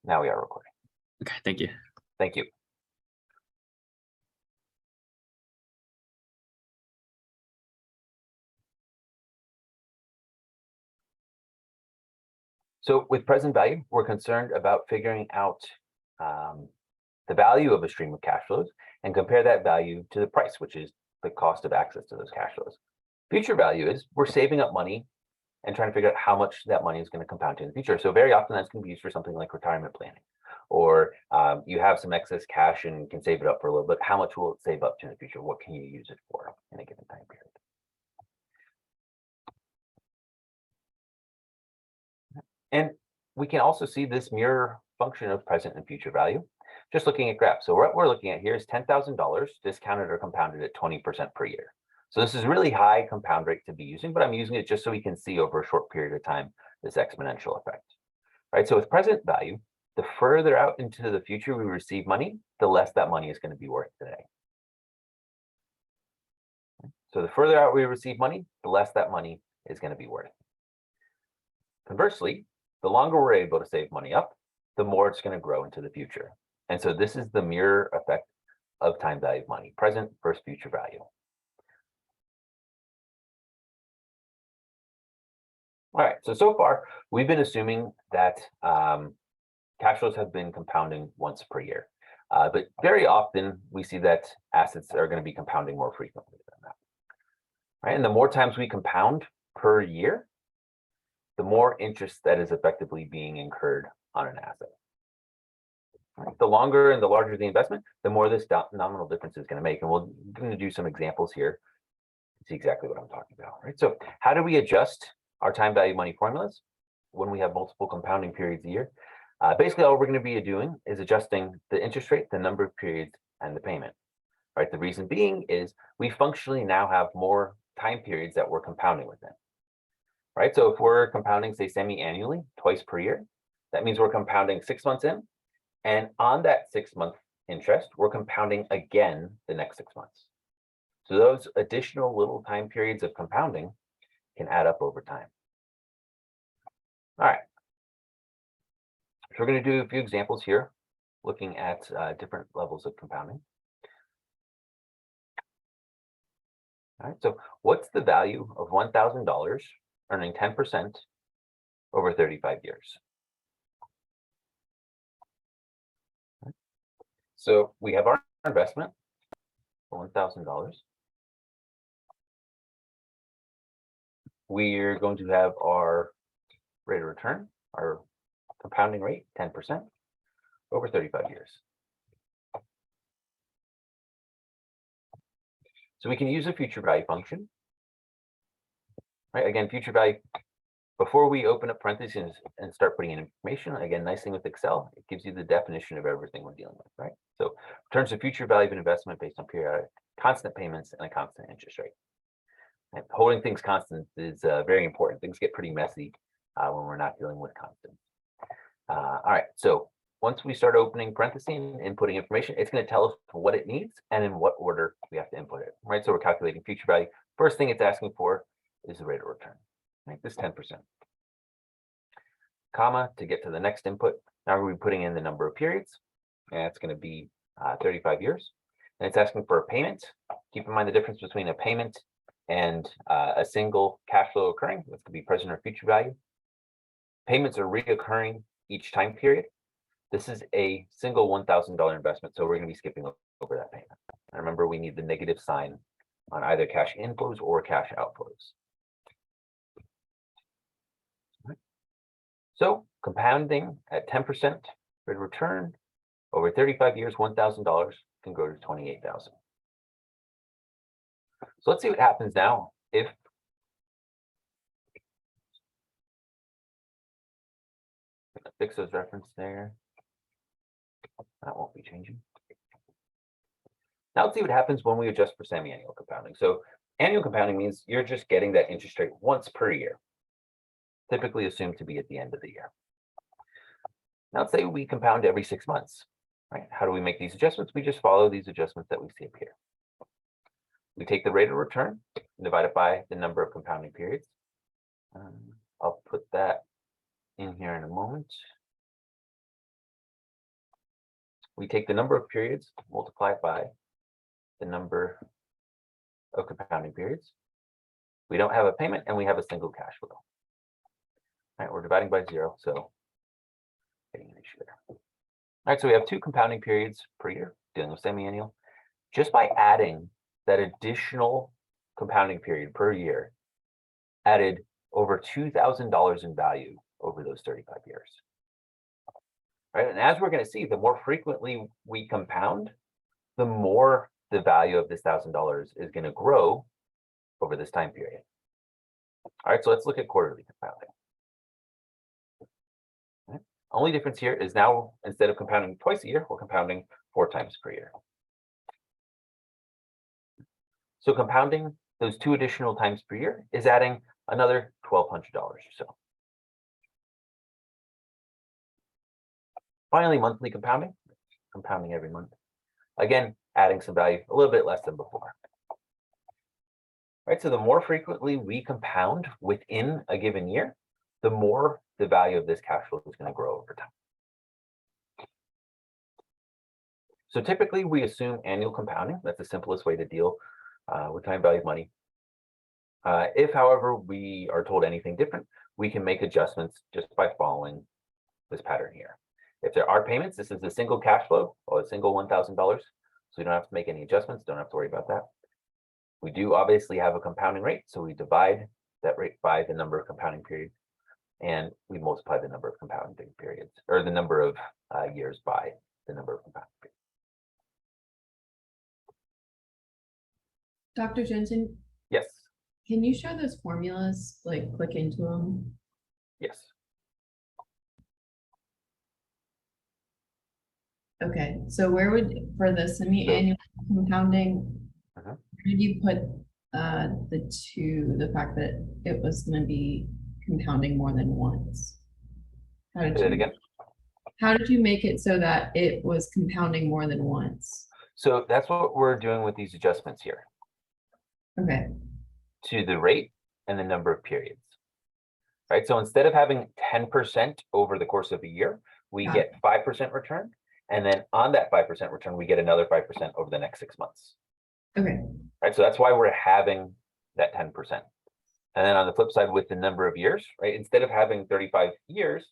Now we are recording. Okay, thank you. Thank you. So with present value, we're concerned about figuring out the value of a stream of cash flows and compare that value to the price, which is the cost of access to those cash flows. Future value is we're saving up money and trying to figure out how much that money is going to compound to in the future. So very often that's going to be used for something like retirement planning, or you have some excess cash and can save it up for a little bit. How much will it save up to in the future? What can you use it for in a given time period? And we can also see this mirror function of present and future value, just looking at graphs. So what we're looking at here is $10,000 discounted or compounded at 20% per year. So this is really high compound rate to be using, but I'm using it just so we can see over a short period of time this exponential effect. Right? So with present value, the further out into the future we receive money, the less that money is going to be worth today. So the further out we receive money, the less that money is going to be worth. Conversely, the longer we're able to save money up, the more it's going to grow into the future. And so this is the mirror effect of time value of money, present versus future value. All right, so far, we've been assuming that cash flows have been compounding once per year. But very often, we see that assets are going to be compounding more frequently than that. Right? And the more times we compound per year, the more interest that is effectively being incurred on an asset. Right? The longer and the larger the investment, the more this nominal difference is going to make. And we're going to do some examples here to see exactly what I'm talking about. Right? So how do we adjust our time value money formulas when we have multiple compounding periods a year? Basically, all we're going to be doing is adjusting the interest rate, the number of periods, and the payment. Right? The reason being is we functionally now have more time periods that we're compounding within. Right? So if we're compounding, say, semi-annually, twice per year, that means we're compounding 6 months in, and on that 6-month interest, we're compounding again the next 6 months. So those additional little time periods of compounding can add up over time. All right. So we're going to do a few examples here, looking at different levels of compounding. All right. So what's the value of $1,000 earning 10% over 35 years? So we have our investment, $1,000. We're going to have our rate of return, our compounding rate, 10% over 35 years. So we can use a future value function. Right? Again, future value, before we open up parentheses and start putting in information, again, nice thing with Excel, it gives you the definition of everything we're dealing with, right? So returns to future value of an investment based on periodic constant payments and a constant interest rate. And holding things constant is very important. Things get pretty messy when we're not dealing with constants. All right, so once we start opening parentheses and inputting information, it's going to tell us what it needs and in what order we have to input it, right? So we're calculating future value. First thing it's asking for is the rate of return, right? This 10%. Comma to get to the next input. Now we're putting in the number of periods, and it's going to be 35 years. And it's asking for a payment. Keep in mind the difference between a payment and a single cash flow occurring, which could be present or future value. Payments are reoccurring each time period. This is a single $1,000 investment, so we're going to be skipping over that payment. And remember, we need the negative sign on either cash inflows or cash outflows. So compounding at 10% rate of return over 35 years, $1,000 can grow to $28,000. So let's see what happens now if fix those references there. That won't be changing. Now let's see what happens when we adjust for semi-annual compounding. So annual compounding means you're just getting that interest rate once per year, typically assumed to be at the end of the year. Now let's say we compound every 6 months, right? How do we make these adjustments? We just follow these adjustments that we see up here. We take the rate of return and divide it by the number of compounding periods. I'll put that in here in a moment. we take the number of periods, multiply it by the number of compounding periods. We don't have a payment and we have a single cash flow. All right, we're dividing by 0, so getting an issue there. All right, so we have 2 compounding periods per year, dealing with semi-annual. Just by adding that additional compounding period per year, added over $2,000 in value over those 35 years. Right, and as we're going to see, the more frequently we compound, the more the value of this $1,000 is going to grow over this time period. All right, so let's look at quarterly compounding. Okay. Only difference here is now, instead of compounding twice a year, we're compounding 4 times per year. So compounding those 2 additional times per year is adding another $1,200 or so. Finally, monthly compounding, compounding every month. Again, adding some value, a little bit less than before. Right, so the more frequently we compound within a given year, the more the value of this cash flow is going to grow over time. So typically we assume annual compounding. That's the simplest way to deal with time value of money. If, however, we are told anything different, we can make adjustments just by following this pattern here. If there are payments, this is a single cash flow or a single $1,000. So we don't have to make any adjustments, don't have to worry about that. We do obviously have a compounding rate, so we divide that rate by the number of compounding periods, and we multiply the number of compounding periods, or the number of years by the number of compounding periods. Dr. Jensen? Yes. Can you show those formulas, like click into them? Yes. Okay, so where would, for the semi-annual compounding, where did you put the fact that it was going to be compounding more than once? How did Say that again? How did you make it so that it was compounding more than once? So that's what we're doing with these adjustments here. Okay. To the rate and the number of periods. Right, so instead of having 10% over the course of a year, we get 5% return. And then on that 5% return, we get another 5% over the next 6 months. Okay. Right, so that's why we're having that 10%. And then on the flip side, with the number of years, right, instead of having 35 years,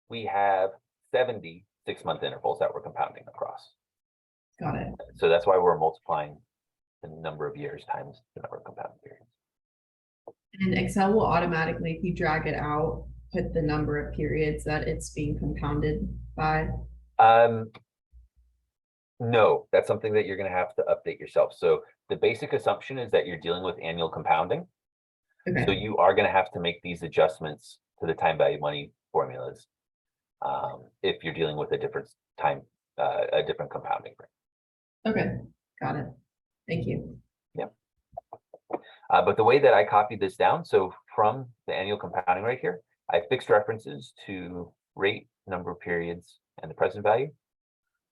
we have 70 6-month intervals that we're compounding across. Got it. So that's why we're multiplying the number of years times the number of compounding periods. And Excel will automatically, if you drag it out, put the number of periods that it's being compounded by? No, that's something that you're going to have to update yourself. So the basic assumption is that you're dealing with annual compounding. Okay. So you are going to have to make these adjustments to the time value money formulas if you're dealing with a different compounding rate. Okay, got it. Thank you. Yeah. But the way that I copied this down, so from the annual compounding rate here, I fixed references to rate, number of periods, and the present value.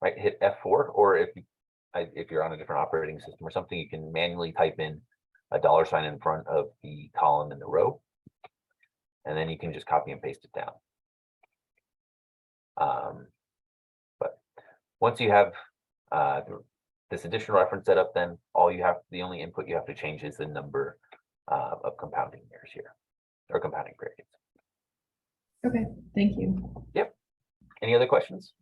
Right, hit F4, or if you're on a different operating system or something, you can manually type in a $sign in front of the column in the row, and then you can just copy and paste it down. But once you have this additional reference set up, then the only input you have to change is the number of compounding years here, or compounding periods. Okay, thank you. Yep. Any other questions?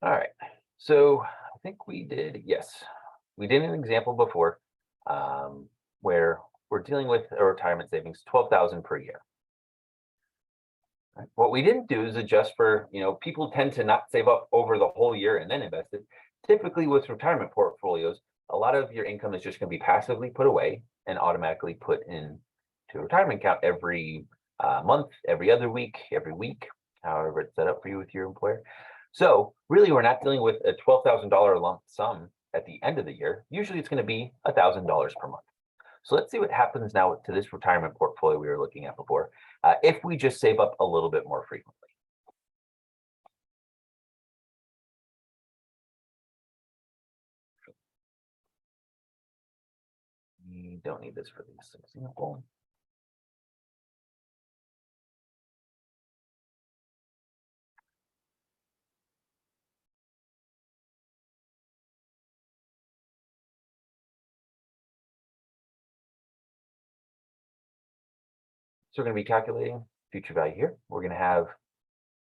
All right, so I think we did an example before where we're dealing with a retirement savings, 12,000 per year. Right. What we didn't do is adjust for, people tend to not save up over the whole year and then invest it. Typically with retirement portfolios, a lot of your income is just going to be passively put away and automatically put into a retirement account every month, every other week, every week, however it's set up for you with your employer. So really, we're not dealing with a $12,000 lump sum at the end of the year. Usually it's going to be $1,000 per month. So let's see what happens now to this retirement portfolio we were looking at before, if we just save up a little bit more frequently. we don't need this for this example. So we're going to be calculating future value here. We're going to have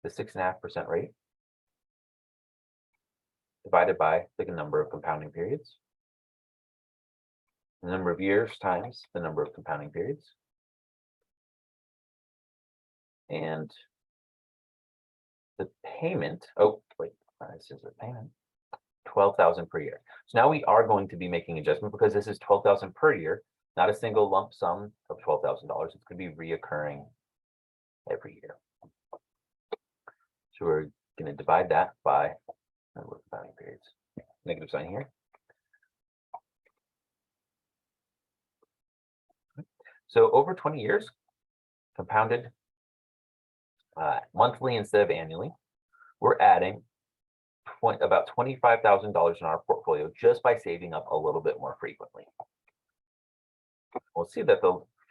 the 6.5% rate divided by the number of compounding periods. The number of years times the number of compounding periods. And the payment, oh, wait, this is the payment, 12,000 per year. So now we are going to be making adjustment because this is 12,000 per year, not a single lump sum of $12,000. It's going to be reoccurring every year. So we're going to divide that by number of compounding periods. Negative sign here. So over 20 years, compounded monthly instead of annually, we're adding about $25,000 in our portfolio just by saving up a little bit more frequently. We'll see that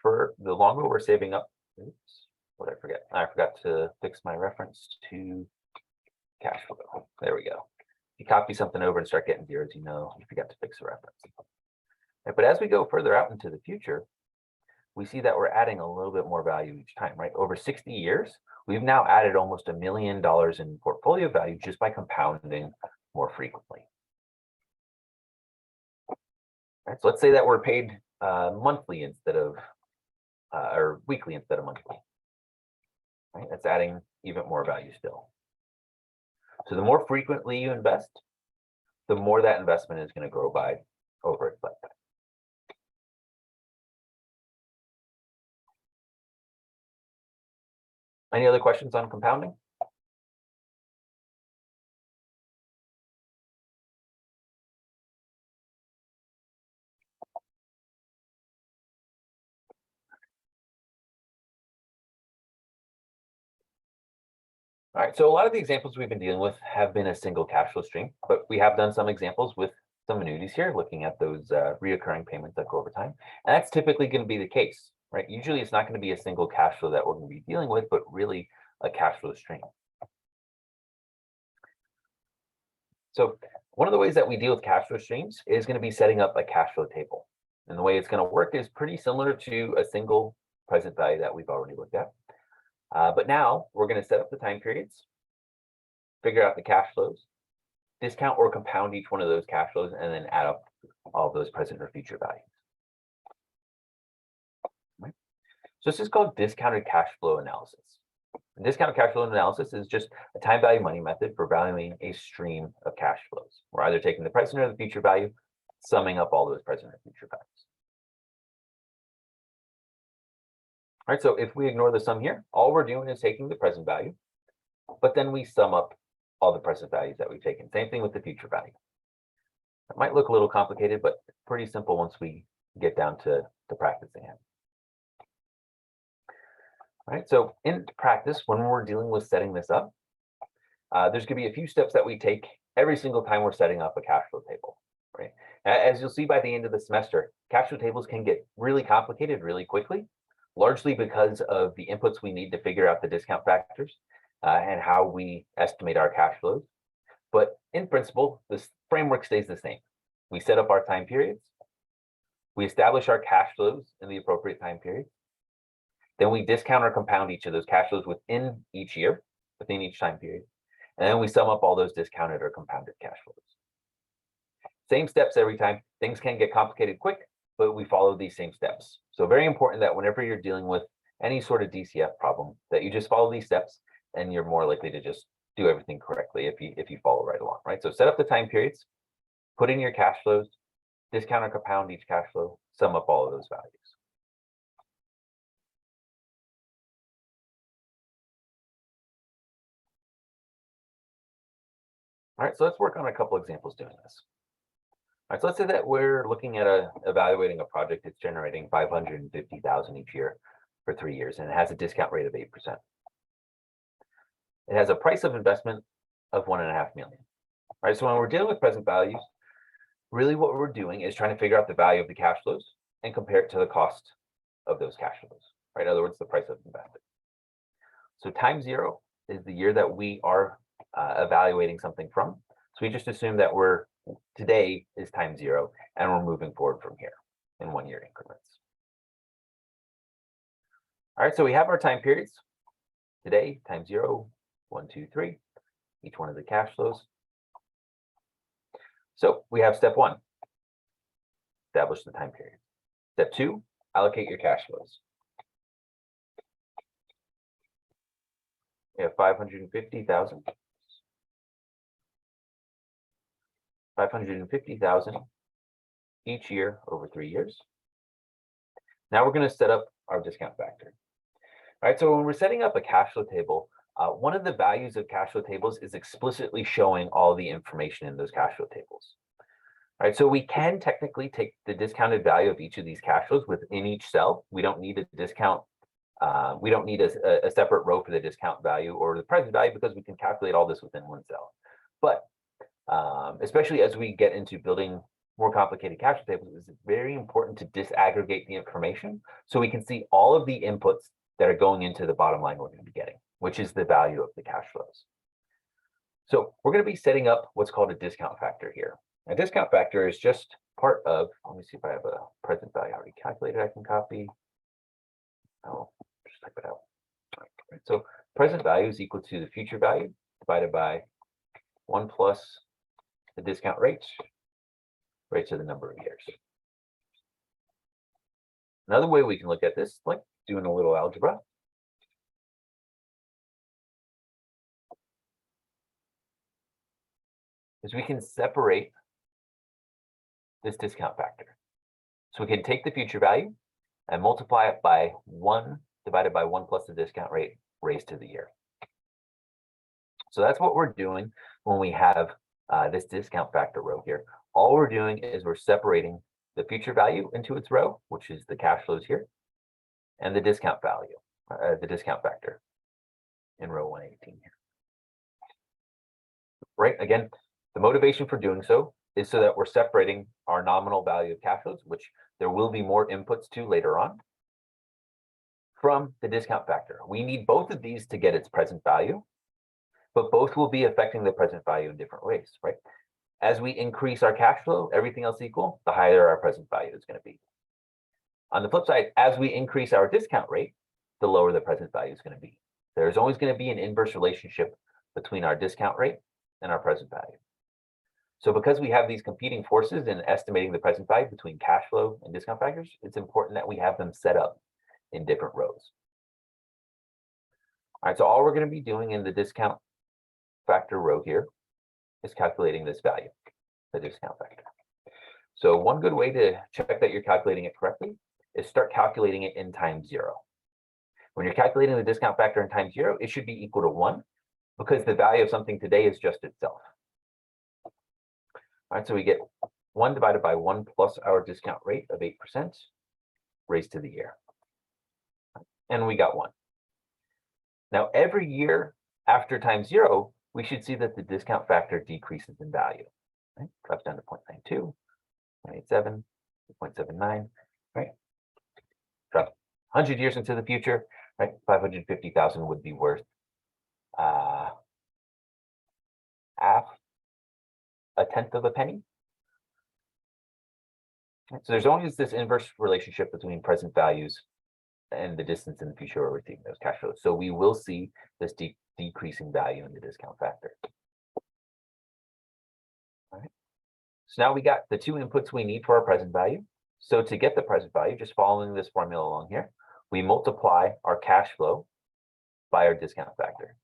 for the longer we're saving up, oops, what did I forget? I forgot to fix my reference to cash flow. There we go. If you copy something over and start getting zeros, you know you forgot to fix the reference. Right, but as we go further out into the future, we see that we're adding a little bit more value each time, right? Over 60 years, we've now added almost $1 million in portfolio value just by compounding more frequently. Right, so let's say that we're paid monthly instead of, or weekly instead of monthly. Right, that's adding even more value still. So the more frequently you invest, the more that investment is going to grow by over its lifetime. Any other questions on compounding? All right, so a lot of the examples we've been dealing with have been a single cash flow stream, but we have done some examples with some annuities here, looking at those reoccurring payments that go over time. And that's typically going to be the case, right? Usually it's not going to be a single cash flow that we're going to be dealing with, but really a cash flow stream. So one of the ways that we deal with cash flow streams is going to be setting up a cash flow table. And the way it's going to work is pretty similar to a single present value that we've already looked at. But now we're going to set up the time periods, figure out the cash flows, discount or compound each one of those cash flows, and then add up all of those present or future values. Right. So this is called discounted cash flow analysis. And discounted cash flow analysis is just a time value money method for valuing a stream of cash flows. We're either taking the present or the future value, summing up all those present or future values. All right, so if we ignore the sum here, all we're doing is taking the present value, but then we sum up all the present values that we've taken. Same thing with the future value. It might look a little complicated, but pretty simple once we get down to practicing it. All right, so in practice, when we're dealing with setting this up, there's going to be a few steps that we take every single time we're setting up a cash flow table. Right? As you'll see by the end of the semester, cash flow tables can get really complicated really quickly, largely because of the inputs we need to figure out the discount factors and how we estimate our cash flows. But in principle, this framework stays the same. We set up our time periods. We establish our cash flows in the appropriate time period. Then we discount or compound each of those cash flows within each year, within each time period. And then we sum up all those discounted or compounded cash flows. Same steps every time. Things can get complicated quick, but we follow these same steps. So very important that whenever you're dealing with any sort of DCF problem, that you just follow these steps and you're more likely to just do everything correctly if you follow right along, right? So set up the time periods, put in your cash flows, discount or compound each cash flow, sum up all of those values. All right, so let's work on a couple examples doing this. All right, so let's say that we're looking at evaluating a project that's generating $550,000 each year for 3 years, and it has a discount rate of 8%. It has a price of investment of $1.5 million. All right, so when we're dealing with present values, really what we're doing is trying to figure out the value of the cash flows and compare it to the cost of those cash flows, right? In other words, the price of invested. So time zero is the year that we are evaluating something from. So we just assume that today is time zero and we're moving forward from here in 1-year increments. All right, so we have our time periods. Today, time 0, 1, 2, 3, each one of the cash flows. So we have step 1, establish the time period. Step 2, allocate your cash flows. We have 550,000. 550,000 each year over 3 years. Now we're going to set up our discount factor. All right, so when we're setting up a cash flow table, one of the values of cash flow tables is explicitly showing all the information in those cash flow tables. All right, so we can technically take the discounted value of each of these cash flows within each cell. We don't need a discount. We don't need a separate row for the discount value or the present value because we can calculate all this within one cell. But especially as we get into building more complicated cash flow tables, it's very important to disaggregate the information so we can see all of the inputs that are going into the bottom line we're going to be getting, which is the value of the cash flows. So we're going to be setting up what's called a discount factor here. A discount factor is just part of, let me see if I have a present value already calculated I can copy. Oh, just type it out. Right, so present value is equal to the future value divided by 1 plus the discount rate, rates of the number of years. Another way we can look at this, like doing a little algebra, is we can separate this discount factor. So we can take the future value and multiply it by 1 divided by 1 plus the discount rate raised to the year. So that's what we're doing when we have this discount factor row here. All we're doing is we're separating the future value into its row, which is the cash flows here, and the discount value, the discount factor in row 118 here. Right, again, the motivation for doing so is so that we're separating our nominal value of cash flows, which there will be more inputs to later on, from the discount factor. We need both of these to get its present value, but both will be affecting the present value in different ways, right? As we increase our cash flow, everything else equal, the higher our present value is going to be. On the flip side, as we increase our discount rate, the lower the present value is going to be. There's always going to be an inverse relationship between our discount rate and our present value. So because we have these competing forces in estimating the present value between cash flow and discount factors, it's important that we have them set up in different rows. All right, so all we're going to be doing in the discount factor row here is calculating this value, the discount factor. So one good way to check that you're calculating it correctly is start calculating it in time 0. When you're calculating the discount factor in time 0, it should be equal to 1 because the value of something today is just itself. All right, so we get 1 divided by 1 plus our discount rate of 8% raised to the year. And we got 1. Now, every year after time 0, we should see that the discount factor decreases in value. Right? Drops down to 0.92, 0.87, 0.79, right? Drop 100 years into the future, right? 550,000 would be worth half a tenth of a penny. Right? So there's always this inverse relationship between present values and the distance in the future where we're seeing those cash flows. So we will see this decreasing value in the discount factor. All right. So now we got the 2 inputs we need for our present value. So to get the present value, just following this formula along here, we multiply our cash flow by our discount factor.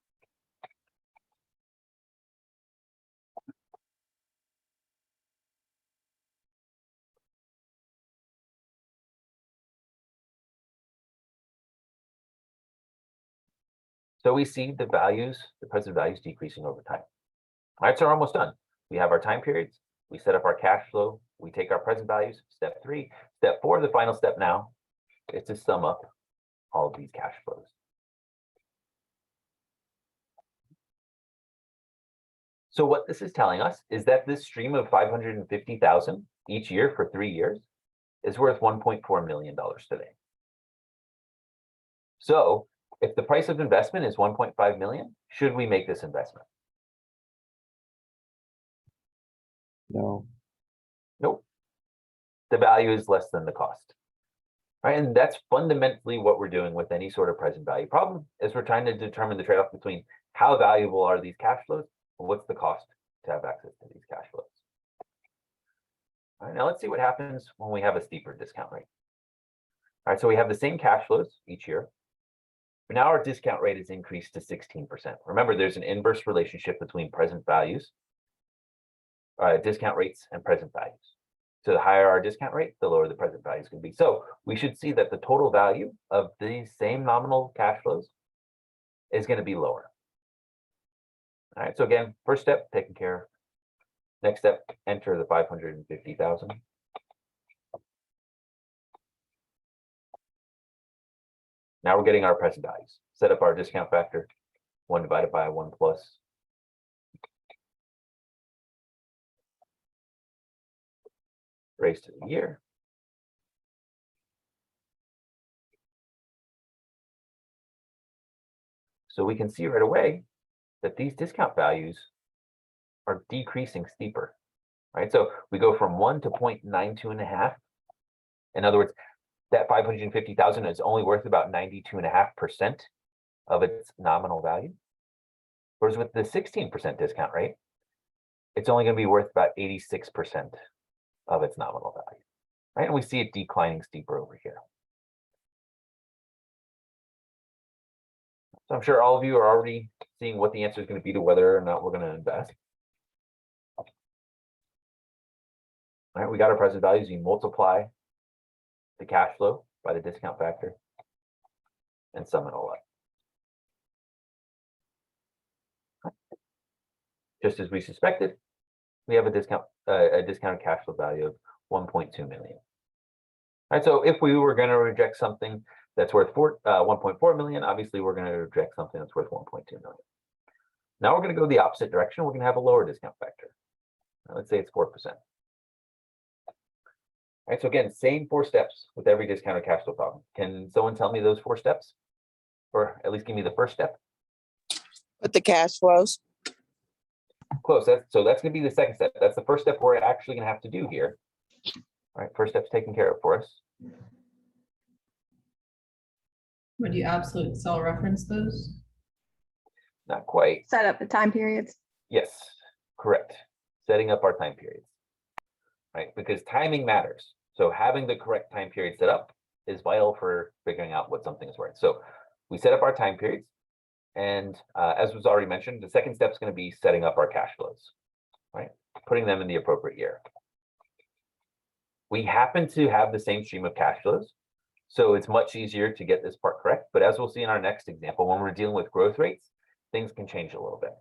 So we see the values, the present values decreasing over time. All right, so we're almost done. We have our time periods, we set up our cash flow, we take our present values, step 3. Step 4, the final step now, is to sum up all of these cash flows. So what this is telling us is that this stream of 550,000 each year for 3 years is worth $1.4 million today. So if the price of investment is 1.5 million, should we make this investment? No. Nope. The value is less than the cost. Right, and that's fundamentally what we're doing with any sort of present value problem, is we're trying to determine the trade-off between how valuable are these cash flows and what's the cost to have access to these cash flows. All right, now let's see what happens when we have a steeper discount rate. All right, so we have the same cash flows each year, but now our discount rate is increased to 16%. Remember, there's an inverse relationship between present values, discount rates, and present values. So the higher our discount rate, the lower the present value is going to be. So we should see that the total value of these same nominal cash flows is going to be lower. All right, so again, first step taken care of. Next step, enter the 550,000. Now we're getting our present values. Set up our discount factor, 1 divided by 1 plus. Raised to the year. So we can see right away that these discount values are decreasing steeper, right? So we go from 1 to 0.92.5. In other words, that 550,000 is only worth about 92.5% of its nominal value. Whereas with the 16% discount rate, it's only going to be worth about 86% of its nominal value, right? And we see it declining steeper over here. So I'm sure all of you are already seeing what the answer is going to be to whether or not we're going to invest. All right, we got our present values. You multiply the cash flow by the discount factor and sum it all up. Just as we suspected, we have a discounted cash flow value of 1.2 million. All right, so if we were going to reject something that's worth 1.4 million, obviously we're going to reject something that's worth 1.2 million. Now we're going to go the opposite direction. We're going to have a lower discount factor. Now, let's say it's 4%. All right, so again, same 4 steps with every discounted cash flow problem. Can someone tell me those 4 steps? Or at least give me the first step? With the cash flows. Close. So that's going to be the second step. That's the first step we're actually going to have to do here. All right, first step's taken care of for us. Would you absolute cell reference those? Not quite. Set up the time periods. Yes, correct. Setting up our time periods. Right, because timing matters. So having the correct time period set up is vital for figuring out what something is worth. So we set up our time periods. And as was already mentioned, the second step is going to be setting up our cash flows, right? Putting them in the appropriate year. We happen to have the same stream of cash flows, so it's much easier to get this part correct. But as we'll see in our next example, when we're dealing with growth rates, things can change a little bit.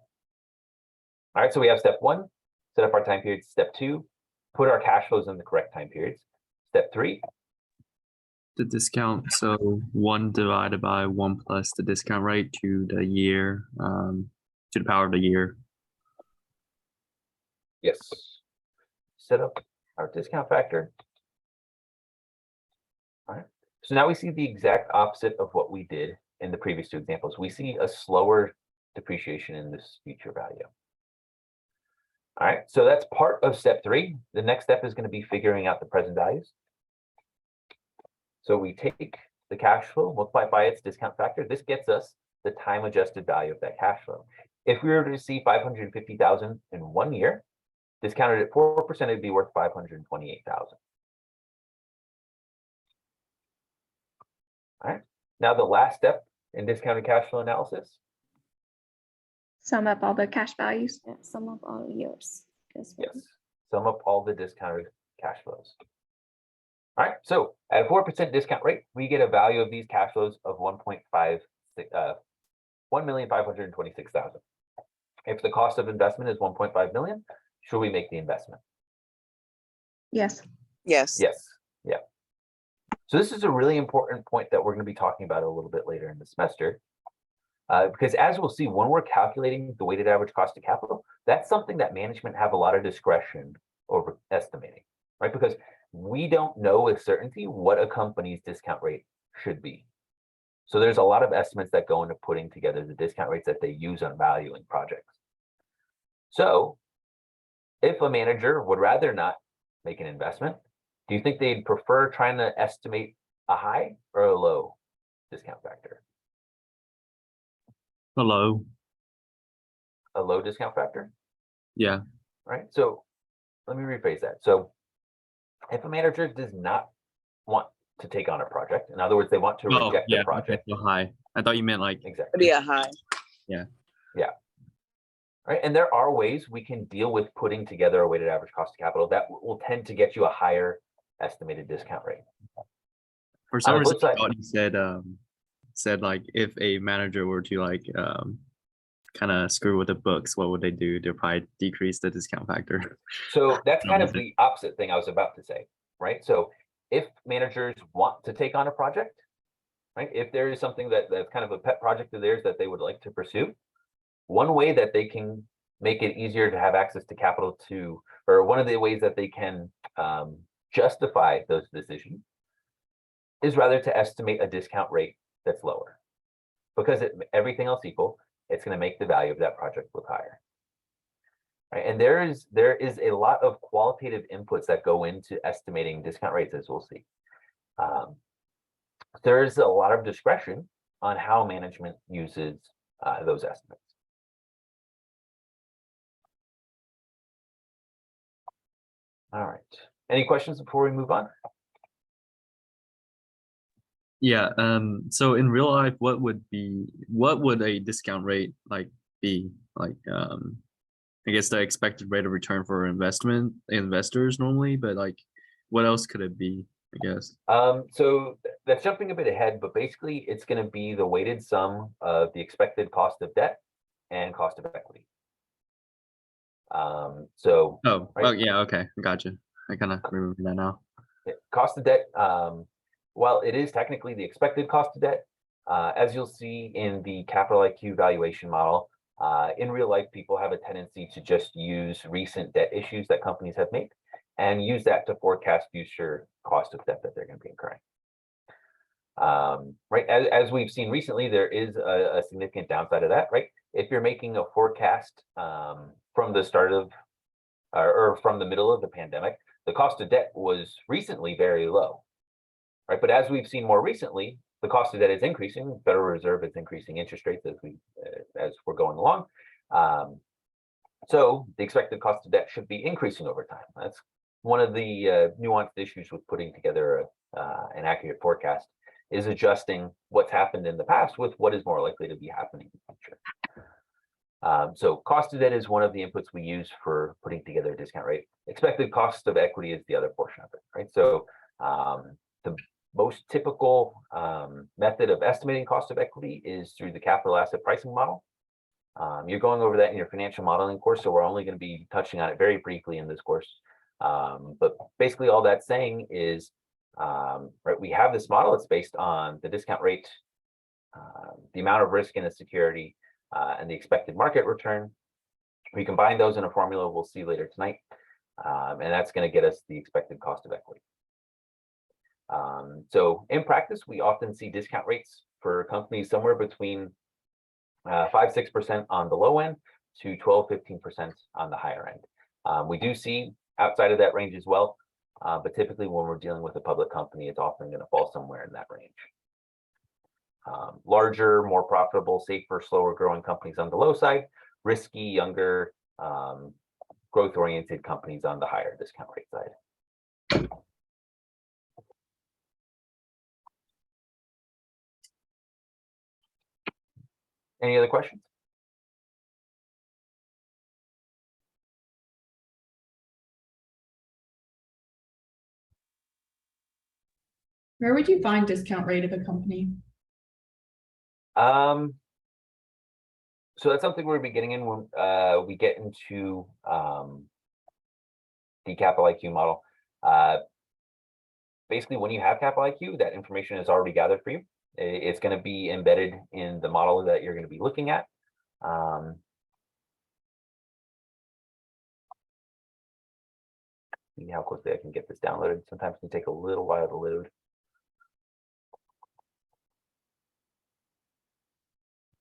All right, so we have step 1, set up our time periods. Step 2, put our cash flows in the correct time periods. Step 3, The discount, so 1 divided by 1 plus the discount rate to the year, to the power of the year. yes. Set up our discount factor. All right. So now we see the exact opposite of what we did in the previous 2 examples. We see a slower depreciation in this future value. All right, so that's part of step 3. The next step is going to be figuring out the present values. So we take the cash flow, multiply by its discount factor. This gets us the time adjusted value of that cash flow. If we were to see 550,000 in 1 year, discounted at 4%, it'd be worth 528,000. All right. Now the last step in discounted cash flow analysis. Sum up all the cash values. Yeah, sum up all yours. Yes. Sum up all the discounted cash flows. All right. So at a 4% discount rate, we get a value of these cash flows of 1,526,000. If the cost of investment is 1.5 million, should we make the investment? Yes. Yes. Yes. Yeah. So this is a really important point that we're going to be talking about a little bit later in the semester. Because as we'll see, when we're calculating the weighted average cost of capital, that's something that management have a lot of discretion over estimating, right? Because we don't know with certainty what a company's discount rate should be. So there's a lot of estimates that go into putting together the discount rates that they use on valuing projects. So if a manager would rather not make an investment, do you think they'd prefer trying to estimate a high or a low discount factor? Hello. A low discount factor, Yeah. right? So let me rephrase that. So if a manager does not want to take on a project, in other words, they want to Oh, reject yeah. the project. Okay, so high. I thought you meant like. Exactly. Be a high. Right. And there are ways we can deal with putting together a weighted average cost of capital that will tend to get you a higher estimated discount rate. For some On the reason, flip I side- thought you said like if a manager were to like kind of screw with the books, what would they do? They'll probably decrease the discount factor. So that's kind of Okay. the opposite thing I was about to say, right? So if managers want to take on a project, right? If there is something that's kind of a pet project of theirs that they would like to pursue, one way that they can make it easier to have access to capital to, or one of the ways that they can justify those decisions is rather to estimate a discount rate that's lower. Because everything else equal, it's going to make the value of that project look higher. Right? And there is a lot of qualitative inputs that go into estimating discount rates, as we'll see. There's a lot of discretion on how management uses those estimates. All right. Any questions before we move on? Yeah. So in real life, what would a discount rate like be? Like I guess the expected rate of return for investors normally, but like what else could it be, I guess? So that's jumping a bit ahead, but basically it's going to be the weighted sum of the expected cost of debt and cost of equity. So Oh, right. oh yeah, okay, gotcha. I kind of remember that now. Cost of debt, while it is technically the expected cost of debt, as you'll see in the Capital IQ valuation model, in real life, people have a tendency to just use recent debt issues that companies have made and use that to forecast future cost of debt that they're going to be incurring. Right, as we've seen recently, there is a significant downside of that, right? If you're making a forecast from the start of, or from the middle of the pandemic, the cost of debt was recently very low, right? But as we've seen more recently, the cost of debt is increasing. Federal Reserve is increasing interest rates as we're going along. So the expected cost of debt should be increasing over time. That's one of the nuanced issues with putting together an accurate forecast, is adjusting what's happened in the past with what is more likely to be happening in the future. So cost of debt is one of the inputs we use for putting together a discount rate. Expected cost of equity is the other portion of it, right? So the most typical method of estimating cost of equity is through the capital asset pricing model. You're going over that in your financial modeling course, so we're only going to be touching on it very briefly in this course. But basically all that's saying is, right, we have this model. It's based on the discount rate, the amount of risk in a security, and the expected market return. We combine those in a formula we'll see later tonight, and that's going to get us the expected cost of equity. So in practice, we often see discount rates for companies somewhere between 5–6% on the low end to 12–15% on the higher end. We do see outside of that range as well, but typically when we're dealing with a public company, it's often going to fall somewhere in that range. Larger, more profitable, safer, slower growing companies on the low side, risky, younger, growth-oriented companies on the higher discount rate side. Any other questions? Where would you find discount rate of a company? So that's something we're beginning in when we get into the Capital IQ model. Basically, when you have Capital IQ, that information is already gathered for you. It's going to be embedded in the model that you're going to be looking at. See how quickly I can get this downloaded. Sometimes it can take a little while to load.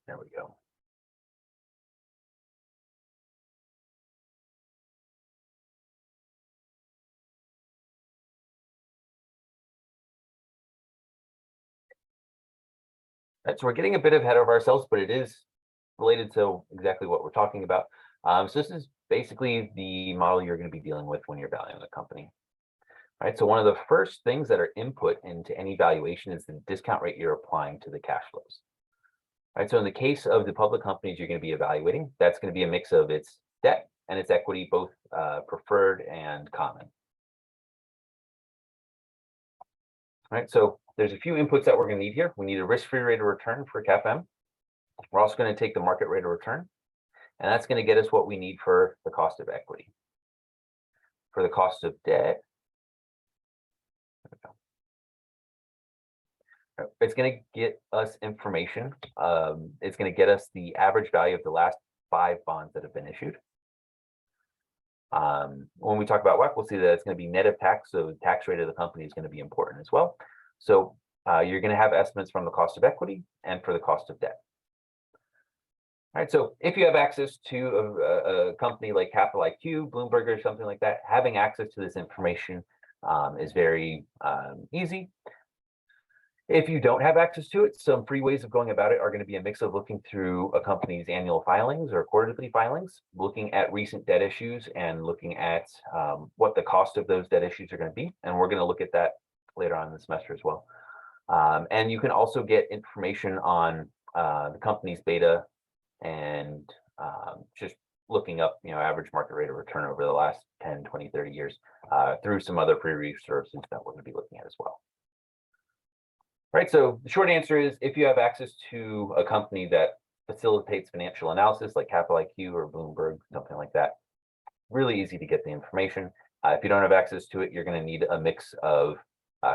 There we go. Right, so we're getting a bit ahead of ourselves, but it is related to exactly what we're talking about. So this is basically the model you're going to be dealing with when you're valuing a company. Right, so one of the first things that are input into any valuation is the discount rate you're applying to the cash flows. Right, so in the case of the public companies you're going to be evaluating, that's going to be a mix of its debt and its equity, both preferred and common. Right, so there's a few inputs that we're going to need here. We need a risk-free rate of return for CAPM. We're also going to take the market rate of return, and that's going to get us what we need for the cost of equity. For the cost of debt, it's going to get us information. It's going to get us the average value of the last 5 bonds that have been issued. When we talk about WACC, we'll see that it's going to be net of tax, so the tax rate of the company is going to be important as well. So you're going to have estimates from the cost of equity and for the cost of debt. All right, so if you have access to a company like Capital IQ, Bloomberg, or something like that, having access to this information is very easy. If you don't have access to it, some free ways of going about it are going to be a mix of looking through a company's annual filings or quarterly filings, looking at recent debt issues and looking at what the cost of those debt issues are going to be. And we're going to look at that later on in the semester as well. And you can also get information on the company's beta and just looking up, average market rate of return over the last 10, 20, 30 years through some other free resources that we're going to be looking at as well. Right, so the short answer is if you have access to a company that facilitates financial analysis like Capital IQ or Bloomberg, something like that, really easy to get the information. If you don't have access to it, you're going to need a mix of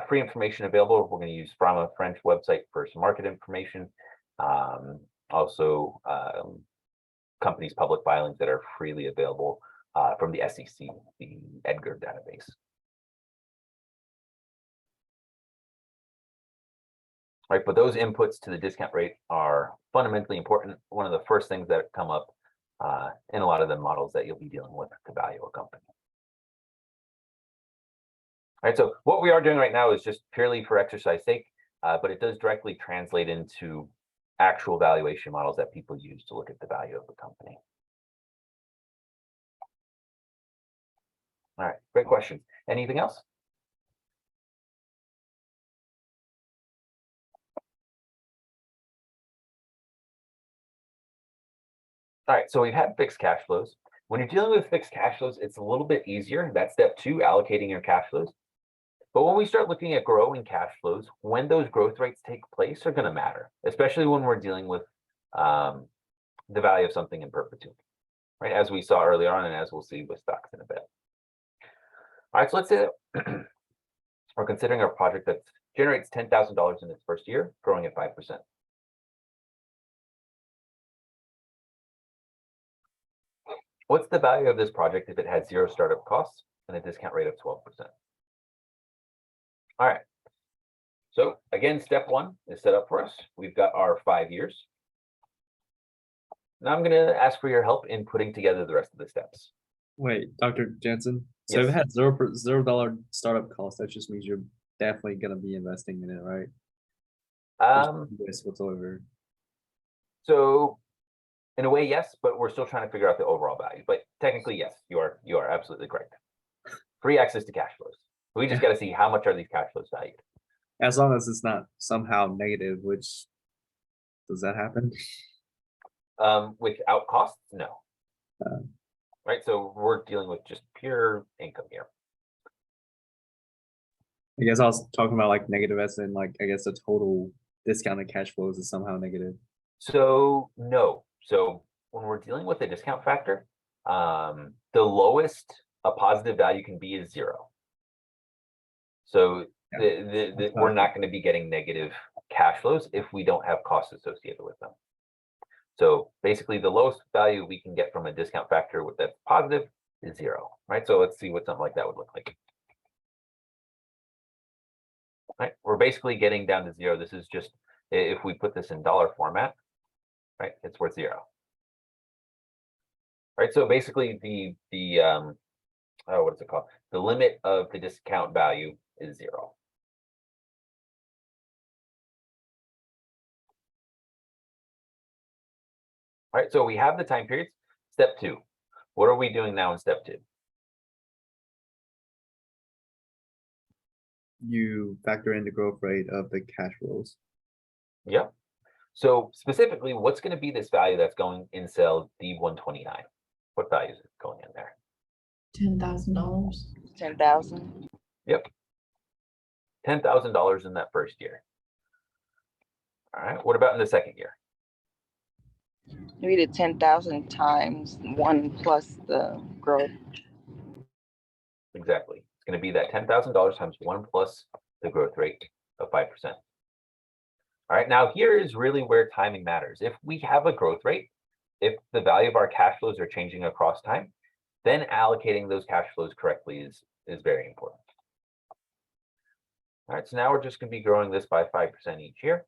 free information available. We're going to use from a French website for some market information. Also, companies' public filings that are freely available from the SEC, the Edgar database. Right, but those inputs to the discount rate are fundamentally important. One of the first things that come up in a lot of the models that you'll be dealing with to value a company. All right, so what we are doing right now is just purely for exercise sake, but it does directly translate into actual valuation models that people use to look at the value of the company. All right, great questions. Anything else? All right, so we've had fixed cash flows. When you're dealing with fixed cash flows, it's a little bit easier. That's step 2, allocating your cash flows. But when we start looking at growing cash flows, when those growth rates take place are going to matter, especially when we're dealing with the value of something in perpetuity, right? As we saw earlier on, and as we'll see with stocks in a bit. All right, so let's say that we're considering a project that generates $10,000 in its first year, growing at 5%. What's the value of this project if it had 0 startup costs and a discount rate of 12%? All right. So again, step 1 is set up for us. We've got our 5 years. Now I'm going to ask for your help in putting together the rest of the steps. Wait, Dr. Jensen. So if it Yes. had $0 startup cost, that just means you're definitely gonna be investing in it, right? Risk whatsoever. So in a way, yes, but we're still trying to figure out the overall value. But technically, yes, you are absolutely correct. Free access to cash flows. We just got to see how much are these cash flows valued. As long as it's not somehow negative, which does that happen? Without costs, no. Uh, Right, so we're dealing with just pure income here. I guess I was talking about like negative as in like I guess the total discounted cash flows is somehow negative. So no. So when we're dealing with a discount factor, the lowest a positive value can be is 0. So we're not going to be getting negative cash flows if we don't have costs associated with them. So basically the lowest value we can get from a discount factor that's positive is 0, right? So let's see what something like that would look like. Right, we're basically getting down to 0. This is just, if we put this in dollar format, right, it's worth 0. Right, so basically what is it called? The limit of the discount value is 0. All right, so we have the time periods. Step 2. What are we doing now in step 2? You factor in the growth rate of the cash flows. Yeah. So specifically, what's going to be this value that's going in cell D129? What value is it going in there? $10,000. 10,000. Yep. $10,000 in that first year. All right. What about in the second year? We did 10,000 times 1 plus the growth. Exactly. It's going to be that $10,000 times 1 plus the growth rate of 5%. All right. Now here is really where timing matters. If we have a growth rate, if the value of our cash flows are changing across time, then allocating those cash flows correctly is very important. All right, so now we're just going to be growing this by 5% each year.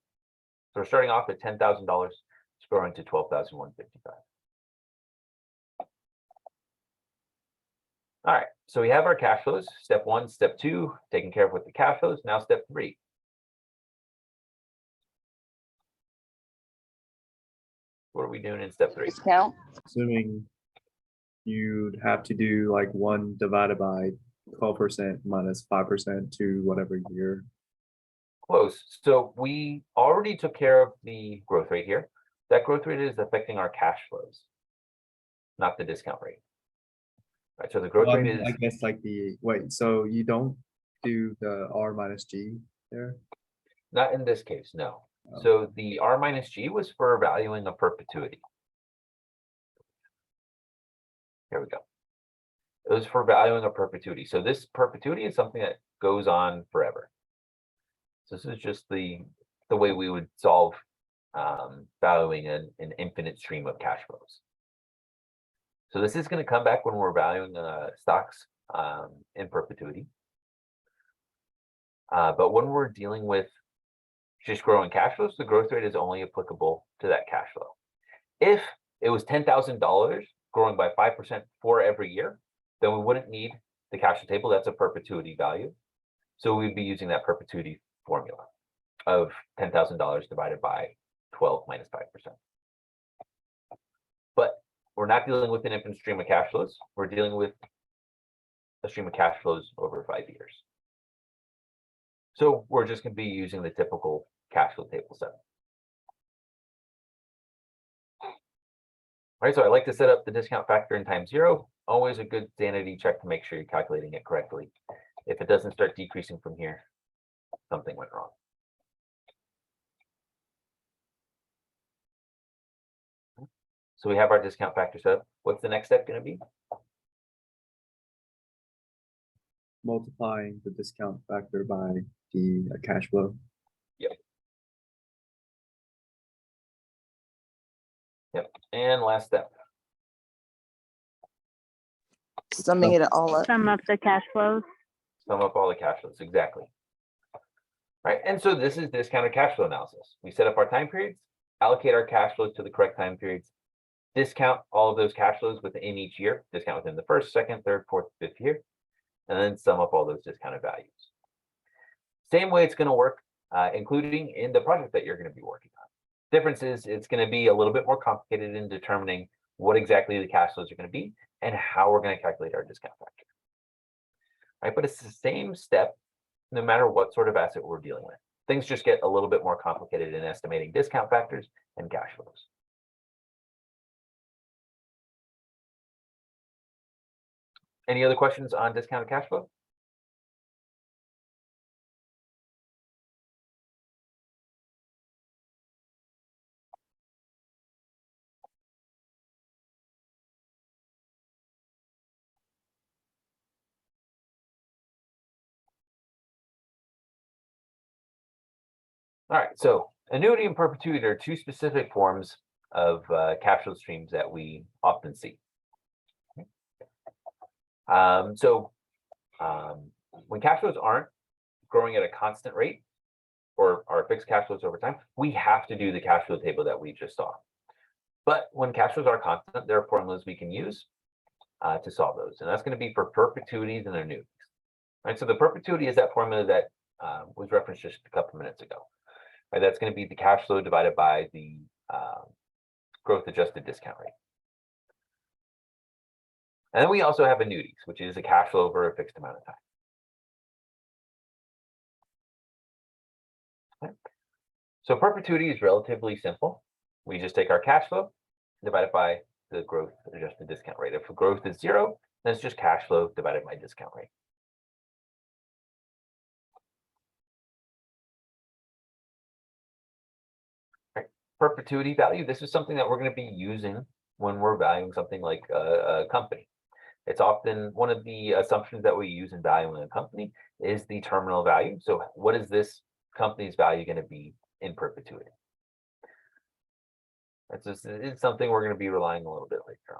So we're starting off at $10,000, it's growing to $12,155. All right, so we have our cash flows. Step 1, step 2, taking care of with the cash flows. Now step 3. What are we doing in step 3? Discount. Assuming you'd have to do like 1 divided by 12% minus 5% to whatever year. Close. So we already took care of the growth rate here. That growth rate is affecting our cash flows, not the discount rate. Right, so the growth rate is, I guess like wait, so you don't do the R minus G there? not in this case, no. Oh. So the R minus G was for valuing a perpetuity. Here we go. It was for valuing a perpetuity. So this perpetuity is something that goes on forever. So this is just the way we would solve valuing an infinite stream of cash flows. So this is going to come back when we're valuing stocks in perpetuity. But when we're dealing with just growing cash flows, the growth rate is only applicable to that cash flow. If it was $10,000 growing by 5% for every year, then we wouldn't need the cash flow table. That's a perpetuity value. So we'd be using that perpetuity formula of $10,000 divided by 12 minus 5%. But we're not dealing with an infinite stream of cash flows. We're dealing with a stream of cash flows over 5 years. So we're just going to be using the typical cash flow table set. All right, so I like to set up the discount factor in time 0. Always a good sanity check to make sure you're calculating it correctly. If it doesn't start decreasing from here, something went wrong. So we have our discount factor set up. What's the next step going to be? Multiplying the discount factor by the cash flow. Yep. And last step. Summing it all up. Sum up the cash flows. Sum up all the cash flows. Exactly. Right. And so this is discounted cash flow analysis. We set up our time periods, allocate our cash flows to the correct time periods, discount all of those cash flows within each year, discount within the first, second, third, fourth, fifth year, and then sum up all those discounted values. Same way it's going to work, including in the project that you're going to be working on. Difference is it's going to be a little bit more complicated in determining what exactly the cash flows are going to be and how we're going to calculate our discount factor. Right, but it's the same step no matter what sort of asset we're dealing with. Things just get a little bit more complicated in estimating discount factors and cash flows. Any other questions on discounted cash flow? All right, so annuity and perpetuity are two specific forms of cash flow streams that we often see. When cash flows aren't growing at a constant rate or our fixed cash flows over time, we have to do the cash flow table that we just saw. But when cash flows are constant, there are formulas we can use to solve those. And that's going to be for perpetuities and annuities. Right. So the perpetuity is that formula that was referenced just a couple minutes ago. Right. That's going to be the cash flow divided by the growth adjusted discount rate. And then we also have annuities, which is a cash flow over a fixed amount of time. Okay. So perpetuity is relatively simple. We just take our cash flow, divide it by the growth adjusted discount rate. If growth is 0, then it's just cash flow divided by discount rate. Right. Perpetuity value, this is something that we're going to be using when we're valuing something like a company. It's often one of the assumptions that we use in valuing a company is the terminal value. So what is this company's value going to be in perpetuity? It's something we're going to be relying a little bit later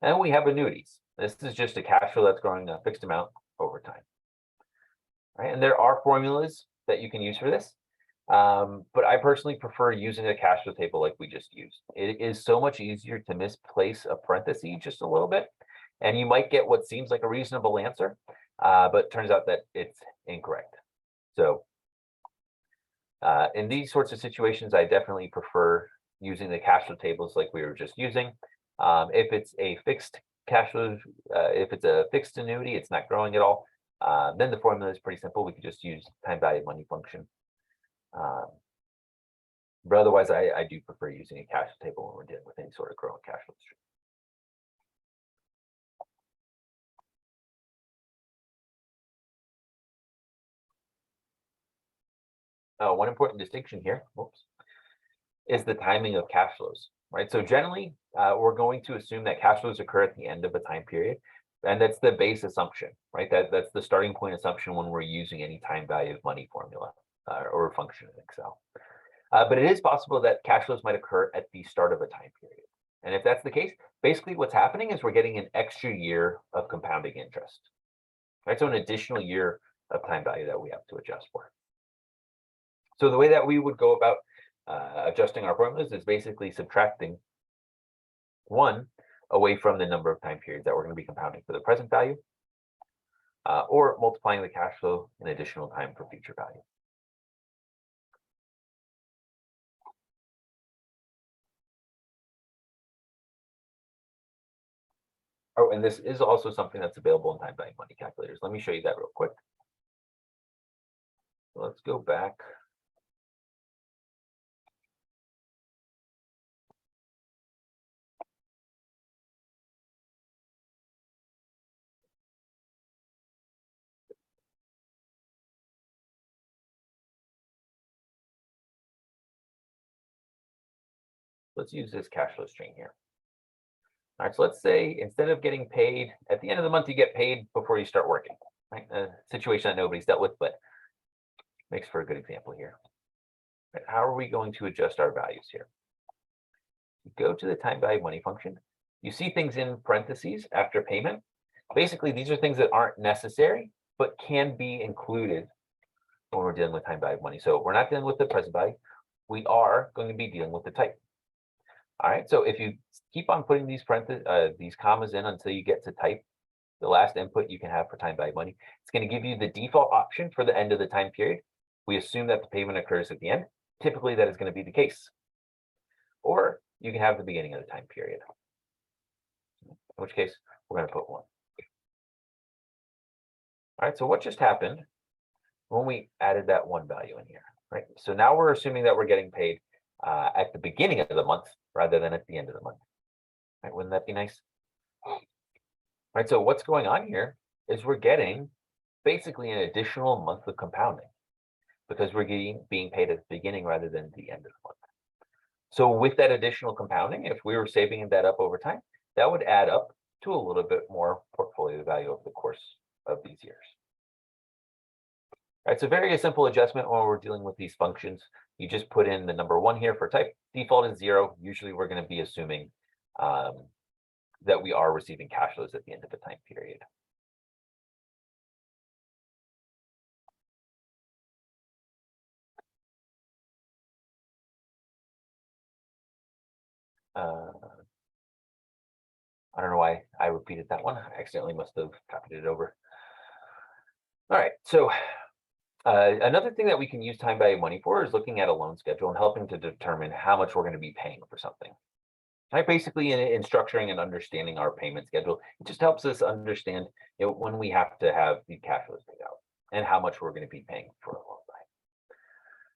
on. And we have annuities. This is just a cash flow that's growing a fixed amount over time. Right? And there are formulas that you can use for this. But I personally prefer using a cash flow table like we just used. It is so much easier to misplace a parenthesis just a little bit. And you might get what seems like a reasonable answer, but turns out that it's incorrect. So in these sorts of situations, I definitely prefer using the cash flow tables like we were just using. If it's a fixed cash flow, if it's a fixed annuity, it's not growing at all, then the formula is pretty simple. We could just use time value of money function. But otherwise, I do prefer using a cash flow table when we're dealing with any sort of growing cash flow stream. One important distinction here, is the timing of cash flows, right? So generally, we're going to assume that cash flows occur at the end of a time period, and that's the base assumption, right? That's the starting point assumption when we're using any time value of money formula or function in Excel. But it is possible that cash flows might occur at the start of a time period. And if that's the case, basically what's happening is we're getting an extra year of compounding interest, right? So an additional year of time value that we have to adjust for. So the way that we would go about adjusting our formulas is basically subtracting 1 away from the number of time periods that we're going to be compounding for the present value, or multiplying the cash flow an additional time for future value. Oh, and this is also something that's available in time value money calculators. Let me show you that real quick. Let's go back. Let's use this cash flow stream here. All right, so let's say instead of getting paid at the end of the month, you get paid before you start working, right? A situation that nobody's dealt with, but makes for a good example here. Right, how are we going to adjust our values here? You go to the time value money function. You see things in parentheses after payment. Basically, these are things that aren't necessary, but can be included when we're dealing with time value money. So we're not dealing with the present value. We are going to be dealing with the type. All right, so if you keep on putting these commas in until you get to type, the last input you can have for time value money, it's going to give you the default option for the end of the time period. We assume that the payment occurs at the end. Typically, that is going to be the case. Or you can have the beginning of the time period, in which case we're going to put 1. All right, so what just happened when we added that 1 value in here, right? So now we're assuming that we're getting paid at the beginning of the month rather than at the end of the month. Right? Wouldn't that be nice? Right. So what's going on here is we're getting basically an additional month of compounding because we're being paid at the beginning rather than the end of the month. So with that additional compounding, if we were saving that up over time, that would add up to a little bit more portfolio value over the course of these years. All right, so very simple adjustment when we're dealing with these functions. You just put in the number 1 here for type. Default is 0. Usually we're going to be assuming that we are receiving cash flows at the end of the time period. I don't know why I repeated that one. I accidentally must have copied it over. All right, so another thing that we can use time value money for is looking at a loan schedule and helping to determine how much we're going to be paying for something. Right, basically in structuring and understanding our payment schedule, it just helps us understand, when we have to have the cash flows paid out and how much we're going to be paying for a loan by.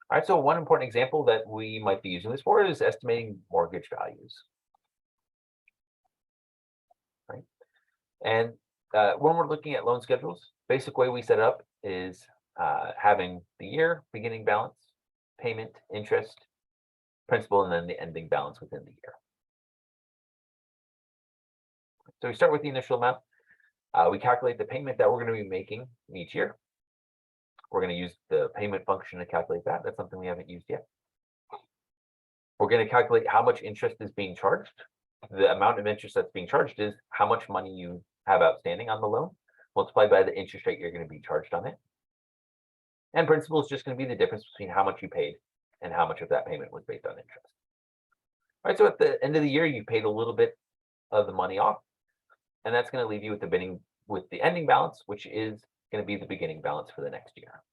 All right, so one important example that we might be using this for is estimating mortgage values. Right, and when we're looking at loan schedules, basic way we set it up is having the year beginning balance, payment, interest, principal, and then the ending balance within the year. So we start with the initial amount. We calculate the payment that we're going to be making each year. We're going to use the payment function to calculate that. That's something we haven't used yet. We're going to calculate how much interest is being charged. The amount of interest that's being charged is how much money you have outstanding on the loan, multiplied by the interest rate you're going to be charged on it. And principal is just going to be the difference between how much you paid and how much of that payment was based on interest. All right, so at the end of the year, you paid a little bit of the money off, and that's going to leave you with the ending balance, which is going to be the beginning balance for the next year.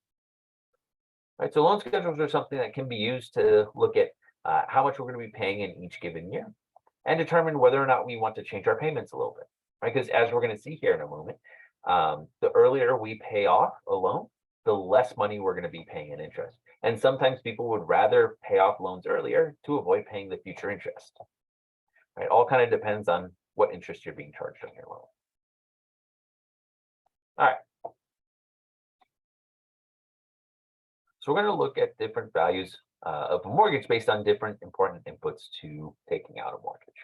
All right, so loan schedules are something that can be used to look at how much we're going to be paying in each given year and determine whether or not we want to change our payments a little bit, right? Because as we're going to see here in a moment, the earlier we pay off a loan, the less money we're going to be paying in interest. And sometimes people would rather pay off loans earlier to avoid paying the future interest. Right? All kind of depends on what interest you're being charged on your loan. All right. So we're going to look at different values of a mortgage based on different important inputs to taking out a mortgage.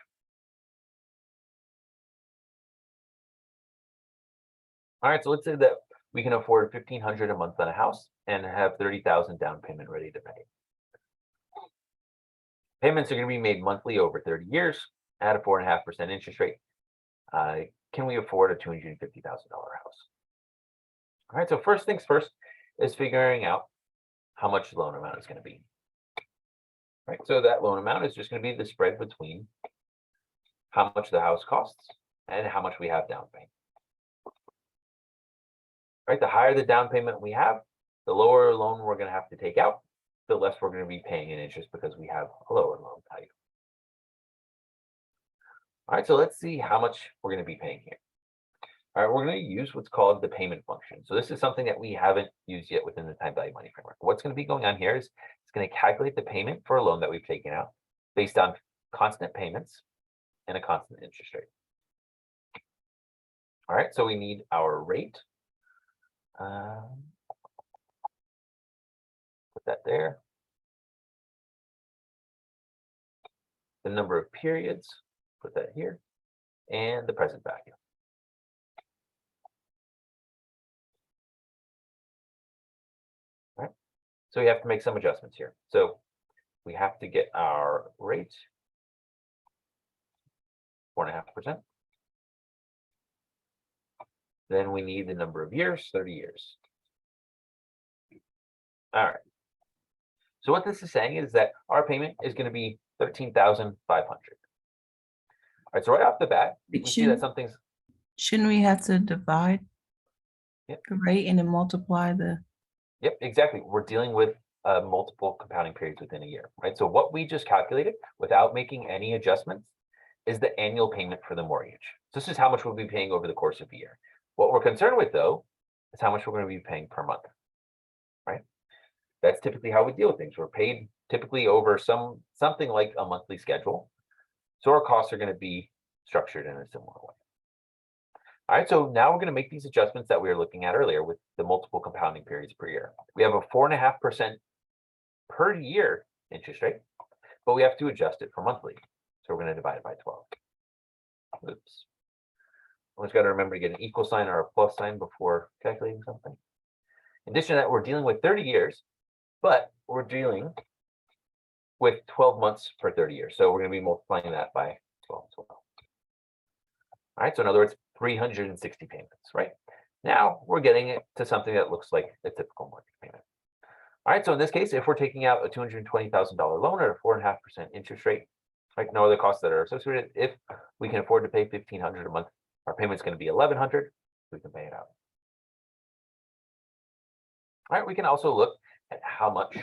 All right, so let's say that we can afford $1,500 a month on a house and have $30,000 down payment ready to pay. Payments are going to be made monthly over 30 years at a 4.5% interest rate. Can we afford a $250,000 house? All right, so first things first is figuring out how much the loan amount is going to be. Right, so that loan amount is just going to be the spread between how much the house costs and how much we have down payment. Right, the higher the down payment we have, the lower loan we're going to have to take out, the less we're going to be paying in interest because we have a lower loan value. All right, so let's see how much we're going to be paying here. All right, we're going to use what's called the payment function. So this is something that we haven't used yet within the time value money framework. What's going to be going on here is it's going to calculate the payment for a loan that we've taken out based on constant payments and a constant interest rate. All right, so we need our rate. Put that there. The number of periods, put that here, and the present value. All right, so we have to make some adjustments here. So we have to get our rate 4.5%. Then we need the number of years, 30 years. All right. So what this is saying is that our payment is going to be $13,500. All right, so right off the bat, we see that something's. Shouldn't we have to divide Yep. the rate and then multiply the? Yep, exactly. We're dealing with multiple compounding periods within a year, right? So what we just calculated without making any adjustments is the annual payment for the mortgage. So this is how much we'll be paying over the course of a year. What we're concerned with, though, is how much we're going to be paying per month, right? That's typically how we deal with things. We're paid typically over something like a monthly schedule. So our costs are going to be structured in a similar way. All right, so now we're going to make these adjustments that we were looking at earlier with the multiple compounding periods per year. We have a 4.5% per year interest rate, but we have to adjust it for monthly. So we're going to divide it by 12. Oops. Always got to remember to get an equal sign or a plus sign before calculating something. In addition to that, we're dealing with 30 years, but we're dealing with 12 months per 30 years. So we're going to be multiplying that by 12 as well. All right, so in other words, 360 payments, right? Now we're getting it to something that looks like a typical mortgage payment. All right, so in this case, if we're taking out a $220,000 loan at a 4.5% interest rate, right, no other costs that are associated. If we can afford to pay $1,500 a month, our payment's going to be $1,100. We can pay it out. All right, we can also look at how much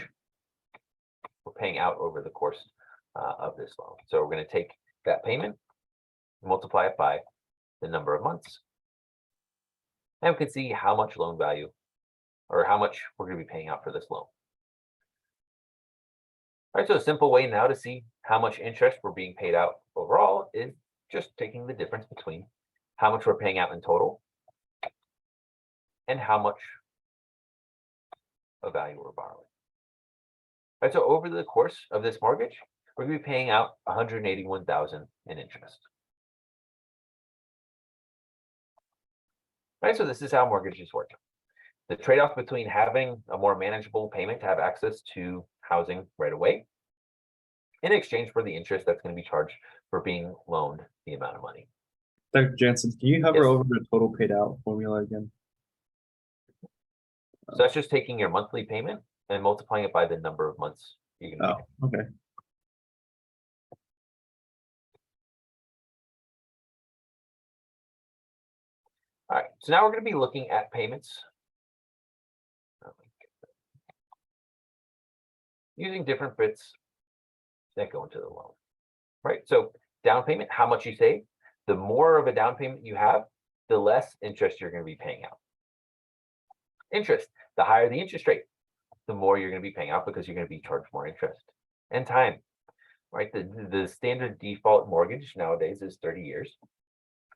we're paying out over the course of this loan. So we're going to take that payment, multiply it by the number of months, and we can see how much loan value or how much we're going to be paying out for this loan. All right, so a simple way now to see how much interest we're being paid out overall is just taking the difference between how much we're paying out in total and how much of value we're borrowing. All right, so over the course of this mortgage, we're going to be paying out $181,000 in interest. All right, so this is how mortgages work. The trade-off between having a more manageable payment to have access to housing right away in exchange for the interest that's going to be charged for being loaned the amount of money. Dr. Jansen, can you hover Yes. over the total paid out formula again? So that's just taking your monthly payment and multiplying it by the number of months you're going to be Oh, okay. All right, so now we're going to be looking at payments using different bits that go into the loan, right? So down payment, how much you save, the more of a down payment you have, the less interest you're going to be paying out. Interest, the higher the interest rate, the more you're going to be paying out because you're going to be charged more interest. And time, right? The standard default mortgage nowadays is 30 years.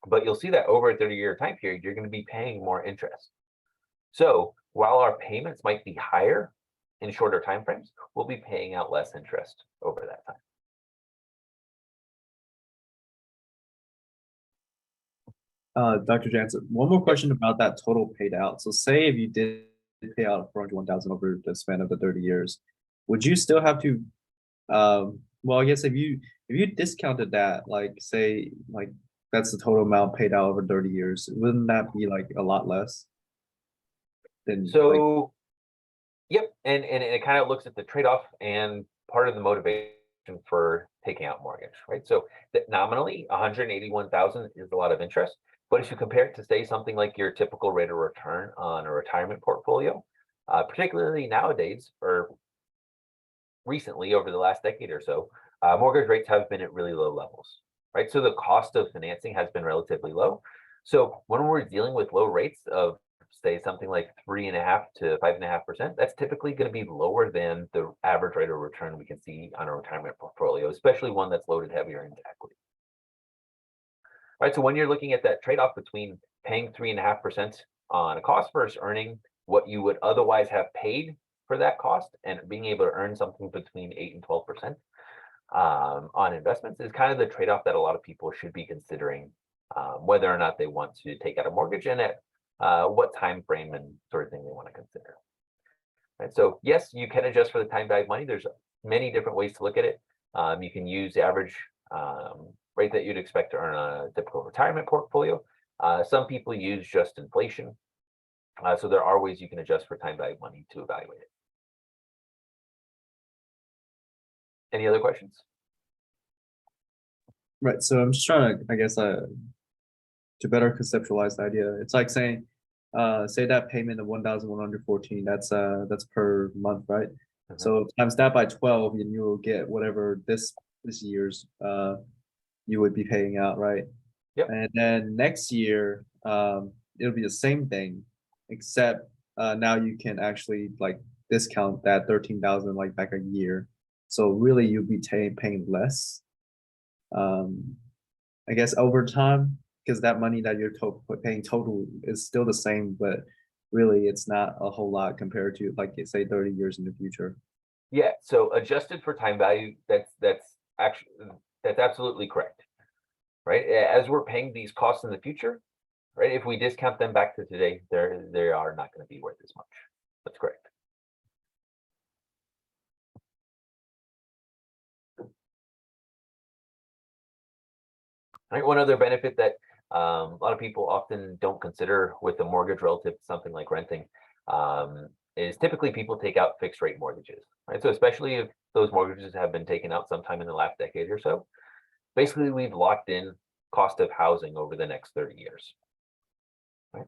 But you'll see that over a 30-year time period, you're going to be paying more interest. So while our payments might be higher in shorter time frames, we'll be paying out less interest over that time. Dr. Jansen, one more question about that total paid out. So say if you did pay out 401,000 over the span of the 30 years, would you still have to, well, I guess if you discounted that, like say, like that's the total amount paid out over 30 years, wouldn't that be like a lot less than So, yep, and it kind of looks at the trade-off and part of the motivation for taking out mortgage, right? So that nominally 181,000 is a lot of interest, but if you compare it to say something like your typical rate of return on a retirement portfolio, particularly nowadays or recently over the last decade or so, mortgage rates have been at really low levels, right? So the cost of financing has been relatively low. So when we're dealing with low rates of say something like 3.5 to 5.5%, that's typically going to be lower than the average rate of return we can see on a retirement portfolio, especially one that's loaded heavier into equity. Right, so when you're looking at that trade-off between paying 3.5% on a cost versus earning what you would otherwise have paid for that cost and being able to earn something between 8 and 12% on investments is kind of the trade-off that a lot of people should be considering whether or not they want to take out a mortgage and at what time frame and sort of thing they want to consider. Right, so yes, you can adjust for the time value of money. There's many different ways to look at it. You can use the average rate that you'd expect to earn on a typical retirement portfolio. Some people use just inflation. So there are ways you can adjust for time value of money to evaluate it. Any other questions? Right. So I'm just trying to, I guess, to better conceptualize the idea. It's like saying, say that payment of 1,114, that's per month, right? So times that by 12, and you will get whatever this year's you would be paying out, right? Yep. And then next year, it'll be the same thing, except now you can actually like discount that 13,000 like back a year. So really you'll be paying less. I guess over time, because that money that you're paying total is still the same, but really it's not a whole lot compared to like say 30 years in the future. Yeah, so adjusted for time value, that's absolutely correct. Right, as we're paying these costs in the future, right? If we discount them back to today, they are not going to be worth as much. That's correct. Right, one other benefit that a lot of people often don't consider with a mortgage relative to something like renting, is typically people take out fixed rate mortgages, right? So especially if those mortgages have been taken out sometime in the last decade or so, basically we've locked in cost of housing over the next 30 years. Right?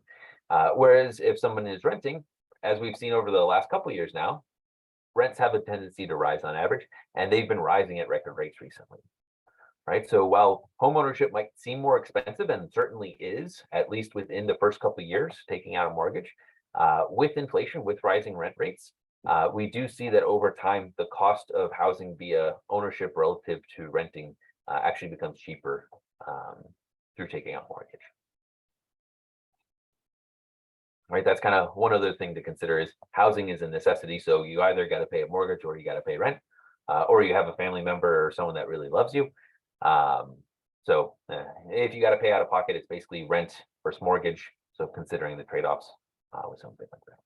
Whereas if someone is renting, as we've seen over the last couple of years now, rents have a tendency to rise on average, and they've been rising at record rates recently. Right. So while homeownership might seem more expensive, and certainly is, at least within the first couple of years, taking out a mortgage, with inflation, with rising rent rates, we do see that over time, the cost of housing via ownership relative to renting actually becomes cheaper through taking out mortgage. Right, that's kind of one other thing to consider is housing is a necessity. So you either got to pay a mortgage or you got to pay rent, or you have a family member or someone that really loves you. If you got to pay out of pocket, it's basically rent versus mortgage. So considering the trade-offs with something like that.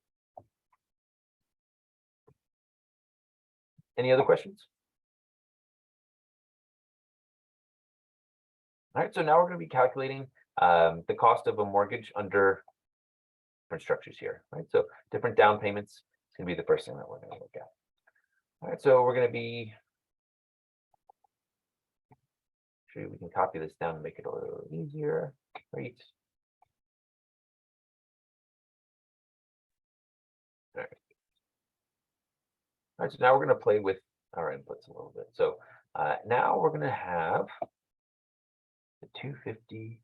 Any other questions? All right, so now we're going to be calculating the cost of a mortgage under different structures here, right? So different down payments is going to be the first thing that we're going to look at. All right, so we're going to be, sure we can copy this down and make it a little easier, right? All right. All right, so now we're going to play with our inputs a little bit. So now we're going to have the 250.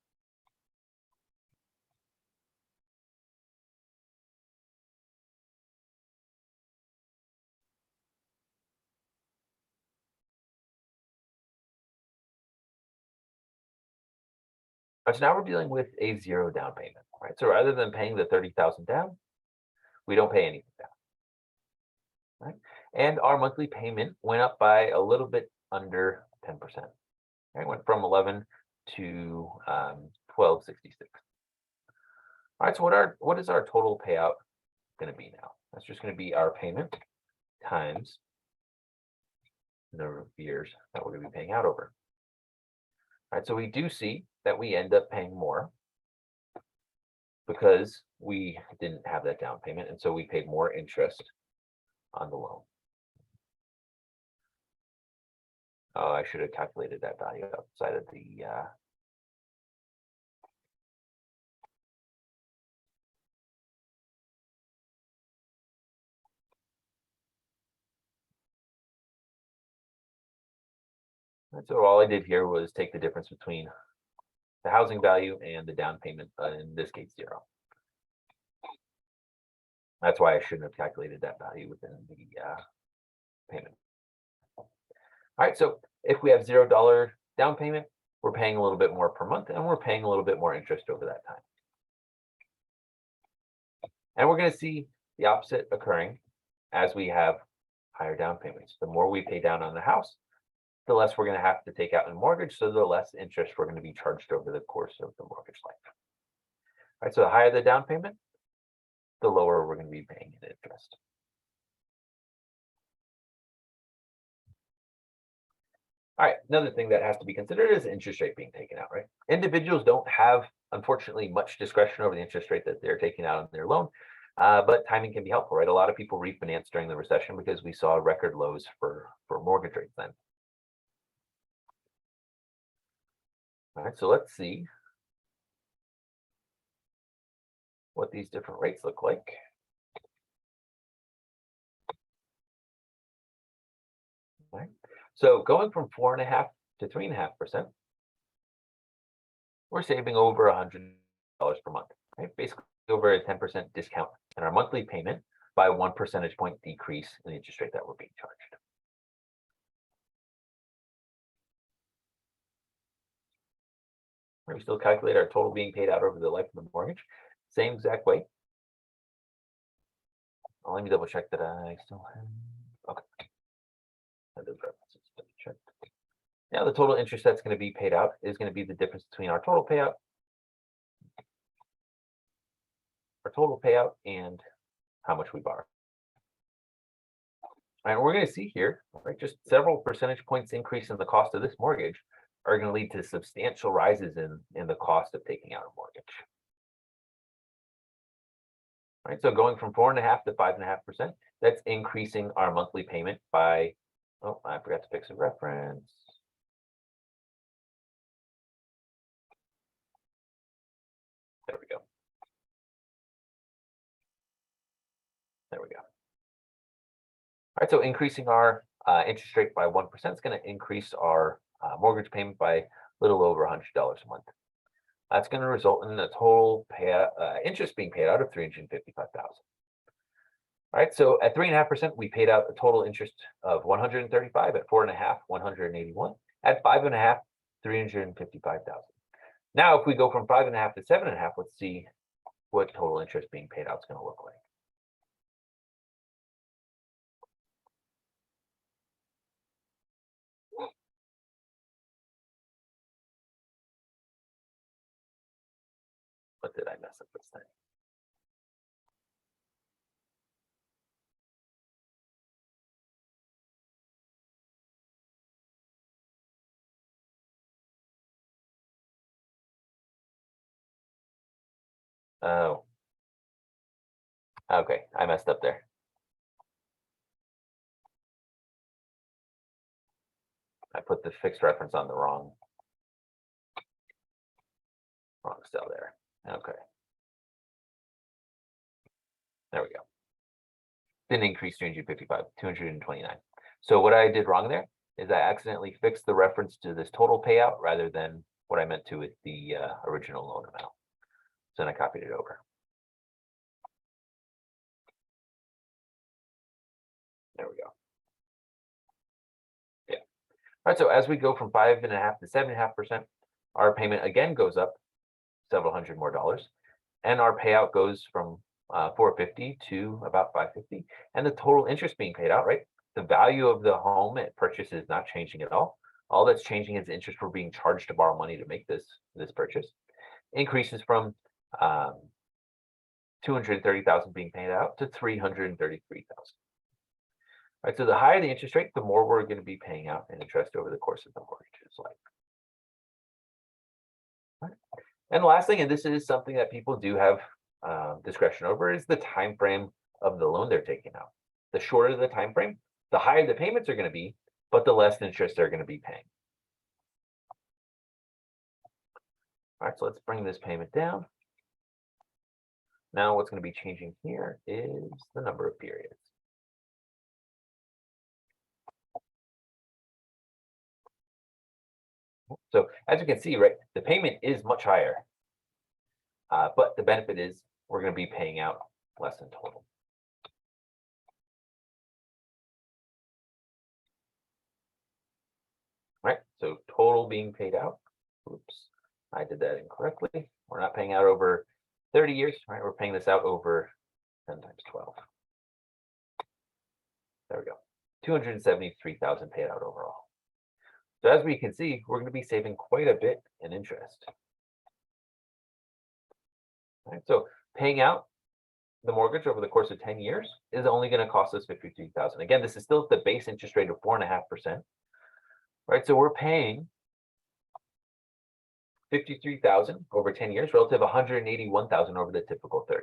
So now we're dealing with a 0 down payment, right? So rather than paying the 30,000 down, we don't pay anything down, right? And our monthly payment went up by a little bit under 10%. Right? Went from 11 to 1266. All right, so what is our total payout going to be now? That's just going to be our payment times the number of years that we're going to be paying out over. All right, so we do see that we end up paying more because we didn't have that down payment, and so we paid more interest on the loan. Oh, I should have calculated that value outside of the and so all I did here was take the difference between the housing value and the down payment, in this case 0. That's why I shouldn't have calculated that value within the payment. All right, so if we have $0 down payment, we're paying a little bit more per month, and we're paying a little bit more interest over that time. And we're going to see the opposite occurring as we have higher down payments. The more we pay down on the house, the less we're going to have to take out in mortgage, so the less interest we're going to be charged over the course of the mortgage life. All right, so the higher the down payment, the lower we're going to be paying in interest. All right, another thing that has to be considered is interest rate being taken out, right? Individuals don't have, unfortunately, much discretion over the interest rate that they're taking out on their loan, but timing can be helpful, right? A lot of people refinanced during the recession because we saw record lows for mortgage rates then. All right, so let's see what these different rates look like. All right. So going from 4.5% to 3.5%, we're saving over $100 per month, right? Basically over a 10% discount in our monthly payment by 1 percentage point decrease in the interest rate that we're being charged. We still calculate our total being paid out over the life of the mortgage, same exact way. Let me double check that I still have. Okay. Check. Now the total interest that's going to be paid out is going to be the difference between our total payout, and how much we borrow. And we're going to see here, right, just several percentage points increase in the cost of this mortgage are going to lead to substantial rises in the cost of taking out a mortgage. Right, so going from 4.5% to 5.5%, that's increasing our monthly payment by, oh, I forgot to fix a reference. There we go. There we go. All right, so increasing our interest rate by 1% is going to increase our mortgage payment by a little over $100 a month. That's going to result in a total interest being paid out of $355,000. All right, so at 3.5%, we paid out a total interest of $135,000. At 4.5%, $181,000. At 5.5%, $355,000. Now, if we go from 5.5% to 7.5%, let's see what total interest being paid out is going to look like. What did I mess up this thing? Oh. Okay, I messed up there. I put the fixed reference on the wrong cell there. Okay. There we go. Didn't increase 355, 229. So what I did wrong there is I accidentally fixed the reference to this total payout rather than what I meant to with the original loan amount. So then I copied it over. There we go. Yeah. All right, so as we go from 5.5% to 7.5%, our payment again goes up several hundred more dollars, and our payout goes from $450 to about $550, and the total interest being paid out, right? The value of the home at purchase is not changing at all. All that's changing is interest we're being charged to borrow money to make this purchase. Increases from $230,000 being paid out to $333,000. Right, so the higher the interest rate, the more we're going to be paying out in interest over the course of the mortgage's life. Right. And the last thing, and this is something that people do have discretion over, is the time frame of the loan they're taking out. The shorter the time frame, the higher the payments are going to be, but the less interest they're going to be paying. All right, so let's bring this payment down. Now what's going to be changing here is the number of periods. So as you can see, right, the payment is much higher, but the benefit is we're going to be paying out less in total. Right, so total being paid out. Oops, I did that incorrectly. We're not paying out over 30 years, right? We're paying this out over 10 times 12. There we go. 273,000 paid out overall. So as we can see, we're going to be saving quite a bit in interest. All right, so paying out the mortgage over the course of 10 years is only going to cost us $53,000. Again, this is still at the base interest rate of 4.5%. Right, so we're paying $53,000 over 10 years relative to $181,000 over the typical 30.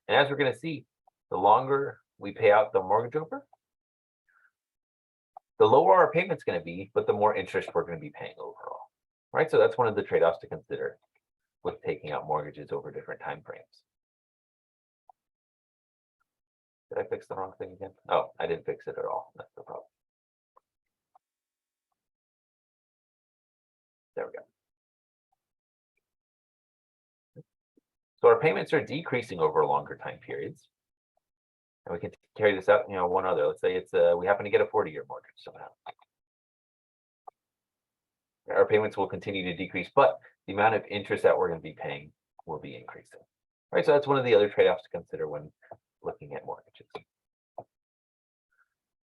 And as we're going to see, the longer we pay out the mortgage over, the lower our payment's going to be, but the more interest we're going to be paying overall. Right, so that's one of the trade-offs to consider with taking out mortgages over different time frames. Did I fix the wrong thing again? Oh, I didn't fix it at all. That's the problem. There we go. So our payments are decreasing over longer time periods. And we can carry this out, one other. Let's say it's we happen to get a 40-year mortgage somehow. Our payments will continue to decrease, but the amount of interest that we're going to be paying will be increasing. All right, so that's one of the other trade-offs to consider when looking at mortgages. All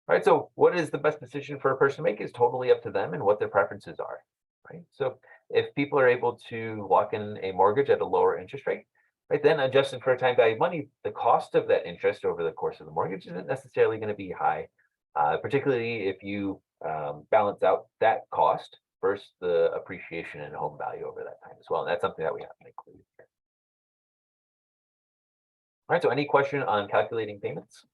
right, so what is the best decision for a person to make is totally up to them and what their preferences are. Right, so if people are able to lock in a mortgage at a lower interest rate, right, then adjusted for time value of money, the cost of that interest over the course of the mortgage isn't necessarily going to be high, particularly if you balance out that cost versus the appreciation in home value over that time as well. And that's something that we haven't included here. All right, so any question on calculating payments?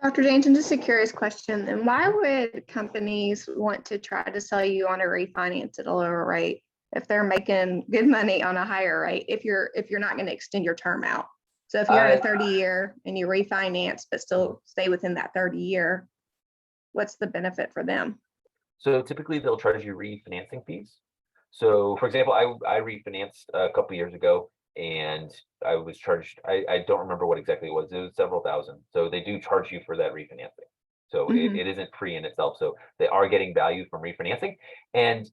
Dr. Jansen, just a curious question. And why would companies want to try to sell you on a refinance at a lower rate if they're making good money on a higher rate, if you're not going to extend your term out? So if you're in a 30-year and you refinance, but still stay within that 30-year, what's the benefit for them? So typically they'll charge you refinancing fees. So for example, I refinanced a couple years ago and I was charged, I don't remember what exactly it was several thousand. So they do charge you for that refinancing. So it isn't free in itself. So they are getting value from refinancing. And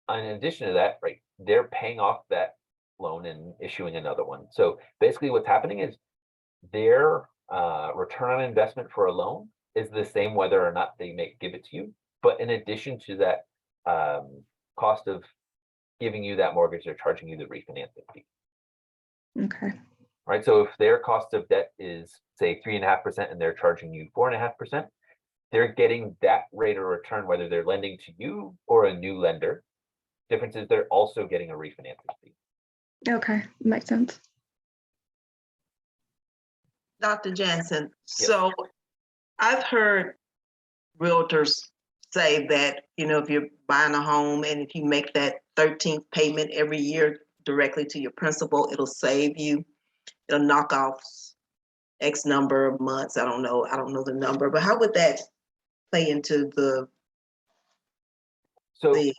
in addition to that, right, they're paying off that loan and issuing another one. So basically what's happening is their return on investment for a loan is the same whether or not they give it to you. But in addition to that cost of giving you that mortgage, they're charging you the refinancing fee. Okay. Right. So if their cost of debt is say 3.5% and they're charging you 4.5%, they're getting that rate of return whether they're lending to you or a new lender. Difference is they're also getting a refinancing fee. Okay, makes sense. Dr. Jansen, Yes. so I've heard realtors say that, if you're buying a home and if you make that 13th payment every year directly to your principal, it'll save you. It'll knock off X number of months. I don't know the number, but how would that play into the So the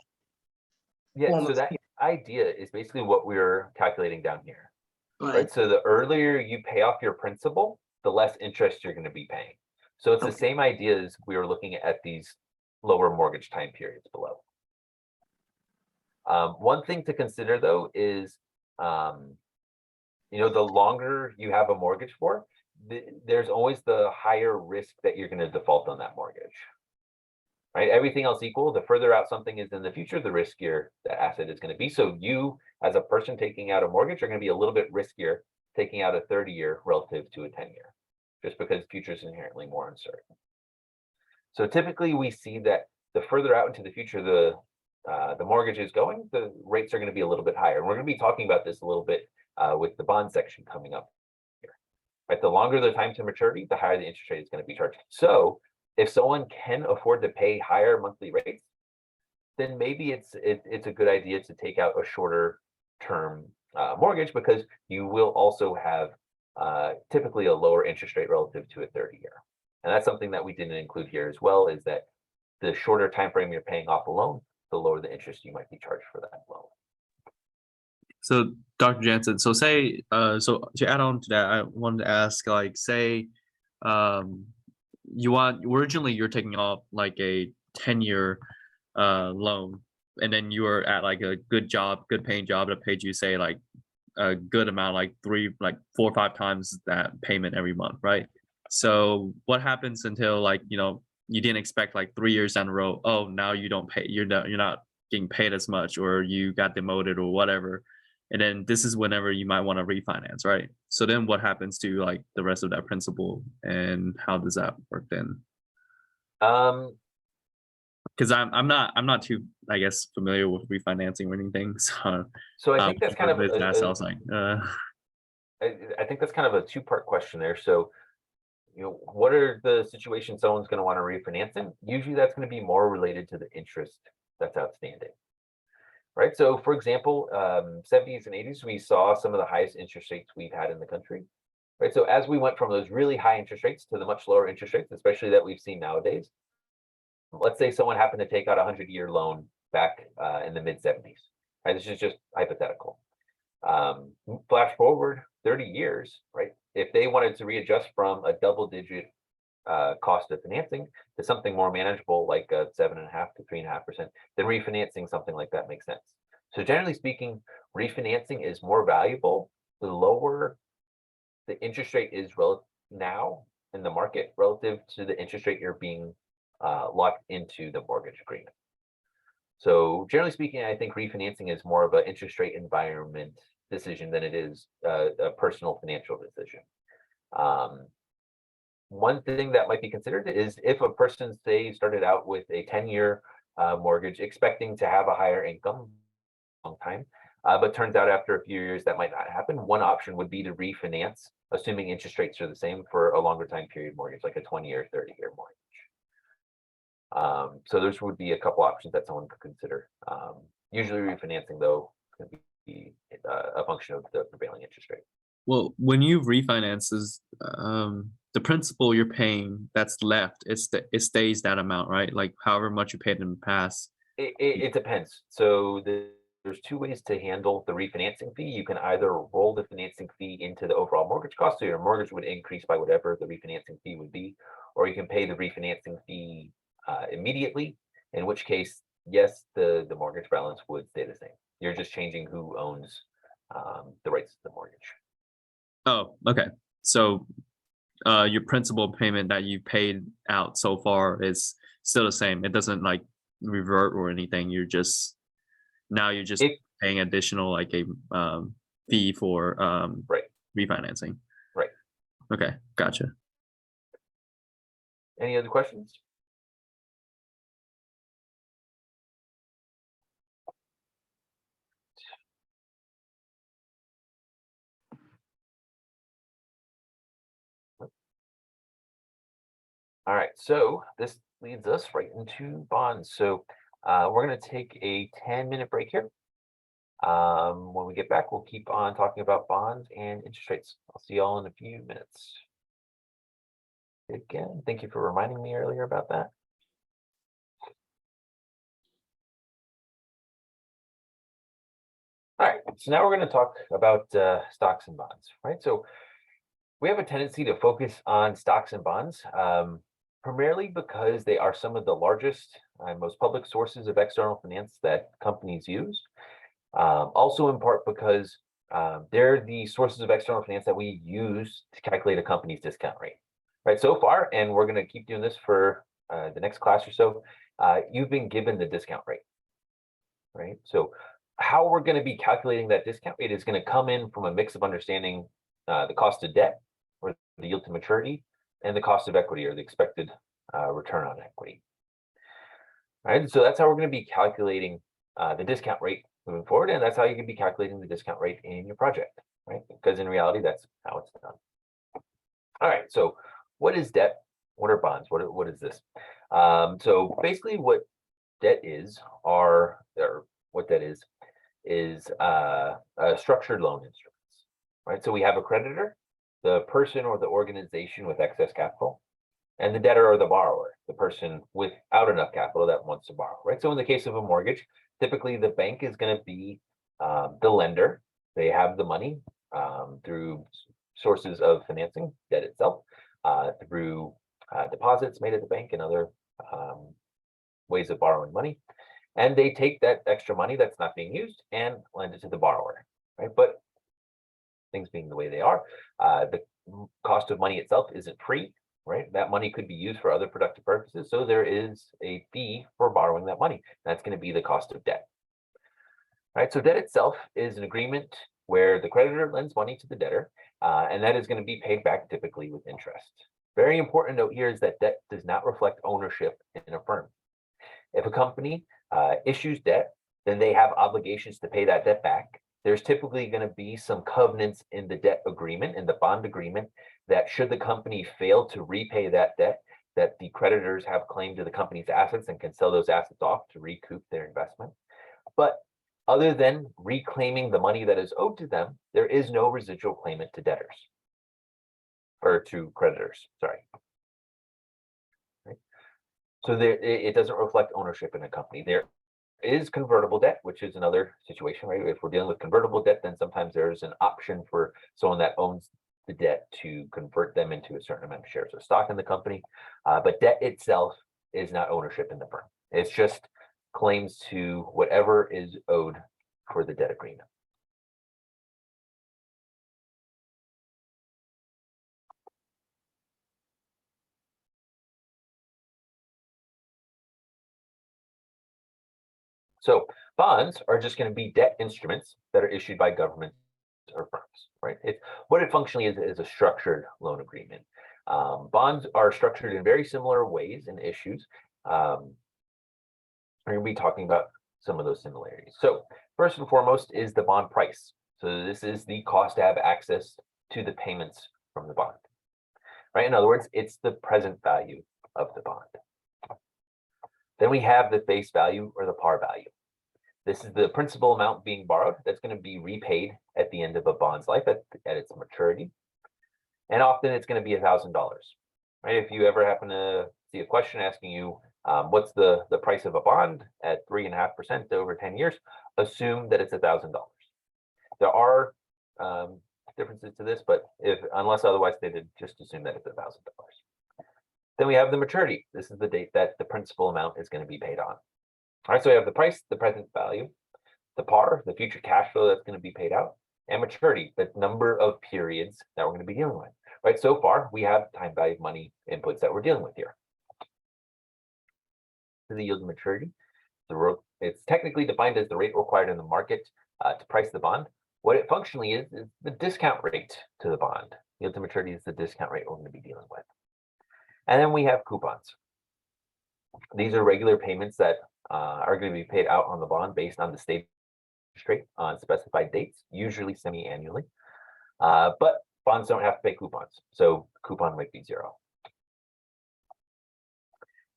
yeah, form so of- that idea is basically what we're calculating down here. right? Right. So the earlier you pay off your principal, the less interest you're going to be paying. So it's the same idea as we were looking at these lower mortgage time periods below. One thing to consider though is, the longer you have a mortgage for, there's always the higher risk that you're going to default on that mortgage. Right? Everything else equal, the further out something is in the future, the riskier the asset is going to be. So you, as a person taking out a mortgage, are going to be a little bit riskier taking out a 30-year relative to a 10-year, just because the future is inherently more uncertain. So typically we see that the further out into the future the mortgage is going, the rates are going to be a little bit higher. And we're going to be talking about this a little bit with the bond section coming up here. Right? The longer the time to maturity, the higher the interest rate is going to be charged. So if someone can afford to pay higher monthly rates, then maybe it's a good idea to take out a shorter term mortgage, because you will also have typically a lower interest rate relative to a 30-year. And that's something that we didn't include here as well, is that the shorter time frame you're paying off a loan, the lower the interest you might be charged for that loan. So Dr. Jansen, so say, so to add on to that, I wanted to ask, like, say, originally you're taking off like a 10-year loan, and then you were at like a good paying job that paid you, say, like a good amount, like 4 or 5 times that payment every month, right? So what happens until, like, you didn't expect, like 3 years down the road, oh, now you don't pay, you're not getting paid as much, or you got demoted or whatever. And then this is whenever you might want to refinance, right? So then what happens to like the rest of that principal, and how does that work then? Because I'm not too, I guess, familiar with refinancing or anything. So I think that's kind of I was like, I think that's kind of a two-part question there. So, what are the situations someone's going to want to refinance in? Usually that's going to be more related to the interest that's outstanding. Right. So for example, 70s and 80s, we saw some of the highest interest rates we've had in the country. Right. So as we went from those really high interest rates to the much lower interest rates, especially that we've seen nowadays, let's say someone happened to take out a 100-year loan back in the mid 70s. Right. This is just hypothetical. Flash forward 30 years, right? If they wanted to readjust from a double-digit cost of financing to something more manageable, like 7.5% to 3.5%, then refinancing something like that makes sense. So generally speaking, refinancing is more valuable the lower the interest rate is now in the market relative to the interest rate you're being locked into the mortgage agreement. So generally speaking, I think refinancing is more of an interest rate environment decision than it is a personal financial decision. One thing that might be considered is if a person, say, started out with a 10-year mortgage, expecting to have a higher income long time. But turns out after a few years that might not happen. One option would be to refinance, assuming interest rates are the same for a longer time period mortgage, like a 20 or 30-year mortgage. So those would be a couple options that someone could consider. Usually refinancing, though, can be a function of the prevailing interest rate. Well, when you refinances, the principal you're paying that's left, it stays that amount, right? Like however much you paid in the past. It depends. So there's two ways to handle the refinancing fee. You can either roll the financing fee into the overall mortgage cost, so your mortgage would increase by whatever the refinancing fee would be, or you can pay the refinancing fee immediately, in which case, yes, the mortgage balance would stay the same. You're just changing who owns the rights to the mortgage. Oh, okay. So your principal payment that you paid out so far is still the same. It doesn't like revert or anything. You're just paying additional like a fee for right refinancing. Right. Okay, gotcha. Any other questions? All right, so this leads us right into bonds. So we're going to take a 10-minute break here. When we get back, we'll keep on talking about bonds and interest rates. I'll see y'all in a few minutes. Again, thank you for reminding me earlier about that. All right, so now we're going to talk about stocks and bonds, right? So we have a tendency to focus on stocks and bonds, primarily because they are some of the largest and most public sources of external finance that companies use. Also in part because they're the sources of external finance that we use to calculate a company's discount rate. Right, so far, and we're going to keep doing this for the next class or so, you've been given the discount rate, right? So how we're going to be calculating that discount rate is going to come in from a mix of understanding the cost of debt, or the yield to maturity, and the cost of equity, or the expected return on equity. All right, so that's how we're going to be calculating the discount rate moving forward, and that's how you can be calculating the discount rate in your project, right? Because in reality, that's how it's done. All right, so what is debt? What are bonds? What is this? So basically what debt is, structured loan instruments, right? So we have a creditor, the person or the organization with excess capital, and the debtor or the borrower, the person without enough capital that wants to borrow, right? So in the case of a mortgage, typically the bank is going to be the lender. They have the money through sources of financing, debt itself, through deposits made at the bank and other ways of borrowing money. And they take that extra money that's not being used and lend it to the borrower, right? But things being the way they are, the cost of money itself isn't free, right? That money could be used for other productive purposes. So there is a fee for borrowing that money. That's going to be the cost of debt, right? So debt itself is an agreement where the creditor lends money to the debtor, and that is going to be paid back typically with interest. Very important note here is that debt does not reflect ownership in a firm. If a company issues debt, then they have obligations to pay that debt back. There's typically going to be some covenants in the debt agreement, in the bond agreement, that should the company fail to repay that debt, that the creditors have claim to the company's assets and can sell those assets off to recoup their investment. But other than reclaiming the money that is owed to them, there is no residual claimant to debtors, or to creditors, sorry. Right? So it doesn't reflect ownership in a company. There is convertible debt, which is another situation, right? If we're dealing with convertible debt, then sometimes there's an option for someone that owns the debt to convert them into a certain amount of shares of stock in the company. But debt itself is not ownership in the firm. It's just claims to whatever is owed for the debt agreement. So bonds are just going to be debt instruments that are issued by governments or firms, right? What it functionally is a structured loan agreement. Bonds are structured in very similar ways and issues. we're going to be talking about some of those similarities. So first and foremost is the bond price. So this is the cost to have access to the payments from the bond, right? In other words, it's the present value of the bond. Then we have the face value or the par value. This is the principal amount being borrowed that's going to be repaid at the end of a bond's life at its maturity. And often it's going to be $1,000, right? If you ever happen to see a question asking you, what's the price of a bond at 3.5% over 10 years, assume that it's $1,000. There are differences to this, but unless otherwise stated, just assume that it's $1,000. Then we have the maturity. This is the date that the principal amount is going to be paid on. All right, so we have the price, the present value, the par, the future cash flow that's going to be paid out, and maturity, the number of periods that we're going to be dealing with. Right, so far we have time value of money inputs that we're dealing with here. To the yield to maturity, it's technically defined as the rate required in the market to price the bond. What it functionally is the discount rate to the bond. Yield to maturity is the discount rate we're going to be dealing with. And then we have coupons. These are regular payments that are going to be paid out on the bond based on the state rate on specified dates, usually semi-annually. But bonds don't have to pay coupons, so coupon might be 0.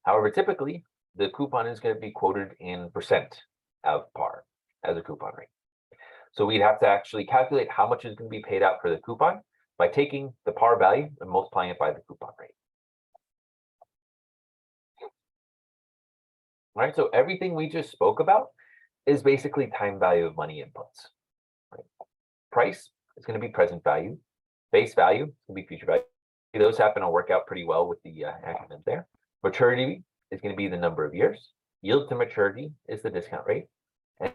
However, typically, the coupon is going to be quoted in percent of par as a coupon rate. So we'd have to actually calculate how much is going to be paid out for the coupon by taking the par value and multiplying it by the coupon rate. All right, so everything we just spoke about is basically time value of money inputs. Right? Price is going to be present value. Face value is going to be future value. Those happen to work out pretty well with the acronym there. Maturity is going to be the number of years. Yield to maturity is the discount rate. And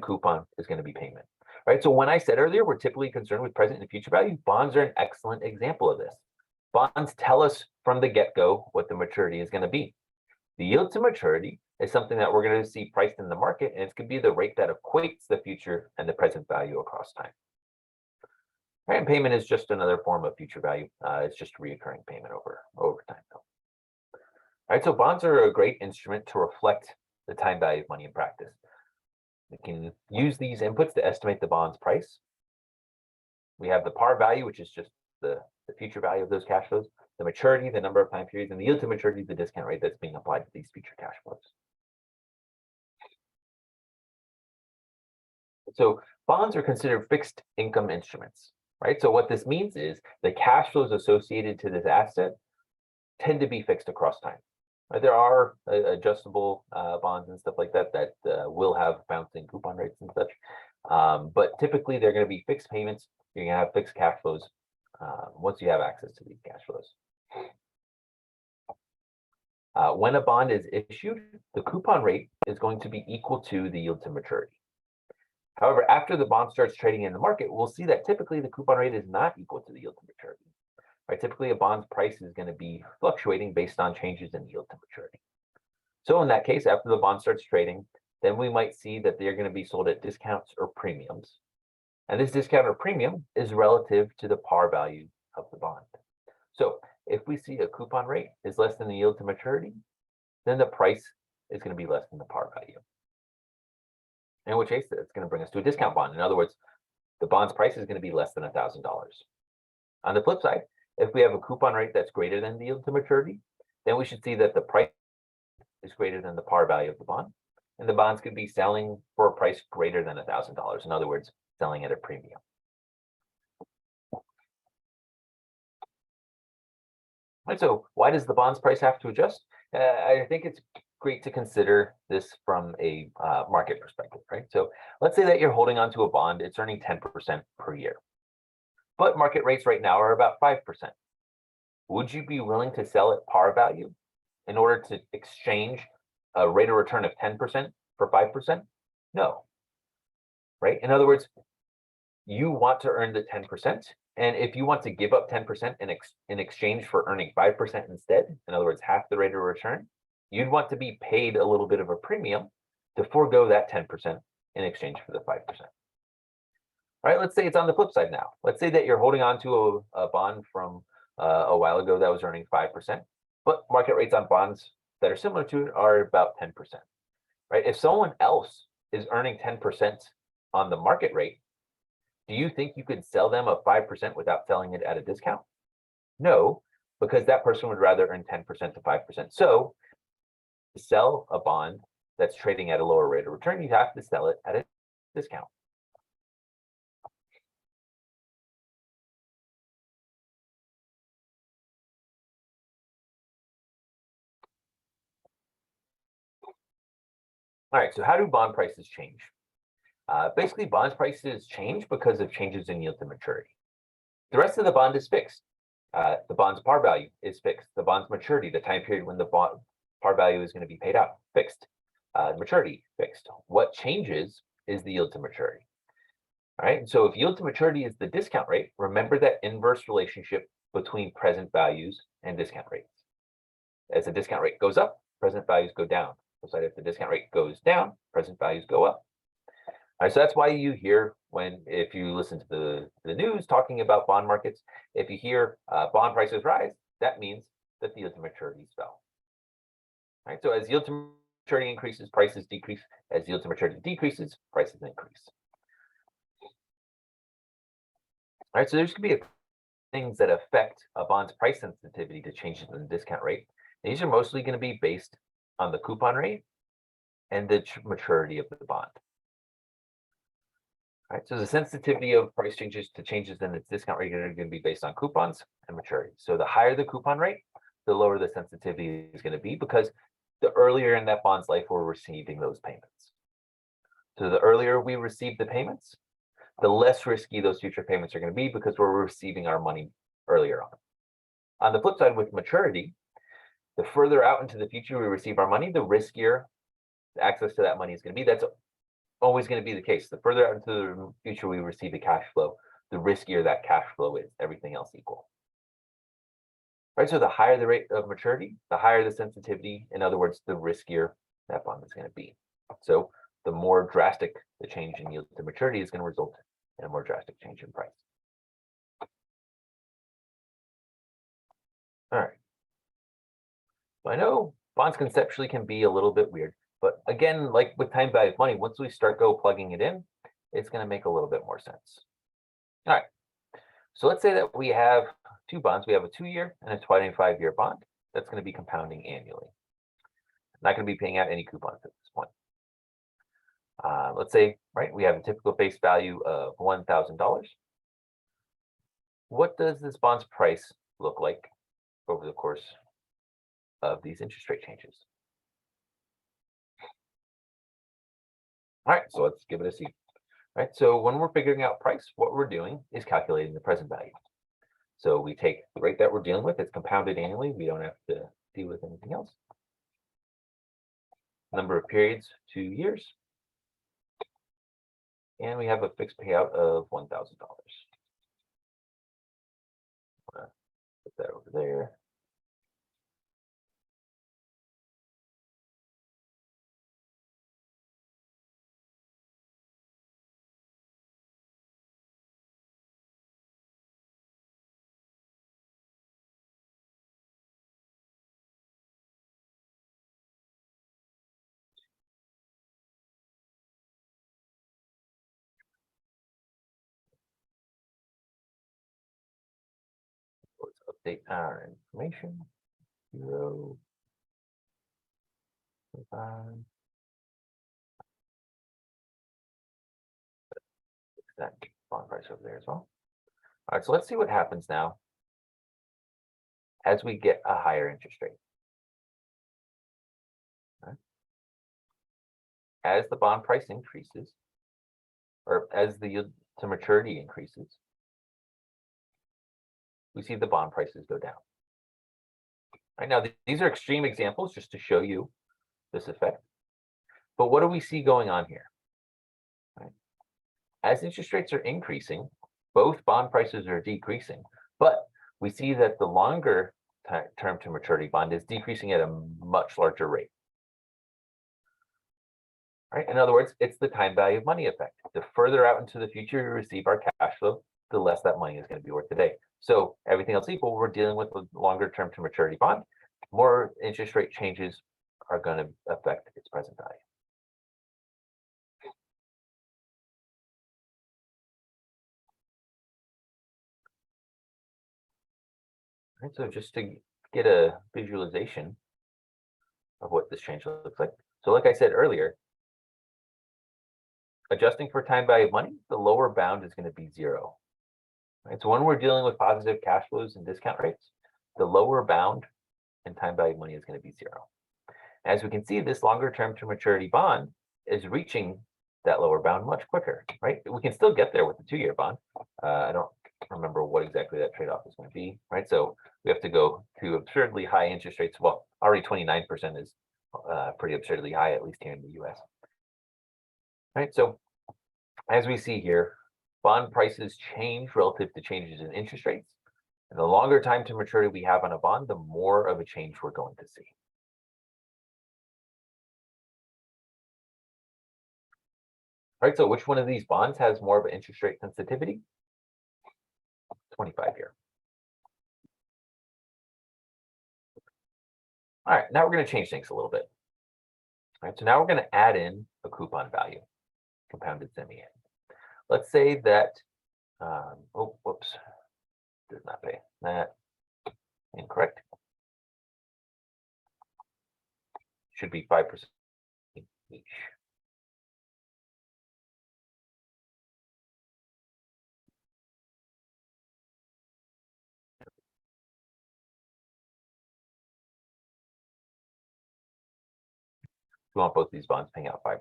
coupon is going to be payment. Right, so when I said earlier, we're typically concerned with present and future value, bonds are an excellent example of this. Bonds tell us from the get-go what the maturity is going to be. The yield to maturity is something that we're going to see priced in the market, and it's going to be the rate that equates the future and the present value across time. Right, and payment is just another form of future value. It's just reoccurring payment over time. All right, so bonds are a great instrument to reflect the time value of money in practice. We can use these inputs to estimate the bond's price. We have the par value, which is just the future value of those cash flows, the maturity, the number of time periods, and the yield to maturity, the discount rate that's being applied to these future cash flows. So bonds are considered fixed income instruments, right? So what this means is the cash flows associated to this asset tend to be fixed across time. Right? There are adjustable bonds and stuff like that that will have bouncing coupon rates and such. But typically they're going to be fixed payments. You're going to have fixed cash flows once you have access to these cash flows. When a bond is issued, the coupon rate is going to be equal to the yield to maturity. However, after the bond starts trading in the market, we'll see that typically the coupon rate is not equal to the yield to maturity. Right? Typically, a bond's price is going to be fluctuating based on changes in yield to maturity. So in that case, after the bond starts trading, then we might see that they're going to be sold at discounts or premiums. And this discount or premium is relative to the par value of the bond. So if we see a coupon rate is less than the yield to maturity, then the price is going to be less than the par value. In which case, it's going to bring us to a discount bond. In other words, the bond's price is going to be less than $1,000. On the flip side, if we have a coupon rate that's greater than the yield to maturity, then we should see that the price is greater than the par value of the bond, and the bonds could be selling for a price greater than $1,000. In other words, selling at a premium. Right, so why does the bond's price have to adjust? I think it's great to consider this from a market perspective, right? So let's say that you're holding onto a bond, it's earning 10% per year, but market rates right now are about 5%. Would you be willing to sell at par value in order to exchange a rate of return of 10% for 5%? No, right? In other words, you want to earn the 10%. And if you want to give up 10% in exchange for earning 5% instead, in other words, half the rate of return, you'd want to be paid a little bit of a premium to forego that 10% in exchange for the 5%. All right, let's say it's on the flip side now. Let's say that you're holding on to a bond from a while ago that was earning 5%, but market rates on bonds that are similar to it are about 10%. right? If someone else is earning 10% on the market rate, do you think you could sell them a 5% without selling it at a discount? No, because that person would rather earn 10% to 5%. So to sell a bond that's trading at a lower rate of return, you have to sell it at a discount. All right, so how do bond prices change? Basically, bond prices change because of changes in yield to maturity. The rest of the bond is fixed. The bond's par value is fixed. The bond's maturity, the time period when the bond par value is going to be paid out, fixed. Maturity, fixed. What changes is the yield to maturity. All right, so if yield to maturity is the discount rate, remember that inverse relationship between present values and discount rates. As the discount rate goes up, present values go down. So if the discount rate goes down, present values go up. All right, so that's why you hear if you listen to the news talking about bond markets, if you hear bond prices rise, that means that the yield to maturity fell. All right, so as yield to maturity increases, prices decrease. As yield to maturity decreases, prices increase. All right, so there's going to be things that affect a bond's price sensitivity to changes in the discount rate. These are mostly going to be based on the coupon rate and the maturity of the bond. All right, so the sensitivity of price changes to changes in its discount rate are going to be based on coupons and maturity. So the higher the coupon rate, the lower the sensitivity is going to be, because the earlier in that bond's life we're receiving those payments. So the earlier we receive the payments, the less risky those future payments are going to be, because we're receiving our money earlier on. On the flip side, with maturity, the further out into the future we receive our money, the riskier the access to that money is going to be. That's always going to be the case. The further out into the future we receive the cash flow, the riskier that cash flow is, everything else equal. Right, so the higher the rate of maturity, the higher the sensitivity. In other words, the riskier that bond is going to be. So the more drastic the change in yield to maturity is going to result in a more drastic change in price. All right. So I know bonds conceptually can be a little bit weird, but again, like with time value of money, once we start plugging it in, it's going to make a little bit more sense. All right. So let's say that we have two bonds. We have a 2-year and a 25-year bond that's going to be compounding annually. Not going to be paying out any coupons at this point. Let's say, right, we have a typical face value of $1,000. What does this bond's price look like over the course of these interest rate changes? All right, so let's give it a see. All right, so when we're figuring out price, what we're doing is calculating the present value. So we take the rate that we're dealing with, it's compounded annually. We don't have to deal with anything else. Number of periods, 2 years. And we have a fixed payout of $1,000. Put that over there. Let's update our information. 0, 5. That bond price over there as well. All right, so let's see what happens now as we get a higher interest rate. Right. As the bond price increases, or as the yield to maturity increases, we see the bond prices go down. Right now, these are extreme examples just to show you this effect. But what do we see going on here? Right. As interest rates are increasing, both bond prices are decreasing, but we see that the longer term to maturity bond is decreasing at a much larger rate. Right? In other words, it's the time value of money effect. The further out into the future we receive our cash flow, the less that money is going to be worth today. So everything else equal, we're dealing with a longer term to maturity bond. More interest rate changes are going to affect its present value. Right, so just to get a visualization of what this change looks like. So like I said earlier, adjusting for time value of money, the lower bound is going to be 0. Right, so when we're dealing with positive cash flows and discount rates, the lower bound in time value of money is going to be 0. As we can see, this longer term to maturity bond is reaching that lower bound much quicker, right? We can still get there with the 2-year bond. I don't remember what exactly that trade-off is going to be, right? So we have to go to absurdly high interest rates. Well, already 29% is pretty absurdly high, at least here in the US. Right, so as we see here, bond prices change relative to changes in interest rates. And the longer time to maturity we have on a bond, the more of a change we're going to see. Right, so which one of these bonds has more of an interest rate sensitivity? 25-year. All right, now we're going to change things a little bit. All right, so now we're going to add in a coupon value, compounded semi-annual. Let's say that, oh, whoops, does not pay that. Incorrect. Should be 5% each. We want both these bonds paying out 5%.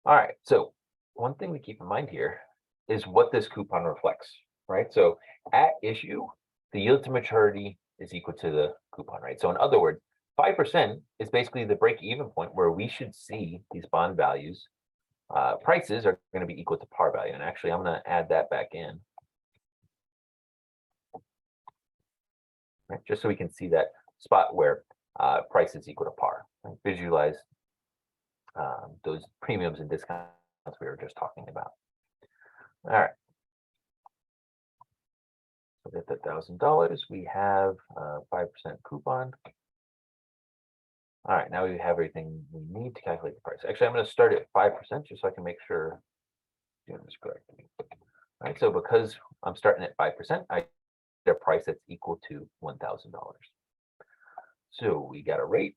All right, so one thing to keep in mind here is what this coupon reflects, right? So at issue, the yield to maturity is equal to the coupon, right? So in other words, 5% is basically the break-even point where we should see these bond values, prices are going to be equal to par value. And actually, I'm going to add that back in, right? Just so we can see that spot where price is equal to par. Right? Visualize those premiums and discounts we were just talking about. All right. So get the $1,000. We have 5% coupon. All right, now we have everything we need to calculate the price. Actually, I'm going to start at 5% just so I can make sure I'm doing this correctly. All right, so because I'm starting at 5%, I get a price that's equal to $1,000. So we got a rate.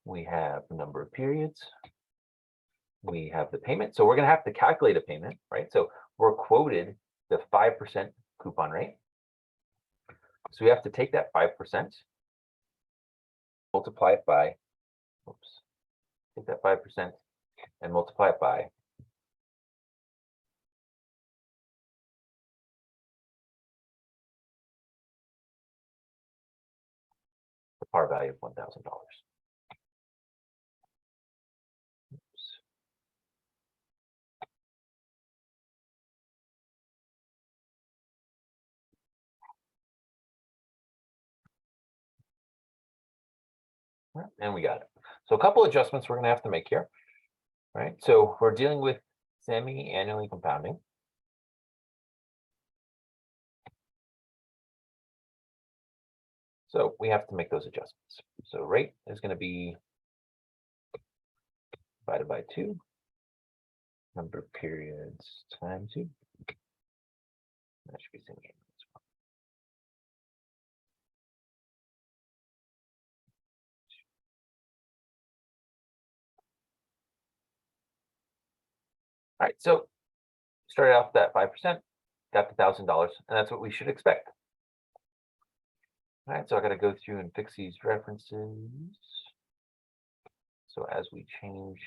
We have the number of periods. We have the payment. So we're going to have to calculate a payment, right? So we're quoted the 5% coupon rate. So we have to take that 5%, multiply it by, take that 5% and multiply it by the par value of $1,000. And we got it. So a couple adjustments we're going to have to make here, right? So we're dealing with semi-annually compounding. So we have to make those adjustments. So rate is going to be divided by 2, number of periods times 2. That should be semi-annual as well. All right, so started off that 5%, got the $1,000, and that's what we should expect. All right, so I got to go through and fix these references. So as we change,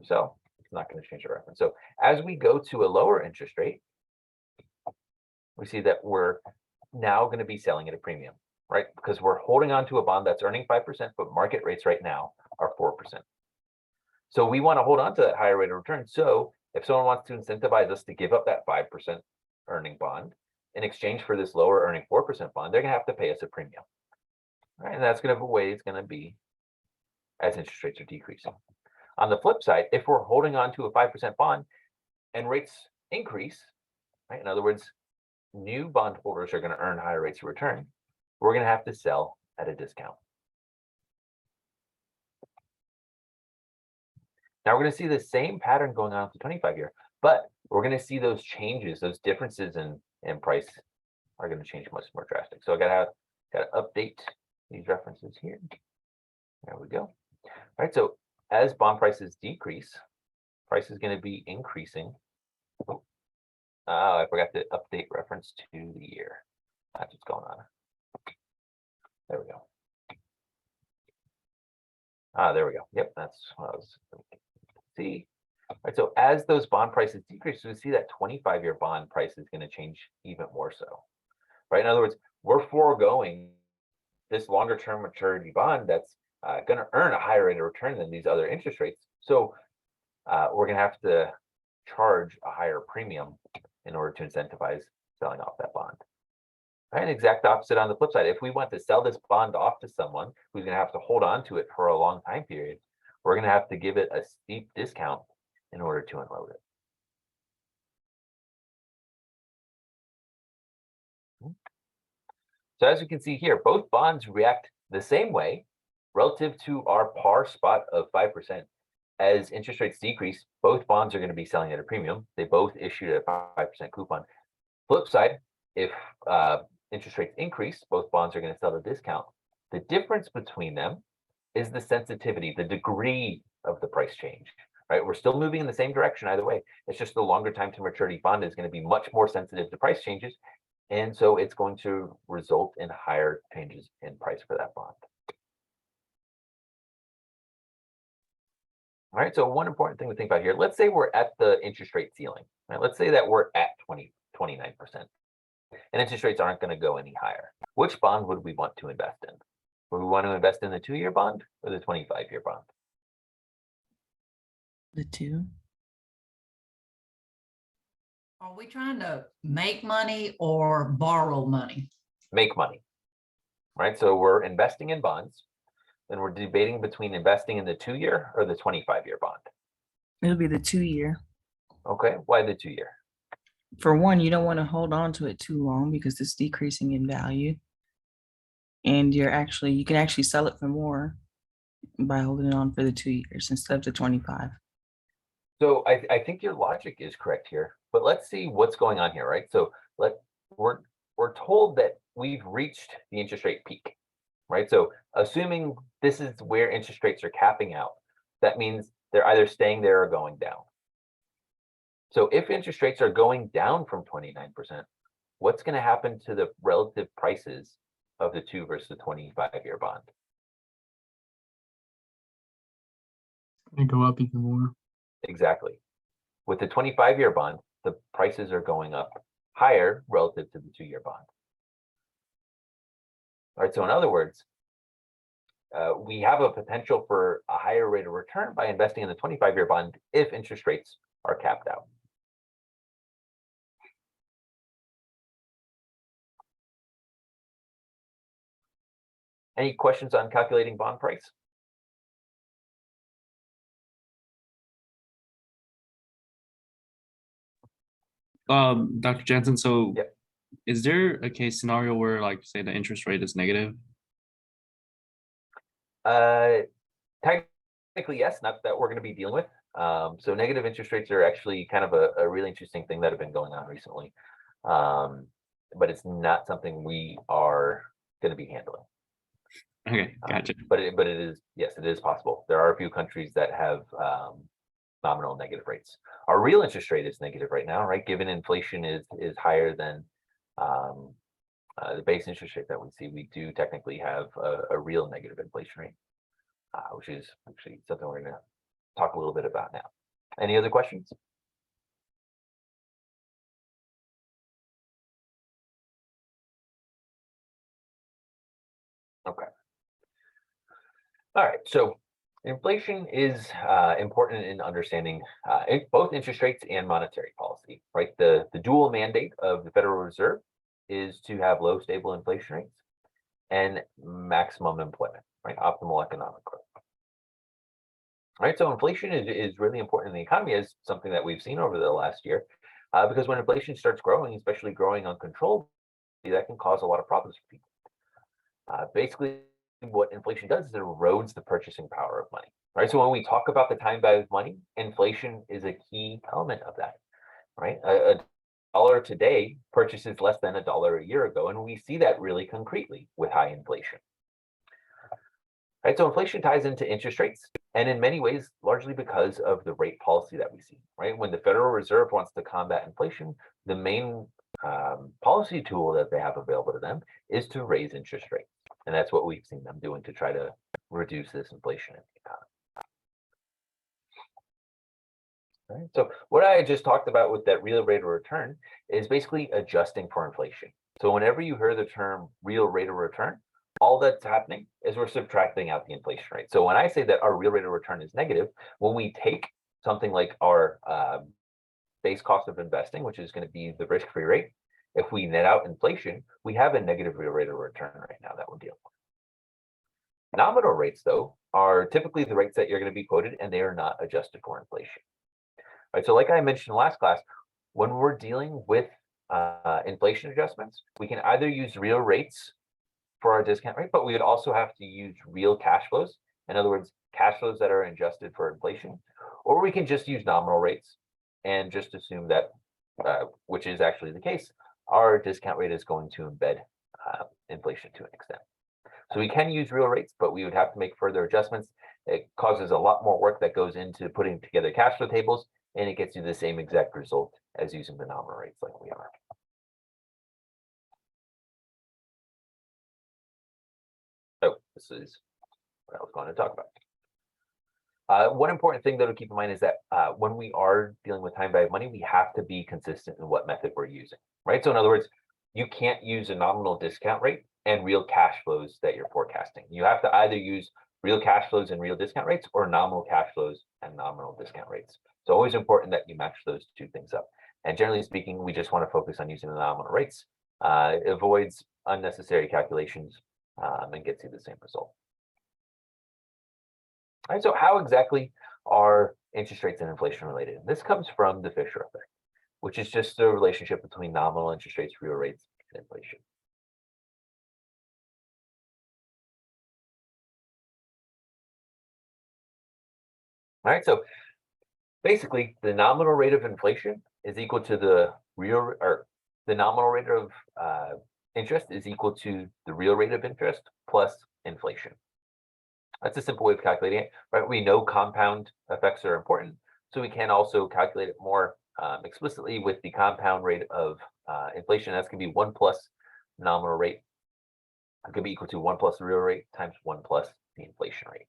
so it's not going to change the reference. So as we go to a lower interest rate, we see that we're now going to be selling at a premium, right? Because we're holding on to a bond that's earning 5%, but market rates right now are 4%. So we want to hold on to that higher rate of return. So if someone wants to incentivize us to give up that 5% earning bond in exchange for this lower earning 4% bond, they're going to have to pay us a premium. All right, and that's going to be the way it's going to be as interest rates are decreasing. On the flip side, if we're holding on to a 5% bond and rates increase, right? In other words, new bondholders are going to earn higher rates of return, we're going to have to sell at a discount. Now we're going to see the same pattern going on with the 25-year, but we're going to see those changes, those differences in and price are going to change much more drastic. So I gotta update these references here. There we go. All right, so as bond prices decrease, price is going to be increasing. Oh, I forgot to update reference to the year. That's what's going on. There we go. There we go. Yep, that's what I was see. All right, so as those bond prices decrease, we see that 25-year bond price is going to change even more so. Right. In other words, we're foregoing this longer term maturity bond that's going to earn a higher rate of return than these other interest rates. So we're going to have to charge a higher premium in order to incentivize selling off that bond. Right, exact opposite on the flip side. If we want to sell this bond off to someone who's going to have to hold on to it for a long time period, we're going to have to give it a steep discount in order to unload it. So as you can see here, both bonds react the same way relative to our par spot of 5%. As interest rates decrease, both bonds are going to be selling at a premium. They both issued at a 5% coupon. Flip side, if interest rates increase, both bonds are going to sell at a discount. The difference between them is the sensitivity, the degree of the price change. Right? We're still moving in the same direction either way. It's just the longer time to maturity bond is going to be much more sensitive to price changes. And so it's going to result in higher changes in price for that bond. All right, so one important thing to think about here, let's say we're at the interest rate ceiling. Right? Let's say that we're at 29%. And interest rates aren't going to go any higher. Which bond would we want to invest in? Would we want to invest in the 2-year bond or the 25-year bond? The 2. Are we trying to make money or borrow money? Make money, right? So we're investing in bonds, and we're debating between investing in the 2-year or the 25-year bond. It'll be the 2-year. Okay, why the 2-year? For one, you don't want to hold on to it too long because it's decreasing in value. And you can actually sell it for more by holding it on for the 2 years instead of the 25. So I think your logic is correct here, but let's see what's going on here, right? So we're told that we've reached the interest rate peak, right? So assuming this is where interest rates are capping out, that means they're either staying there or going down. So if interest rates are going down from 29%, what's going to happen to the relative prices of the 2 versus the 25-year bond? They go up even more. Exactly. With the 25-year bond, the prices are going up higher relative to the 2-year bond. All right, so in other words, we have a potential for a higher rate of return by investing in the 25-year bond if interest rates are capped out. Any questions on calculating bond price? Dr. Jensen, so Yep. Is there a case scenario where, like, say the interest rate is negative? Technically, yes, not that we're going to be dealing with. So negative interest rates are actually kind of a really interesting thing that have been going on recently. But it's not something we are going to be handling. Okay, gotcha. But it is, yes, it is possible. There are a few countries that have nominal negative rates. Our real interest rate is negative right now, right? Given inflation is higher than the base interest rate that we see, we do technically have a real negative inflation rate, which is actually something we're going to talk a little bit about now. Any other questions? Okay. All right, so inflation is important in understanding both interest rates and monetary policy, right? The dual mandate of the Federal Reserve is to have low, stable inflation rates and maximum employment, right? Optimal economic growth. Right, so inflation is really important in the economy as something that we've seen over the last year, because when inflation starts growing, especially growing uncontrollably, that can cause a lot of problems for people. Basically, what inflation does is it erodes the purchasing power of money, right? So when we talk about the time value of money, inflation is a key element of that, right? A dollar today purchases less than $1 a year ago, and we see that really concretely with high inflation. Right, so inflation ties into interest rates, and in many ways, largely because of the rate policy that we see. Right, when the Federal Reserve wants to combat inflation, the main policy tool that they have available to them is to raise interest rates, and that's what we've seen them doing to try to reduce this inflation in the economy. Right, so what I just talked about with that real rate of return is basically adjusting for inflation. So whenever you hear the term real rate of return, all that's happening is we're subtracting out the inflation rate. So when I say that our real rate of return is negative, when we take something like our base cost of investing, which is going to be the risk-free rate, if we net out inflation, we have a negative real rate of return right now that we're dealing with. Nominal rates, though, are typically the rates that you're going to be quoted, and they are not adjusted for inflation. Right, so like I mentioned last class, when we're dealing with inflation adjustments, we can either use real rates for our discount rate, but we would also have to use real cash flows. In other words, cash flows that are adjusted for inflation, or we can just use nominal rates and just assume that, which is actually the case, our discount rate is going to embed inflation to an extent. So we can use real rates, but we would have to make further adjustments. It causes a lot more work that goes into putting together cash flow tables, and it gets you the same exact result as using the nominal rates like we are. So this is what I was going to talk about. One important thing though to keep in mind is that when we are dealing with time value of money, we have to be consistent in what method we're using, right? So in other words, you can't use a nominal discount rate and real cash flows that you're forecasting. You have to either use real cash flows and real discount rates, or nominal cash flows and nominal discount rates. It's always important that you match those two things up. And generally speaking, we just want to focus on using the nominal rates. It avoids unnecessary calculations and gets you the same result. All right, so how exactly are interest rates and inflation related? This comes from the Fisher effect, which is just the relationship between nominal interest rates, real rates, and inflation. All right, so basically the nominal rate of inflation is equal to the real, or the nominal rate of interest is equal to the real rate of interest plus inflation. That's a simple way of calculating it, right? We know compound effects are important, so we can also calculate it more explicitly with the compound rate of inflation. That's going to be 1 plus nominal rate. It could be equal to 1 plus the real rate times 1 plus the inflation rate.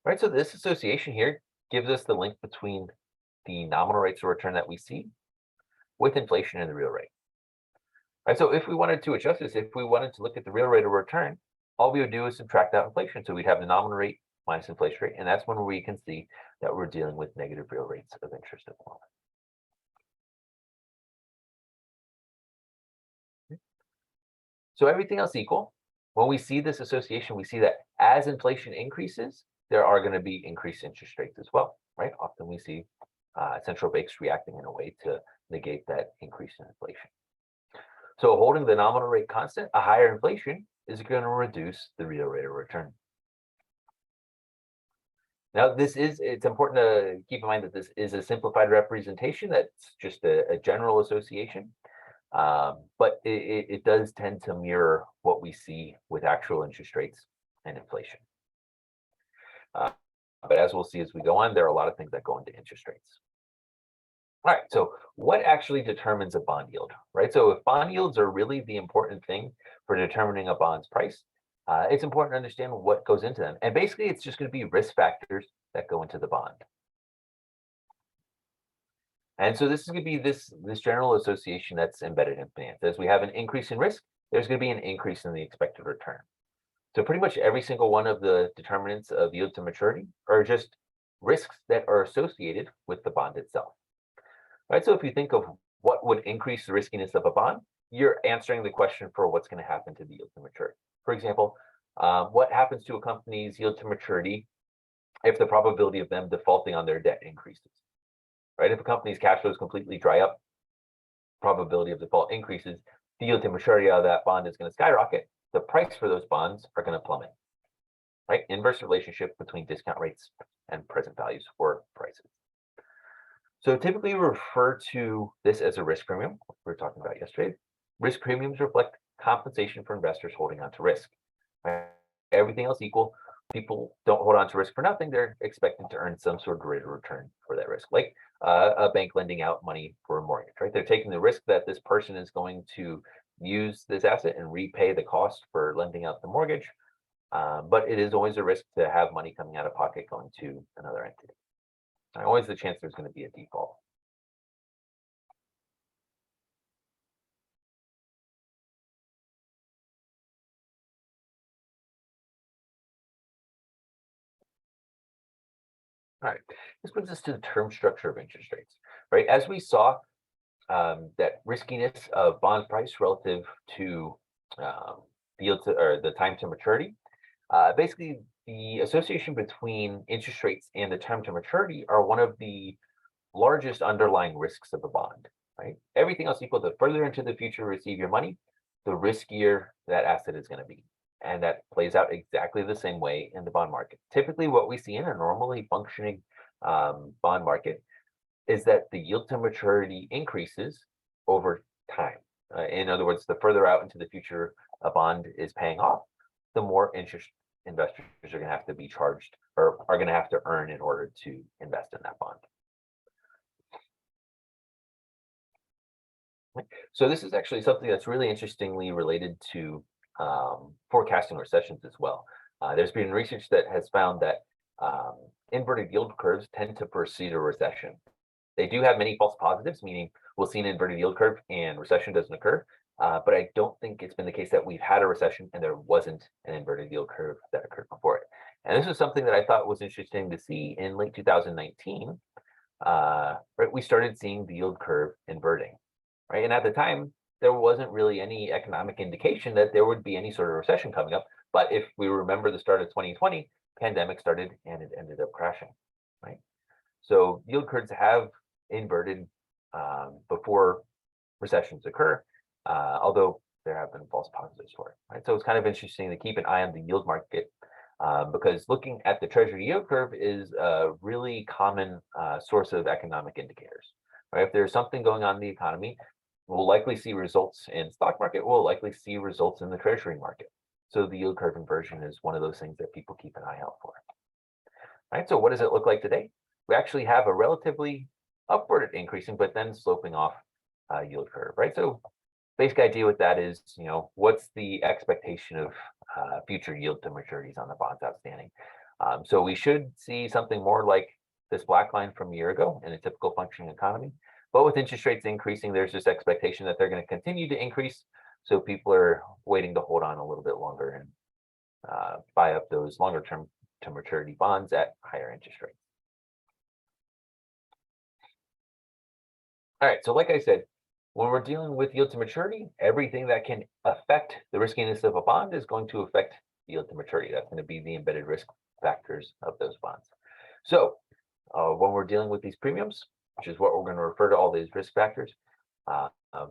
Right, so this association here gives us the link between the nominal rates of return that we see with inflation and the real rate. Right, so if we wanted to adjust this, if we wanted to look at the real rate of return, all we would do is subtract out inflation. So we'd have the nominal rate minus inflation rate, and that's when we can see that we're dealing with negative real rates of interest at the moment. So everything else equal, when we see this association, we see that as inflation increases, there are going to be increased interest rates as well, right? Often we see central banks reacting in a way to negate that increase in inflation. So holding the nominal rate constant, a higher inflation is going to reduce the real rate of return. Now, it's important to keep in mind that this is a simplified representation. That's just a general association, but it does tend to mirror what we see with actual interest rates and inflation. But as we'll see as we go on, there are a lot of things that go into interest rates. All right, so what actually determines a bond yield, right? So if bond yields are really the important thing for determining a bond's price, it's important to understand what goes into them. And basically, it's just going to be risk factors that go into the bond. And so this is going to be this general association that's embedded in finance. As we have an increase in risk, there's going to be an increase in the expected return. So pretty much every single one of the determinants of yield to maturity are just risks that are associated with the bond itself. Right, so if you think of what would increase the riskiness of a bond, you're answering the question for what's going to happen to the yield to maturity. For example, what happens to a company's yield to maturity if the probability of them defaulting on their debt increases? Right, if a company's cash flows completely dry up, probability of default increases, the yield to maturity of that bond is going to skyrocket. The price for those bonds are going to plummet. Right, inverse relationship between discount rates and present values for prices. So typically we refer to this as a risk premium, we were talking about yesterday. Risk premiums reflect compensation for investors holding on to risk. Right? Everything else equal, people don't hold on to risk for nothing. They're expected to earn some sort of rate of return for that risk, like a bank lending out money for a mortgage, right? They're taking the risk that this person is going to use this asset and repay the cost for lending out the mortgage. But it is always a risk to have money coming out of pocket going to another entity. And always the chance there's going to be a default. All right, this brings us to the term structure of interest rates, right? As we saw, that riskiness of bond price relative to yield to, or the time to maturity. Basically, the association between interest rates and the time to maturity are one of the largest underlying risks of a bond, right? Everything else equal, the further into the future you receive your money, the riskier that asset is going to be. And that plays out exactly the same way in the bond market. Typically, what we see in a normally functioning bond market is that the yield to maturity increases over time. In other words, the further out into the future a bond is paying off, the more interest investors are going to have to be charged or are going to have to earn in order to invest in that bond. So this is actually something that's really interestingly related to forecasting recessions as well. There's been research that has found that inverted yield curves tend to precede a recession. They do have many false positives, meaning we'll see an inverted yield curve and recession doesn't occur. But I don't think it's been the case that we've had a recession and there wasn't an inverted yield curve that occurred before it. And this is something that I thought was interesting to see in late 2019. Right, we started seeing the yield curve inverting, right? And at the time, there wasn't really any economic indication that there would be any sort of recession coming up. But if we remember the start of 2020, pandemic started and it ended up crashing, right? So yield curves have inverted before recessions occur, although there have been false positives for it, right? So it's kind of interesting to keep an eye on the yield market because looking at the treasury yield curve is a really common source of economic indicators, right? If there's something going on in the economy, we'll likely see results in stock market, we'll likely see results in the treasury market. So the yield curve inversion is one of those things that people keep an eye out for. Right, so what does it look like today? We actually have a relatively upward increasing, but then sloping off yield curve, right? So basic idea with that is, what's the expectation of future yield to maturities on the bonds outstanding? So we should see something more like this black line from a year ago in a typical functioning economy. But with interest rates increasing, there's this expectation that they're going to continue to increase. So people are waiting to hold on a little bit longer and buy up those longer term to maturity bonds at higher interest rates. All right, so like I said, when we're dealing with yield to maturity, everything that can affect the riskiness of a bond is going to affect yield to maturity. That's going to be the embedded risk factors of those bonds. So when we're dealing with these premiums, which is what we're going to refer to all these risk factors,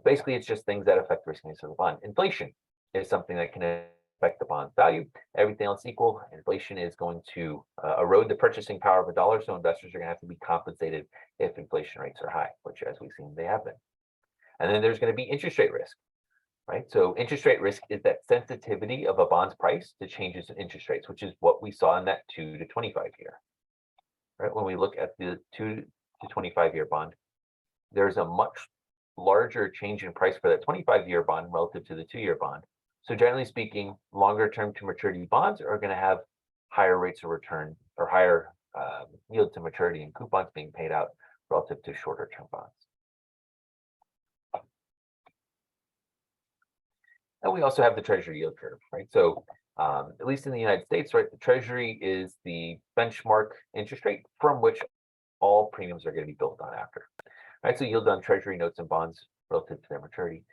basically it's just things that affect the riskiness of the bond. Inflation is something that can affect the bond's value. Everything else equal, inflation is going to erode the purchasing power of a dollar, so investors are going to have to be compensated if inflation rates are high, which as we've seen, they have been. And then there's going to be interest rate risk, right? So interest rate risk is that sensitivity of a bond's price to changes in interest rates, which is what we saw in that 2 to 25 year, right? When we look at the 2 to 25 year bond, there's a much larger change in price for that 25-year bond relative to the 2-year bond. So generally speaking, longer term to maturity bonds are going to have higher rates of return or higher yield to maturity and coupons being paid out relative to shorter term bonds. And we also have the treasury yield curve, right? So at least in the United States, right, the treasury is the benchmark interest rate from which all premiums are going to be built on after. Right, so yield on treasury notes and bonds relative to their maturity.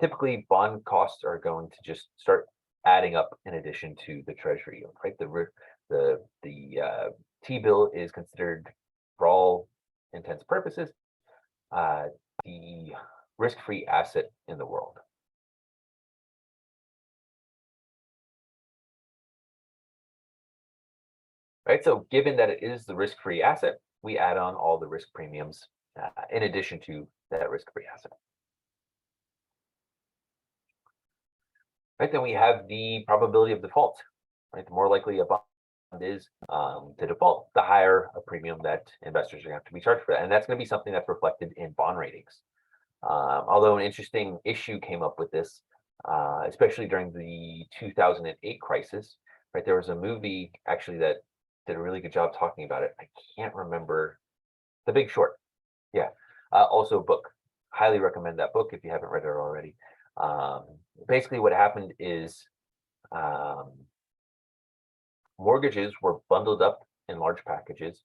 Typically, bond costs are going to just start adding up in addition to the treasury yield, right? The T-bill is considered, for all intents and purposes, the risk-free asset in the world. Right, so given that it is the risk-free asset, we add on all the risk premiums in addition to that risk-free asset. Right, then we have the probability of default. Right, the more likely a bond is to default, the higher a premium that investors are going to have to be charged for that. And that's going to be something that's reflected in bond ratings. Although an interesting issue came up with this, especially during the 2008 crisis, right? There was a movie actually that did a really good job talking about it. I can't remember. The Big Short. Yeah. Also a book. Highly recommend that book if you haven't read it already. Basically what happened is mortgages were bundled up in large packages.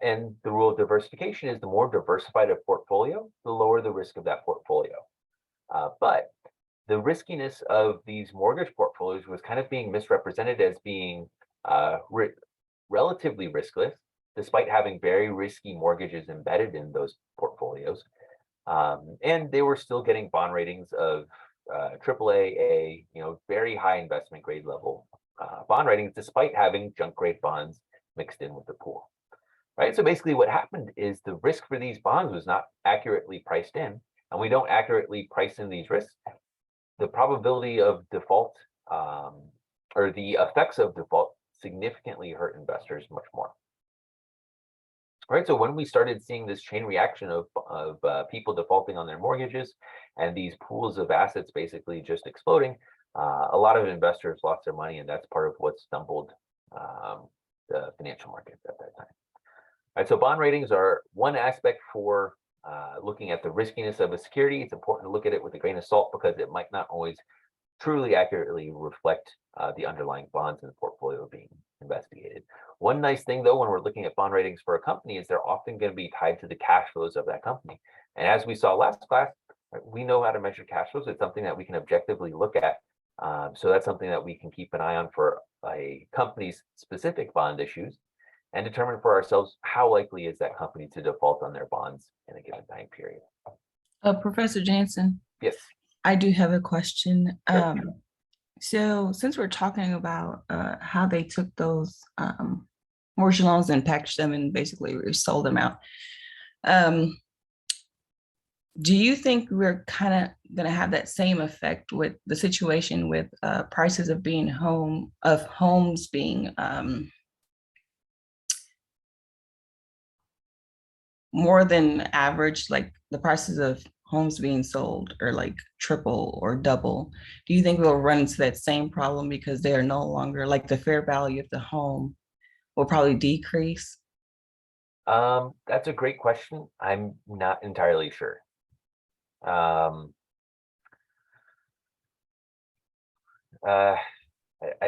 And the rule of diversification is the more diversified a portfolio, the lower the risk of that portfolio. But the riskiness of these mortgage portfolios was kind of being misrepresented as being relatively riskless, despite having very risky mortgages embedded in those portfolios. And they were still getting bond ratings of AAA, A, very high investment grade level bond ratings, despite having junk grade bonds mixed in with the pool. Right. So basically what happened is the risk for these bonds was not accurately priced in, and we don't accurately price in these risks. The probability of default or the effects of default significantly hurt investors much more. Right. So when we started seeing this chain reaction of people defaulting on their mortgages and these pools of assets basically just exploding, a lot of investors lost their money, and that's part of what stumbled the financial markets at that time. All right, so bond ratings are one aspect for looking at the riskiness of a security. It's important to look at it with a grain of salt because it might not always truly accurately reflect the underlying bonds in the portfolio being investigated. One nice thing, though, when we're looking at bond ratings for a company is they're often going to be tied to the cash flows of that company. And as we saw last class, we know how to measure cash flows. It's something that we can objectively look at. So that's something that we can keep an eye on for a company's specific bond issues and determine for ourselves how likely is that company to default on their bonds in a given time period. Professor Jansen. Yes. I do have a question. Sure. So since we're talking about how they took those mortgage loans and packaged them and basically resold them out, do you think we're kind of going to have that same effect with the situation with prices of homes being more than average, like the prices of homes being sold are like triple or double? Do you think we'll run into that same problem because they are no longer, like, the fair value of the home will probably decrease? That's a great question. I'm not entirely sure. I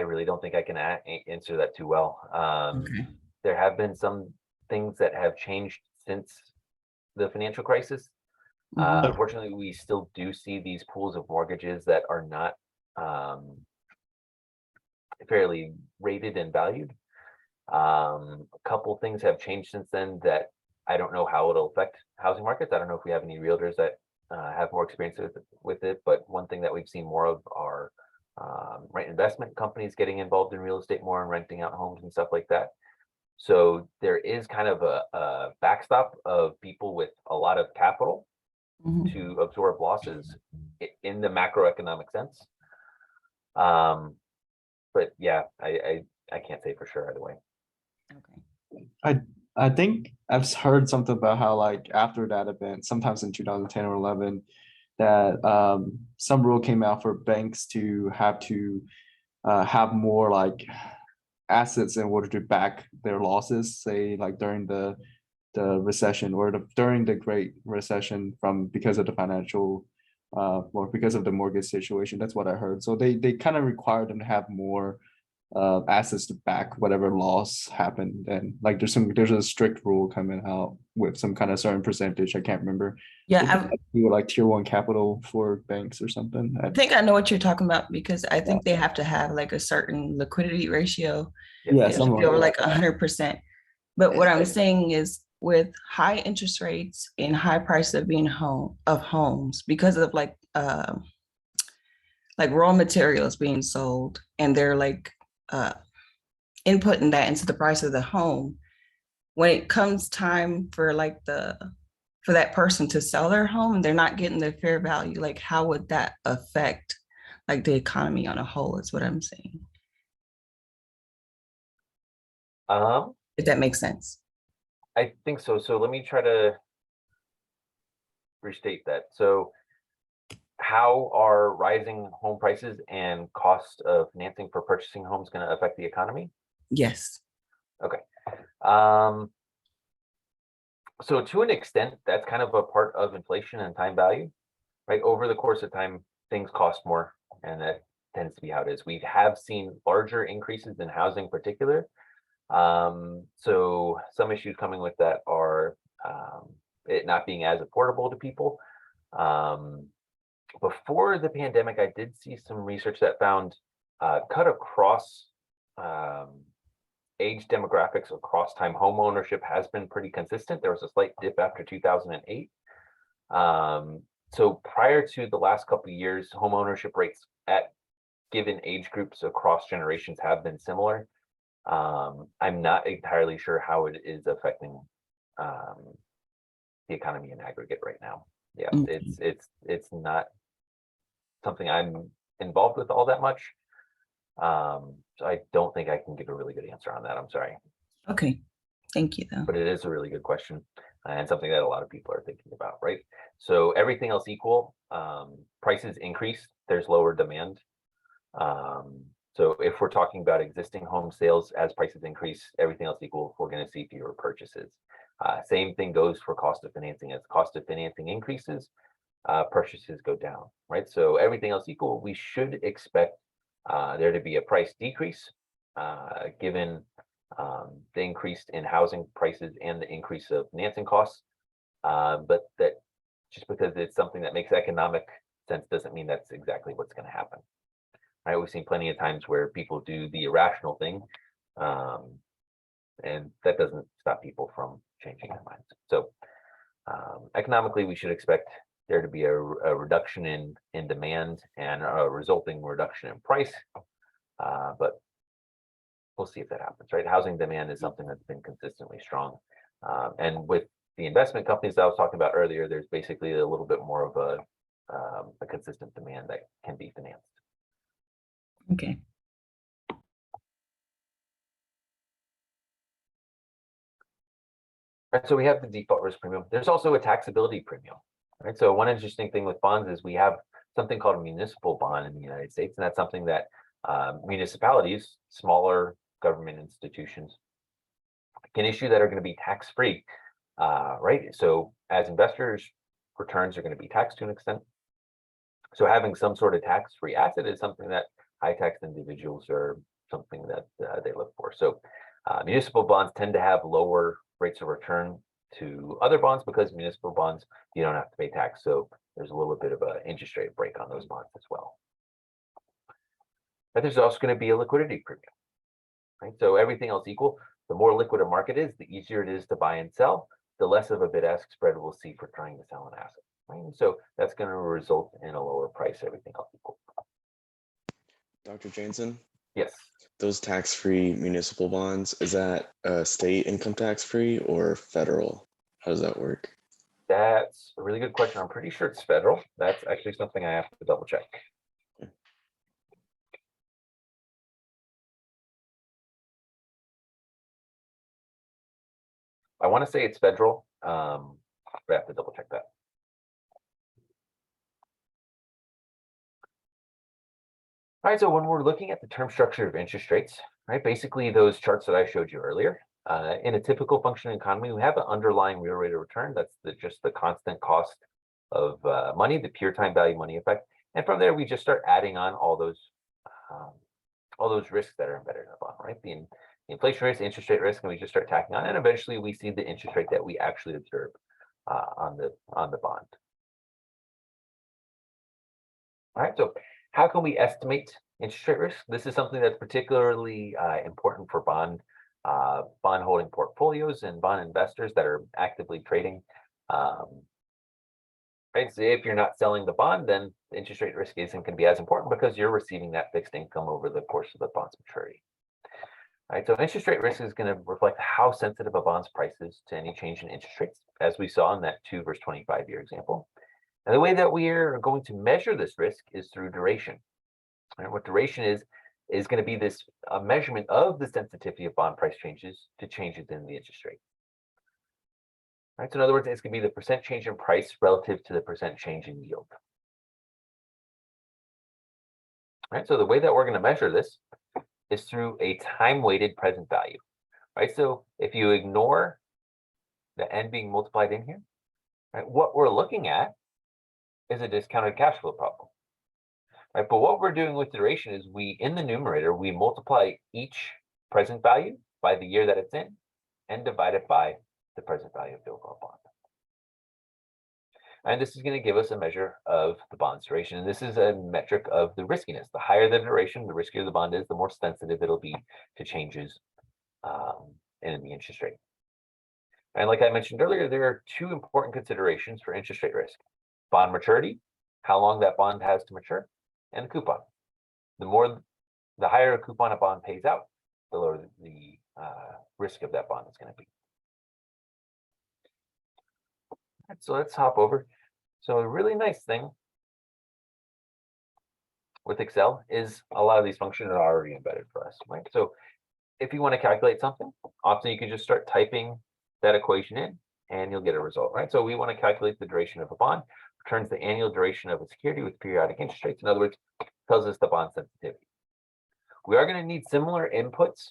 really don't think I can answer that too well. Okay. There have been some things that have changed since the financial crisis. Unfortunately, we still do see these pools of mortgages that are not fairly rated and valued. A couple things have changed since then that I don't know how it'll affect housing markets. I don't know if we have any realtors that have more experience with it, but one thing that we've seen more of are rent investment companies getting involved in real estate more and renting out homes and stuff like that. So there is kind of a backstop of people with a lot of capital to absorb losses in the macroeconomic sense. But yeah, I can't say for sure either way. Okay. I think I've heard something about how, like, after that event, sometimes in 2010 or 11, that some rule came out for banks to have more like assets in order to back their losses, say like during the recession or during the Great Recession because of the financial or because of the mortgage situation. That's what I heard. So they kind of required them to have more assets to back whatever loss happened. And like there's a strict rule coming out with some kind of certain percentage. I can't remember. Yeah, like tier 1 capital for banks or something. I think I know what you're talking about, because I think they have to have like a certain liquidity ratio. Yeah, It should be over like 100%. But what I'm saying is, with high interest rates and high prices of homes because of like raw materials being sold, and they're like inputting that into the price of the home, when it comes time for like for that person to sell their home, they're not getting the fair value. Like, how would that affect like the economy on a whole is what I'm saying. If that makes sense. I think so. So let me try to restate that. So how are rising home prices and cost of financing for purchasing homes going to affect the economy? Yes. Okay. So to an extent, that's kind of a part of inflation and time value, right? Over the course of time, things cost more, and that tends to be how it is. We have seen larger increases in housing in particular. So some issues coming with that are it not being as affordable to people. Before the pandemic, I did see some research that found cut across age demographics across time, home ownership has been pretty consistent. There was a slight dip after 2008. So prior to the last couple of years, home ownership rates at given age groups across generations have been similar. I'm not entirely sure how it is affecting the economy in aggregate right now. Yeah, it's not something I'm involved with all that much. So I don't think I can give a really good answer on that. I'm sorry. Okay. Thank you though. But it is a really good question and something that a lot of people are thinking about, right? So everything else equal, prices increase, there's lower demand. So if we're talking about existing home sales, as prices increase, everything else equal, we're going to see fewer purchases. Same thing goes for cost of financing. As cost of financing increases, purchases go down, right? So everything else equal, we should expect there to be a price decrease given the increase in housing prices and the increase of financing costs. But that just because it's something that makes economic sense doesn't mean that's exactly what's going to happen. Right? We've seen plenty of times where people do the irrational thing, and that doesn't stop people from changing their minds. So economically, we should expect there to be a reduction in demand and a resulting reduction in price, but we'll see if that happens, right? Housing demand is something that's been consistently strong, and with the investment companies that I was talking about earlier, there's basically a little bit more of a consistent demand that can be financed. Okay. Right, so we have the default risk premium. There's also a taxability premium. Right, so one interesting thing with bonds is we have something called a municipal bond in the United States, and that's something that municipalities, smaller government institutions, can issue that are going to be tax-free. Right, so as investors, returns are going to be taxed to an extent. So having some sort of tax-free asset is something that high-tax individuals are something that they look for. So municipal bonds tend to have lower rates of return to other bonds because municipal bonds, you don't have to pay tax. So there's a little bit of an interest rate break on those bonds as well. But there's also going to be a liquidity premium. Right? So everything else equal, the more liquid a market is, the easier it is to buy and sell, the less of a bid-ask spread we'll see for trying to sell an asset. Right? So that's going to result in a lower price, everything else equal. Dr. Jansen? Yes. Those tax-free municipal bonds, is that state income tax-free or federal? How does that work? That's a really good question. I'm pretty sure it's federal. That's actually something I have to double check. Okay. I want to say it's federal, but I have to double check that. All right, so when we're looking at the term structure of interest rates, right, basically those charts that I showed you earlier, in a typical functioning economy, we have an underlying real rate of return. That's just the constant cost of money, the pure time value money effect. And from there, we just start adding on all those risks that are embedded in the bond, right? The inflation risk, interest rate risk, and we just start tacking on, and eventually we see the interest rate that we actually observe on the bond. All right, so how can we estimate interest rate risk? This is something that's particularly important for bond holding portfolios and bond investors that are actively trading. Right, so if you're not selling the bond, then the interest rate risk isn't going to be as important because you're receiving that fixed income over the course of the bond's maturity. Right, so interest rate risk is going to reflect how sensitive a bond's price is to any change in interest rates, as we saw in that 2 versus 25 year example. And the way that we are going to measure this risk is through duration. And what duration is going to be this measurement of the sensitivity of bond price changes to changes in the interest rate. Right, so in other words, it's going to be the percent change in price relative to the percent change in yield. Right, so the way that we're going to measure this is through a time-weighted present value. Right, so if you ignore the n being multiplied in here, right, what we're looking at is a discounted cash flow problem. Right, but what we're doing with duration is in the numerator, we multiply each present value by the year that it's in and divide it by the present value of the overall bond. And this is going to give us a measure of the bond's duration. And this is a metric of the riskiness. The higher the duration, the riskier the bond is, the more sensitive it'll be to changes in the interest rate. And like I mentioned earlier, there are 2 important considerations for interest rate risk: bond maturity, how long that bond has to mature, and the coupon. The higher a coupon a bond pays out, the lower the risk of that bond is going to be. Right, so let's hop over. So a really nice thing with Excel is a lot of these functions are already embedded for us, right? So if you want to calculate something, often you can just start typing that equation in and you'll get a result, right? So we want to calculate the duration of a bond, returns the annual duration of a security with periodic interest rates. In other words, tells us the bond sensitivity. We are going to need similar inputs.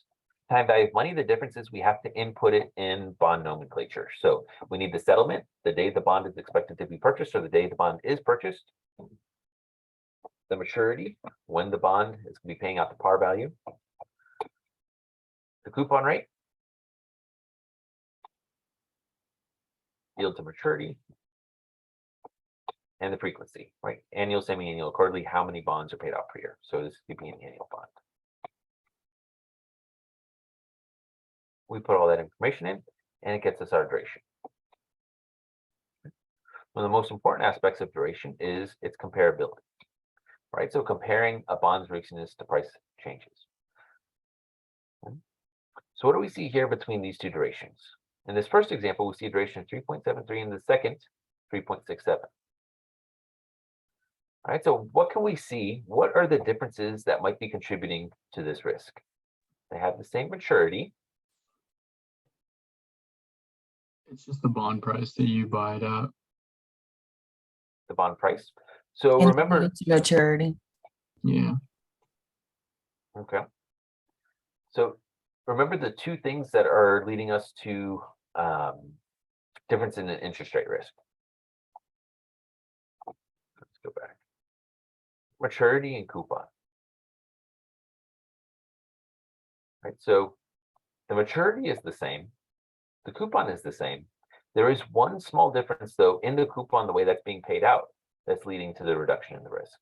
Time value of money, the difference is we have to input it in bond nomenclature. So we need the settlement, the day the bond is expected to be purchased or the day the bond is purchased. The maturity, when the bond is going to be paying out the par value. The coupon rate. Yield to maturity. And the frequency, right? Annual, semi-annual, quarterly, how many bonds are paid out per year. So this could be an annual bond. We put all that information in and it gets us our duration. One of the most important aspects of duration is its comparability, right? So comparing a bond's riskiness to price changes. So what do we see here between these 2 durations? In this first example, we see a duration of 3.73 and the second 3.67. All right, so what can we see? What are the differences that might be contributing to this risk? They have the same maturity. It's just the bond price that you buy it at. The bond price. So And remember, it's maturity. Yeah. okay. So remember the 2 things that are leading us to difference in the interest rate risk. Let's go back. Maturity and coupon. Right, so the maturity is the same. The coupon is the same. There is one small difference, though, in the coupon, the way that's being paid out, that's leading to the reduction in the risk.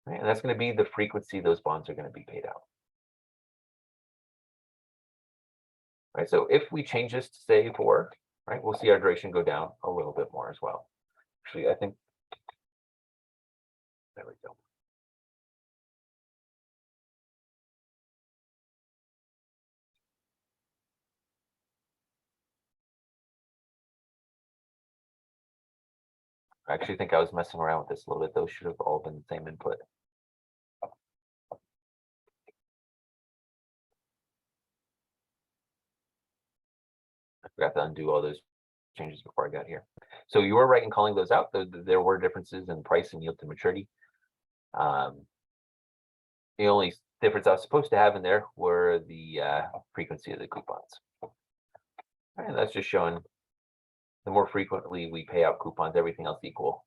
Right, and that's going to be the frequency those bonds are going to be paid out. Right, so if we change this to say 4, right, we'll see our duration go down a little bit more as well. Actually, I think, there we go. I actually think I was messing around with this a little bit. Those should have all been the same input. I forgot to undo all those changes before I got here. So you were right in calling those out. There were differences in price and yield to maturity. The only difference I was supposed to have in there were the frequency of the coupons. And that's just showing the more frequently we pay out coupons, everything else equal,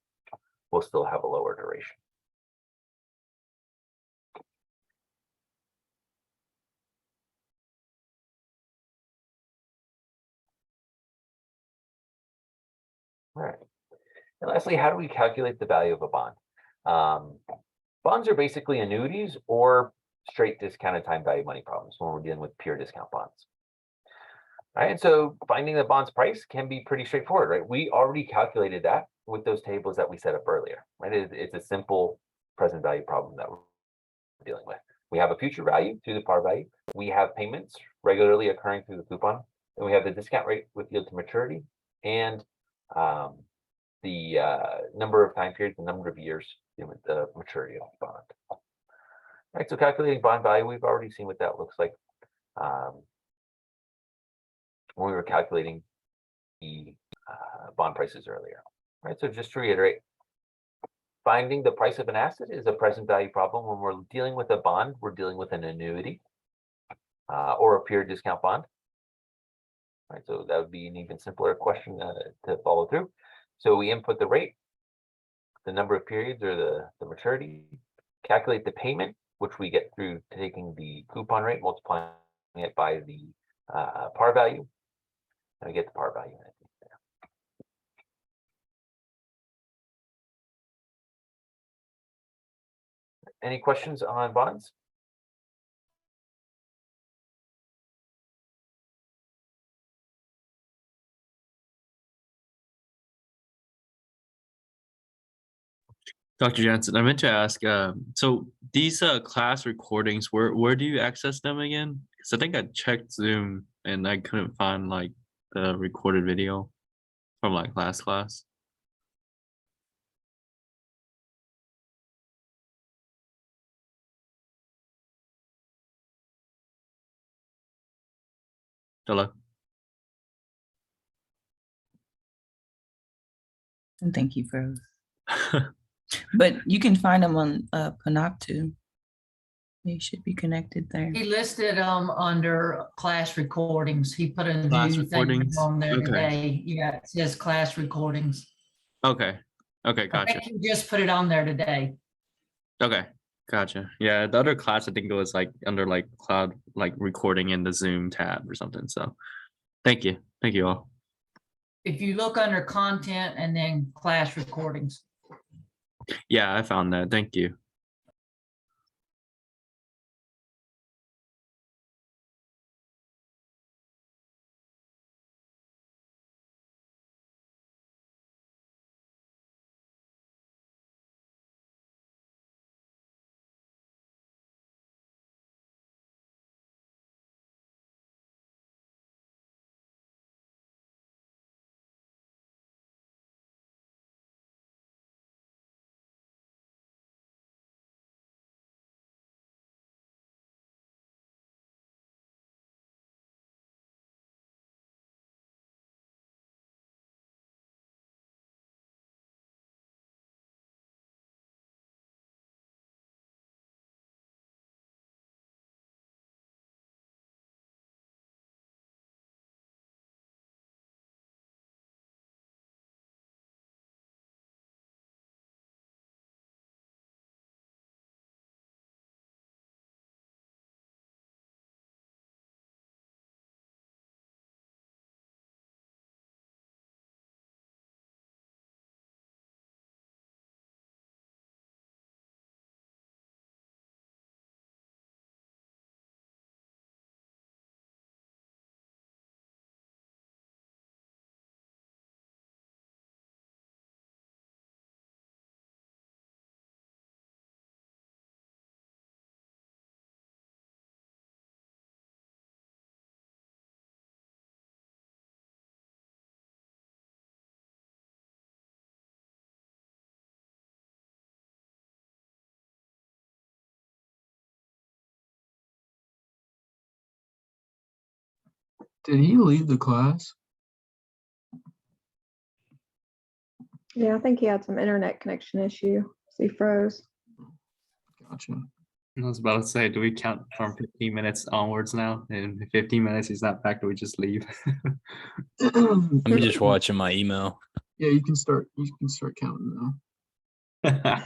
we'll still have a lower duration. All right. And lastly, how do we calculate the value of a bond? Bonds are basically annuities or straight discounted time value money problems when we're dealing with pure discount bonds. All right, and so finding the bond's price can be pretty straightforward, right? We already calculated that with those tables that we set up earlier, right? It's a simple present value problem that we're dealing with. We have a future value through the par value. We have payments regularly occurring through the coupon. And we have the discount rate with yield to maturity and the number of time periods, the number of years with the maturity of the bond. All right, so calculating bond value, we've already seen what that looks like when we were calculating the bond prices earlier. All right, so just to reiterate, finding the price of an asset is a present value problem. When we're dealing with a bond, we're dealing with an annuity or a pure discount bond. All right, so that would be an even simpler question to follow through. So we input the rate, the number of periods or the maturity, calculate the payment, which we get through taking the coupon rate, multiplying it by the par value, and we get the par value. Any questions on bonds? Dr. Jansen, I meant to ask, so these class recordings, where do you access them again? Because I think I checked Zoom and I couldn't find like the recorded video from like last class. Hello. And thank you, Froze. But you can find them on Panopto. They should be connected there. He listed them under class recordings. He put a Class new thing recordings? on there Okay. today. Yeah, it says class recordings. Okay. Okay, I gotcha. think he just put it on there today. Okay, gotcha. Yeah, the other class I think it was like under like cloud like recording in the Zoom tab or something. So thank you. Thank you all. If you look under content and then class recordings. Yeah, I found that. Thank you. Did he leave the class? Yeah, I think he had some internet connection issue. So he froze. Gotcha. I was about to say, do we count from 15 minutes onwards now? In 15 minutes, he's not back. Do we just leave? I'm just watching my email. Yeah, you can start counting now.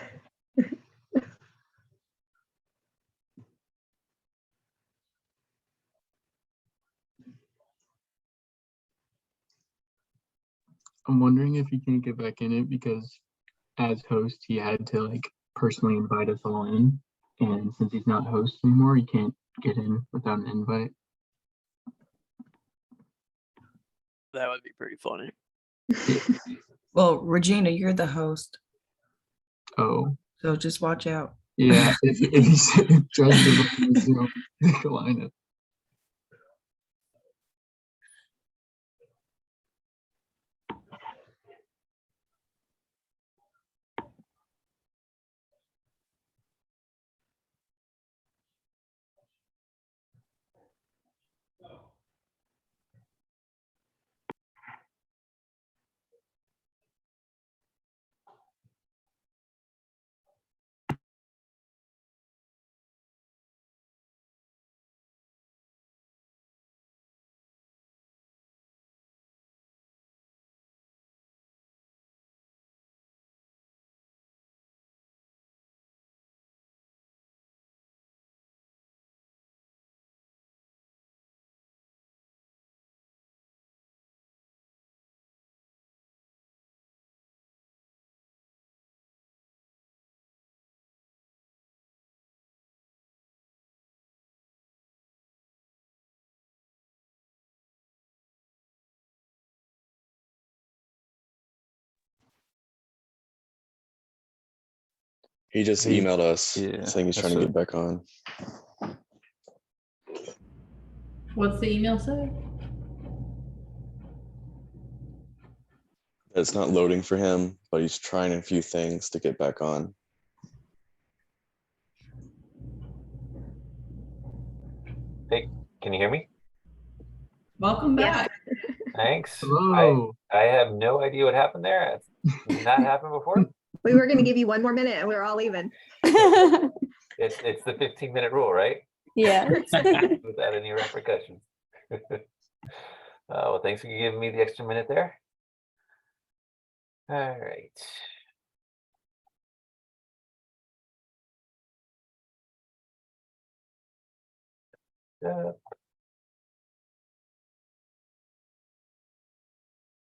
I'm wondering if he can't get back in it because as host, he had to like personally invite us all in. And since he's not host anymore, he can't get in without an invite. That would be pretty funny. Well, Regina, you're the host, Oh, so just watch out. Yeah, if he tries to vote in the Zoom, decline it. He just He- emailed us yeah, saying he's that's trying to what- get back on. What's the email say? It's not loading for him, but he's trying a few things to get back on. Hey, can you hear me? Welcome Yes. back. Thanks. Hello. I have no idea what happened there. It's not happened before. We were gonna give you one more minute and we were all even. It's the 15-minute rule, right? Yeah. Without any repercussions. Well, thanks for giving me the extra minute there. All right. All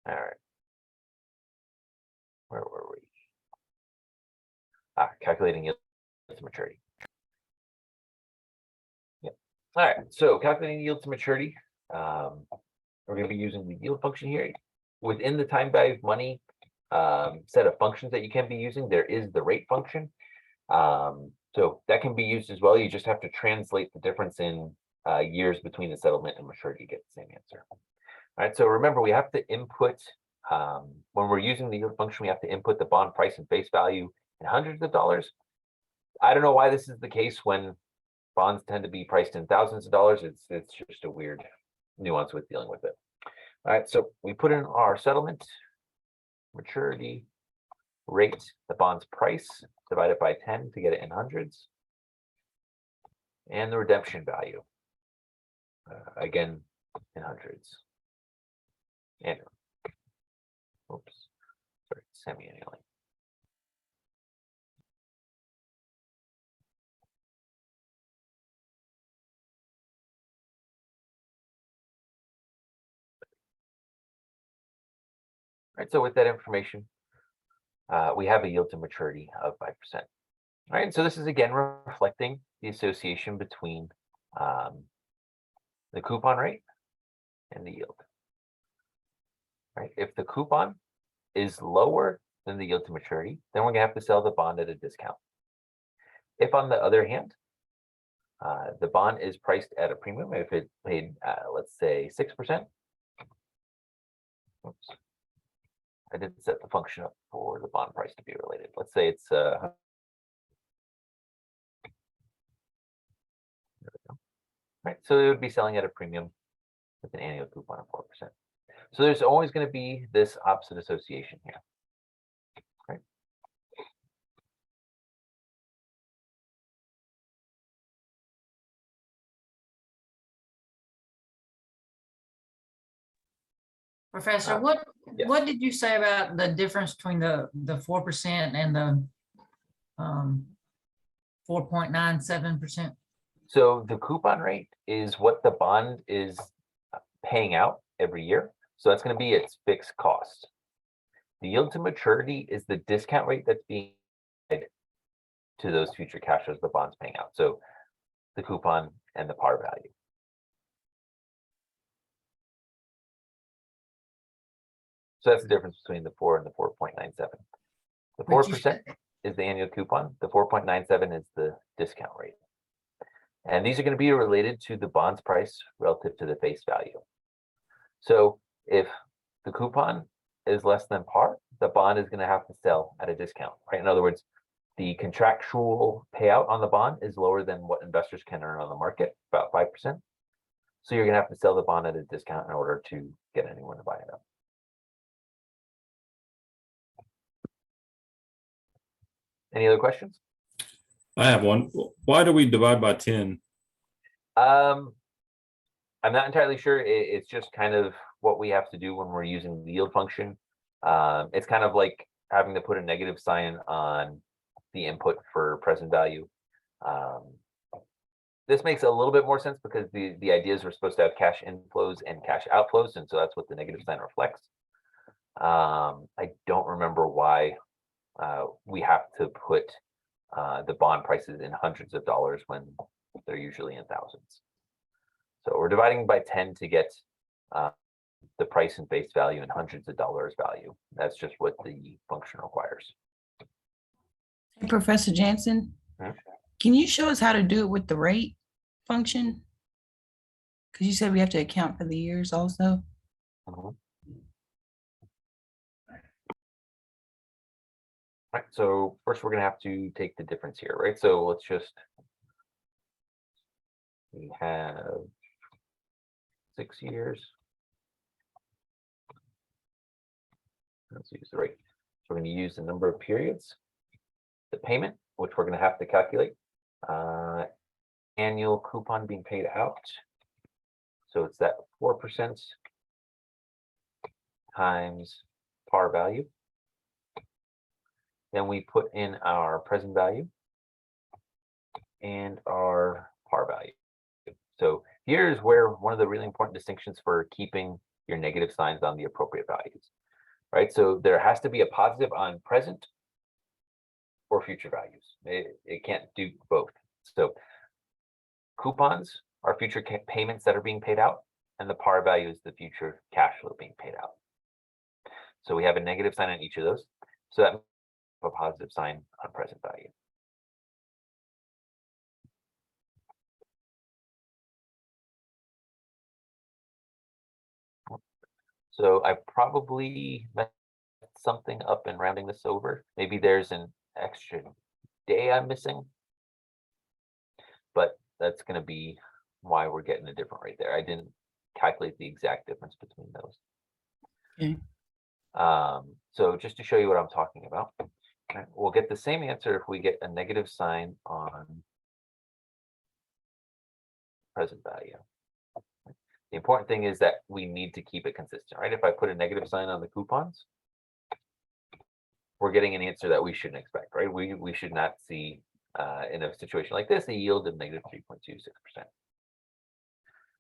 right. Where were we? Calculating yield to maturity. Yep. All right. So calculating yield to maturity. We're going to be using the yield function here. Within the time value of money set of functions that you can be using, there is the rate function. So that can be used as well. You just have to translate the difference in years between the settlement and maturity to get the same answer. All right. So remember, we have to input when we're using the yield function, we have to input the bond price and face value in hundreds of dollars. I don't know why this is the case when bonds tend to be priced in thousands of dollars. It's just a weird nuance with dealing with it. All right, so we put in our settlement, maturity, rate, the bond's price, divided by 10 to get it in hundreds, and the redemption value, again, in hundreds. And, oops, sorry, semi-annually. Right, so with that information, we have a yield to maturity of 5%. All right, so this is again reflecting the association between the coupon rate and the yield. Right, if the coupon is lower than the yield to maturity, then we're gonna have to sell the bond at a discount. If on the other hand, the bond is priced at a premium, if it paid, let's say 6%. Oops. I didn't set the function up for the bond price to be related. Let's say it's there we go. Right, so it would be selling at a premium with an annual coupon of 4%. So there's always going to be this opposite association here. Right. Professor, what did you say about the difference between the 4% and the 4.97%? So the coupon rate is what the bond is paying out every year. So that's going to be its fixed cost. The yield to maturity is the discount rate that's being added to those future cash flows the bond's paying out. So the coupon and the par value. So that's the difference between the 4 and the 4.97. The 4%. is the annual coupon. The 4.97 is the discount rate. And these are going to be related to the bond's price relative to the face value. So if the coupon is less than par, the bond is going to have to sell at a discount, right? In other words, the contractual payout on the bond is lower than what investors can earn on the market, about 5%. So you're going to have to sell the bond at a discount in order to get anyone to buy it up. Any other questions? I have one. Why do we divide by 10? I'm not entirely sure. It's just kind of what we have to do when we're using the yield function. It's kind of like having to put a negative sign on the input for present value. This makes a little bit more sense because the idea is we're supposed to have cash inflows and cash outflows, and so that's what the negative sign reflects. I don't remember why we have to put the bond prices in hundreds of dollars when they're usually in thousands. So we're dividing by 10 to get the price and face value in hundreds of dollars value. That's just what the function requires. Hey, Professor Jansen, can you show us how to do it with the rate function? Because you said we have to account for the years also. All right, so first we're going to have to take the difference here, right? So let's just, we have 6 years. Let's use the rate. So we're going to use the number of periods, the payment, which we're going to have to calculate, annual coupon being paid out. So it's that 4% times par value. Then we put in our present value and our par value. So here's where one of the really important distinctions for keeping your negative signs on the appropriate values, right? So there has to be a positive on present or future values. It can't do both. So coupons are future payments that are being paid out, and the par value is the future cash flow being paid out. So we have a negative sign on each of those. So that a positive sign on present value. So I probably messed something up in rounding this over. Maybe there's an extra day I'm missing, but that's going to be why we're getting a different rate there. I didn't calculate the exact difference between those. Okay. So just to show you what I'm talking about, we'll get the same answer if we get a negative sign on present value. The important thing is that we need to keep it consistent, right? If I put a negative sign on the coupons, we're getting an answer that we shouldn't expect, right? We should not see in a situation like this a yield of negative 3.26%.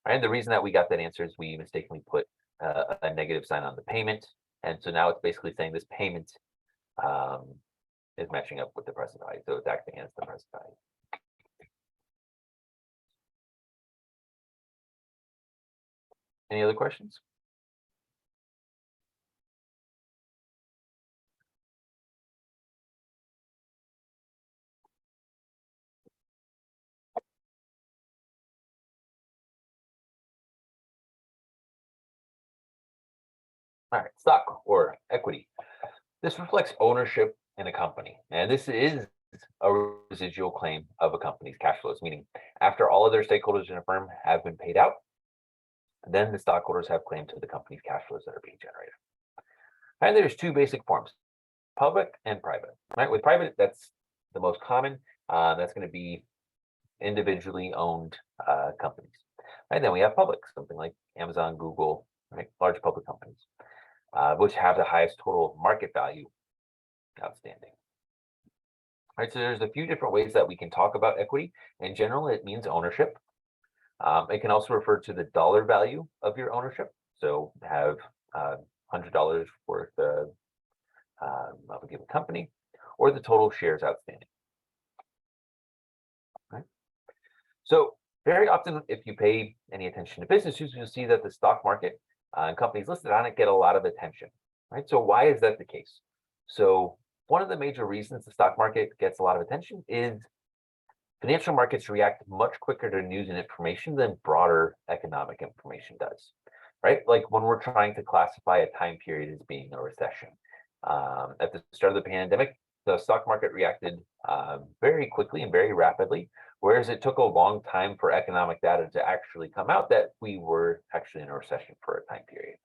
Right? And the reason that we got that answer is we mistakenly put a negative sign on the payment, and so now it's basically saying this payment is matching up with the present value, so it's acting as the present value. Any other questions? All right, stock or equity. This reflects ownership in a company, and this is a residual claim of a company's cash flows, meaning after all other stakeholders in a firm have been paid out, then the stockholders have claim to the company's cash flows that are being generated. And there's two basic forms, public and private. Right? With private, that's the most common. That's going to be individually owned companies. And then we have public, something like Amazon, Google, right? Large public companies, which have the highest total market value outstanding. All right, so there's a few different ways that we can talk about equity. In general, it means ownership. It can also refer to the dollar value of your ownership. So have $100 worth of a given company, or the total shares outstanding. Right. So very often, if you pay any attention to business news, you'll see that the stock market and companies listed on it get a lot of attention. Right. So why is that the case? So one of the major reasons the stock market gets a lot of attention is financial markets react much quicker to news and information than broader economic information does, right? Like when we're trying to classify a time period as being a recession. At the start of the pandemic, the stock market reacted very quickly and very rapidly, whereas it took a long time for economic data to actually come out that we were actually in a recession for a time period.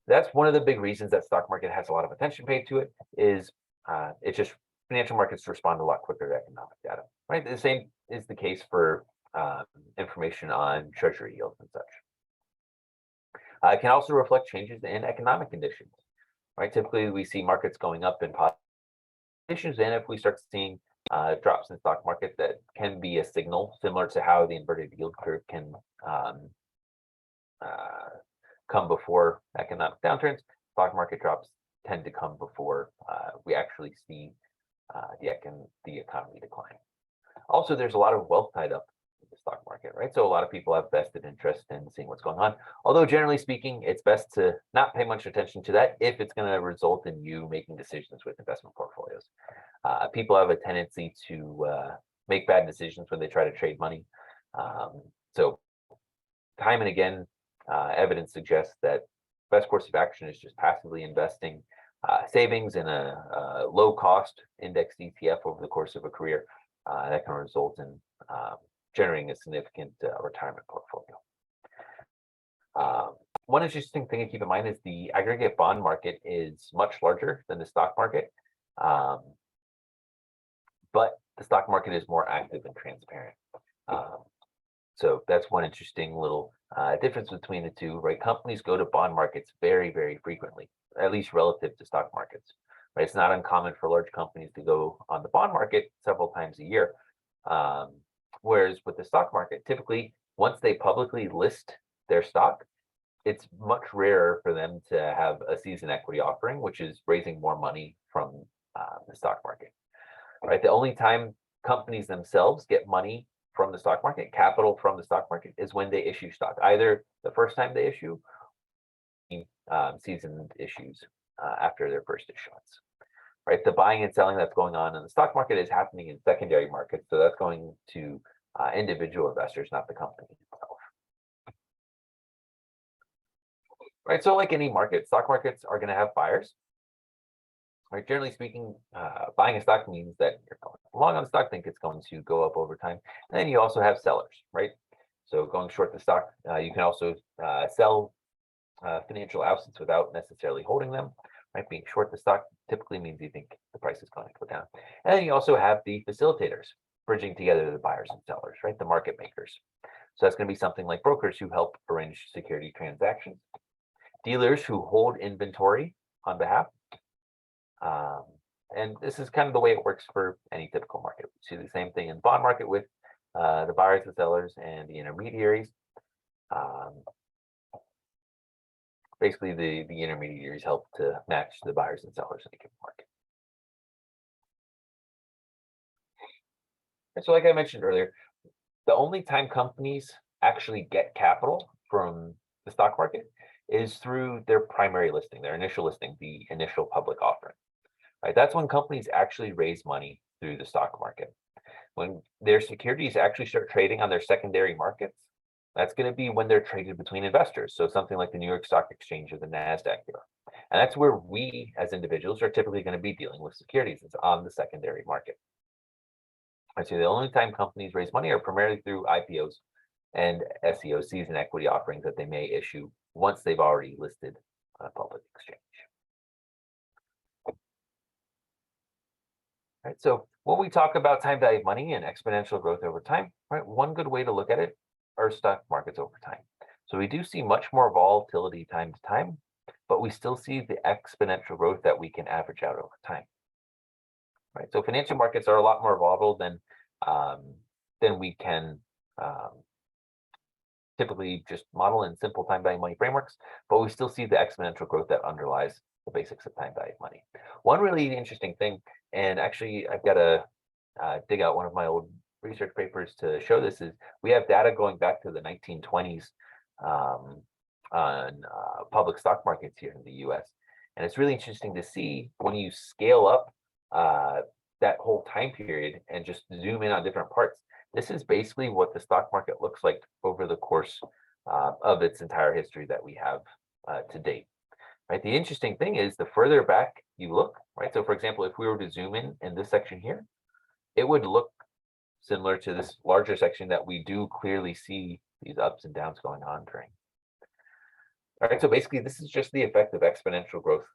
That's one of the big reasons that stock market has a lot of attention paid to it, is it's just financial markets respond a lot quicker to economic data, right? The same is the case for information on treasury yields and such. It can also reflect changes in economic conditions, right? Typically, we see markets going up in positive conditions, and if we start seeing drops in the stock market, that can be a signal, similar to how the inverted yield curve can come before economic downturns. Stock market drops tend to come before we actually see the economy decline. Also, there's a lot of wealth tied up in the stock market, right? So a lot of people have vested interest in seeing what's going on. Although generally speaking, it's best to not pay much attention to that if it's going to result in you making decisions with investment portfolios. People have a tendency to make bad decisions when they try to trade money. So time and again, evidence suggests that best course of action is just passively investing savings in a low-cost indexed ETF over the course of a career that can result in generating a significant retirement portfolio. One interesting thing to keep in mind is the aggregate bond market is much larger than the stock market, but the stock market is more active and transparent. So that's one interesting little difference between the two, right? Companies go to bond markets very, very frequently, at least relative to stock markets, right? It's not uncommon for large companies to go on the bond market several times a year. Whereas with the stock market, typically, once they publicly list their stock, it's much rarer for them to have a season equity offering, which is raising more money from the stock market, right? The only time companies themselves get money from the stock market, capital from the stock market, is when they issue stock, either the first time they issue, seasoned issues after their first issuance, right? The buying and selling that's going on in the stock market is happening in secondary markets, so that's going to individual investors, not the company itself. Right, so like any market, stock markets are going to have buyers. Right, generally speaking, buying a stock means that you're going long on the stock, think it's going to go up over time. And then you also have sellers, right? So going short the stock, you can also sell financial assets without necessarily holding them. Right, being short the stock typically means you think the price is going to go down. And then you also have the facilitators, bridging together the buyers and sellers, right? The market makers. So that's going to be something like brokers who help arrange security transactions, dealers who hold inventory on behalf. And this is kind of the way it works for any typical market. We see the same thing in the bond market with the buyers, the sellers, and the intermediaries. Basically, the intermediaries help to match the buyers and sellers in a given market. And so like I mentioned earlier, the only time companies actually get capital from the stock market is through their primary listing, their initial listing, the initial public offering. Right, that's when companies actually raise money through the stock market. When their securities actually start trading on their secondary markets, that's going to be when they're traded between investors. So something like the New York Stock Exchange or the NASDAQ here. And that's where we as individuals are typically going to be dealing with securities. It's on the secondary market. I'd say the only time companies raise money are primarily through IPOs and SEOCs and equity offerings that they may issue once they've already listed on a public exchange. Right, so when we talk about time value of money and exponential growth over time, right, one good way to look at it are stock markets over time. So we do see much more volatility time to time, but we still see the exponential growth that we can average out over time. Right, so financial markets are a lot more volatile than we can typically just model in simple time value money frameworks, but we still see the exponential growth that underlies the basics of time value of money. One really interesting thing, and actually I've got to dig out one of my old research papers to show this, is we have data going back to the 1920s on public stock markets here in the US. And it's really interesting to see when you scale up that whole time period and just zoom in on different parts. This is basically what the stock market looks like over the course of its entire history that we have to date. Right. The interesting thing is the further back you look, right? So for example, if we were to zoom in this section here, it would look similar to this larger section that we do clearly see these ups and downs going on during. All right, so basically this is just the effect of exponential growth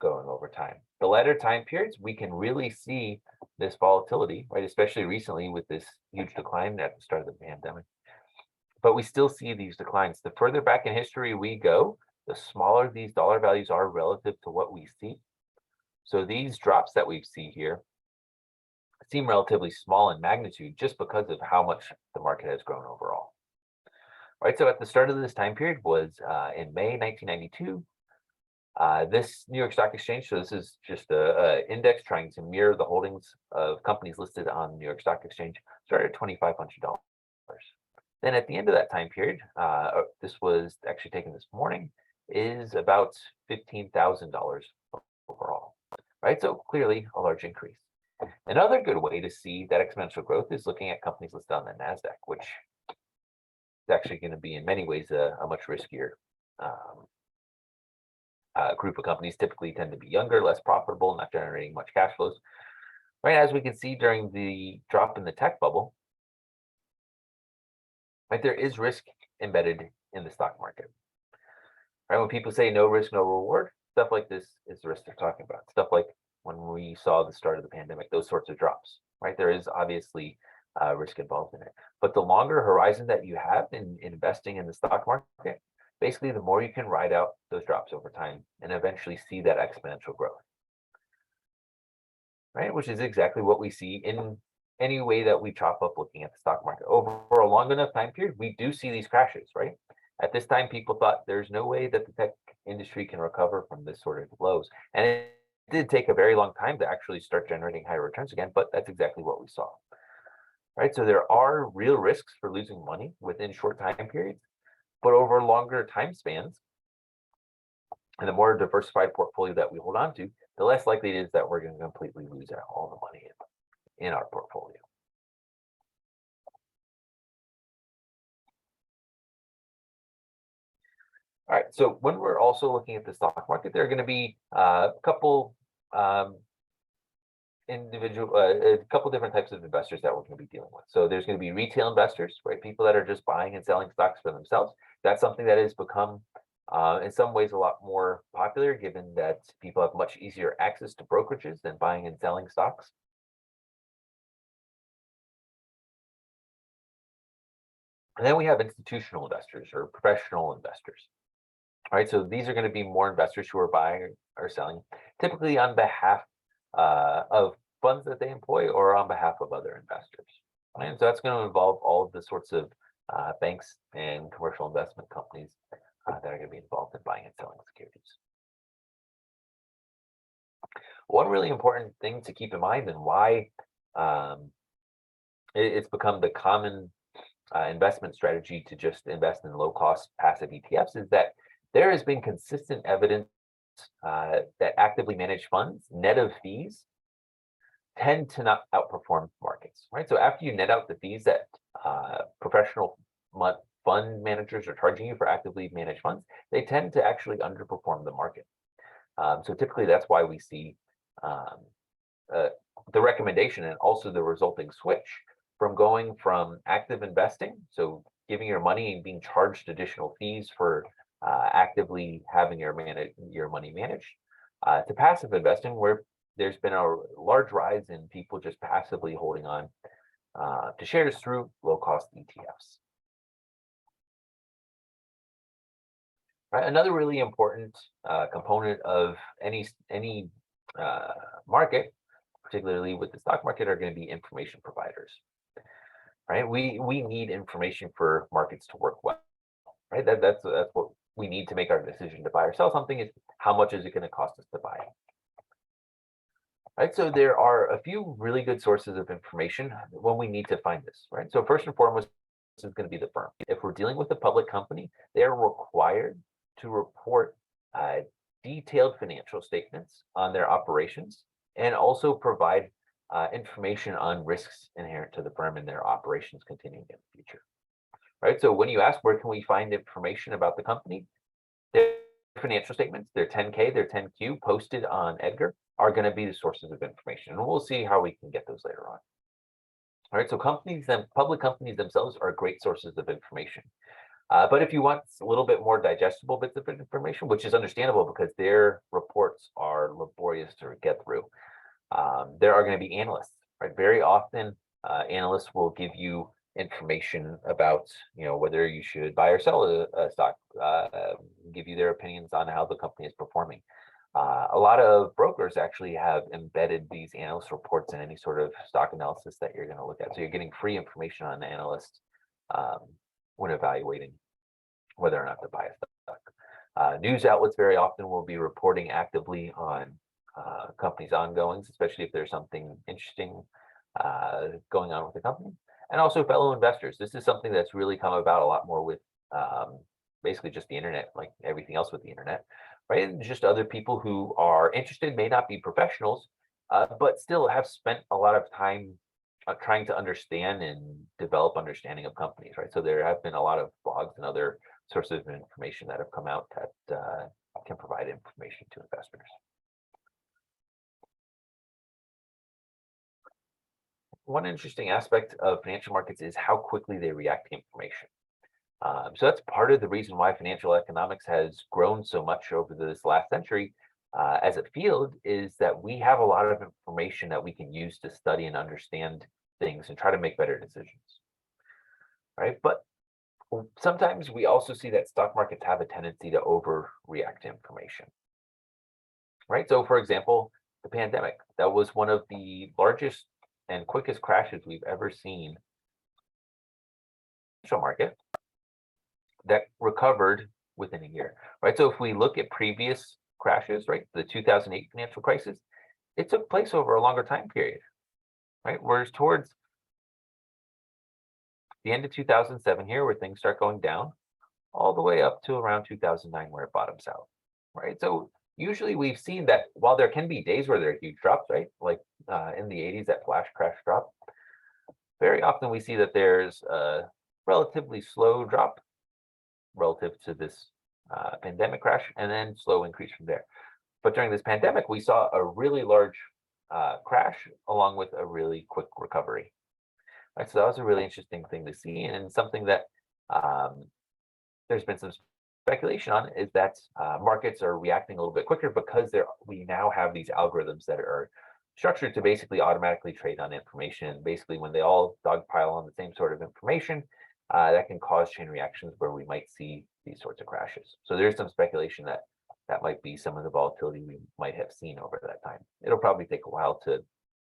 going over time. The latter time periods, we can really see this volatility, right? Especially recently with this huge decline at the start of the pandemic. But we still see these declines. The further back in history we go, the smaller these dollar values are relative to what we see. So these drops that we see here seem relatively small in magnitude just because of how much the market has grown overall. Right, so at the start of this time period was in May 1992. This New York Stock Exchange, so this is just a index trying to mirror the holdings of companies listed on the New York Stock Exchange, started at $2,500. Then at the end of that time period, this was actually taken this morning, is about $15,000 overall, right? So clearly a large increase. Another good way to see that exponential growth is looking at companies listed on the NASDAQ, which is actually going to be in many ways a much riskier group of companies. Typically tend to be younger, less profitable, not generating much cash flows. Right, as we can see during the drop in the tech bubble, right, there is risk embedded in the stock market. Right, when people say no risk, no reward, stuff like this is the risk they're talking about. Stuff like when we saw the start of the pandemic, those sorts of drops. Right, there is obviously risk involved in it, but the longer horizon that you have in investing in the stock market, basically the more you can ride out those drops over time and eventually see that exponential growth. Right, which is exactly what we see in any way that we chop up looking at the stock market. Over a long enough time period, we do see these crashes, right? At this time, people thought there's no way that the tech industry can recover from this sort of lows. And it did take a very long time to actually start generating higher returns again, but that's exactly what we saw. Right, so there are real risks for losing money within short time periods, but over longer time spans, and the more diversified portfolio that we hold on to, the less likely it is that we're going to completely lose all the money in our portfolio. All right, so when we're also looking at the stock market, there are going to be a couple different types of investors that we're going to be dealing with. So there's going to be retail investors, right? People that are just buying and selling stocks for themselves. That's something that has become, in some ways, a lot more popular, given that people have much easier access to brokerages than buying and selling stocks. And then we have institutional investors or professional investors. All right, so these are going to be more investors who are buying or selling, typically on behalf of funds that they employ or on behalf of other investors. And so that's going to involve all of the sorts of banks and commercial investment companies that are going to be involved in buying and selling securities. One really important thing to keep in mind and why it's become the common investment strategy to just invest in low-cost passive ETFs is that there has been consistent evidence that actively managed funds, net of fees, tend to not outperform markets, right? So after you net out the fees that professional fund managers are charging you for actively managed funds, they tend to actually underperform the market. So typically that's why we see the recommendation and also the resulting switch from going from active investing, so giving your money and being charged additional fees for actively having your money managed, to passive investing, where there's been a large rise in people just passively holding on to shares through low-cost ETFs. Right, another really important component of any market, particularly with the stock market, are going to be information providers. Right, we need information for markets to work well. Right, that's what we need to make our decision to buy or sell something. Is how much is it going to cost us to buy? Right, so there are a few really good sources of information when we need to find this. Right, so first and foremost, this is going to be the firm. If we're dealing with a public company, they are required to report detailed financial statements on their operations and also provide information on risks inherent to the firm and their operations continuing in the future. Right. So when you ask where can we find information about the company, their financial statements, their 10K, their 10Q posted on Edgar are going to be the sources of information. And we'll see how we can get those later on. All right. So companies and public companies themselves are great sources of information. But if you want a little bit more digestible bits of information, which is understandable because their reports are laborious to get through, there are going to be analysts, right? Very often, analysts will give you information about, whether you should buy or sell a stock, give you their opinions on how the company is performing. A lot of brokers actually have embedded these analyst reports in any sort of stock analysis that you're going to look at. So you're getting free information on the analyst when evaluating whether or not to buy a stock. News outlets very often will be reporting actively on companies' ongoings, especially if there's something interesting going on with the company. And also fellow investors. This is something that's really come about a lot more with basically just the internet, like everything else with the internet, right? And just other people who are interested, may not be professionals, but still have spent a lot of time trying to understand and develop understanding of companies, right? So there have been a lot of blogs and other sources of information that have come out that can provide information to investors. One interesting aspect of financial markets is how quickly they react to information. So that's part of the reason why financial economics has grown so much over this last century as a field, is that we have a lot of information that we can use to study and understand things and try to make better decisions, right? But sometimes we also see that stock markets have a tendency to overreact to information, right? So for example, the pandemic, that was one of the largest and quickest crashes we've ever seen in the financial market that recovered within a year, right? So if we look at previous crashes, right, the 2008 financial crisis, it took place over a longer time period, right? Whereas towards the end of 2007 here, where things start going down, all the way up to around 2009, where it bottoms out, right? So usually we've seen that while there can be days where there are huge drops, right? Like in the 80s, that flash crash drop, very often we see that there's a relatively slow drop relative to this pandemic crash, and then slow increase from there. But during this pandemic, we saw a really large crash along with a really quick recovery. Right, so that was a really interesting thing to see, and something that there's been some speculation on is that markets are reacting a little bit quicker because we now have these algorithms that are structured to basically automatically trade on information. Basically, when they all dogpile on the same sort of information, that can cause chain reactions where we might see these sorts of crashes. So there's some speculation that that might be some of the volatility we might have seen over that time. It'll probably take a while to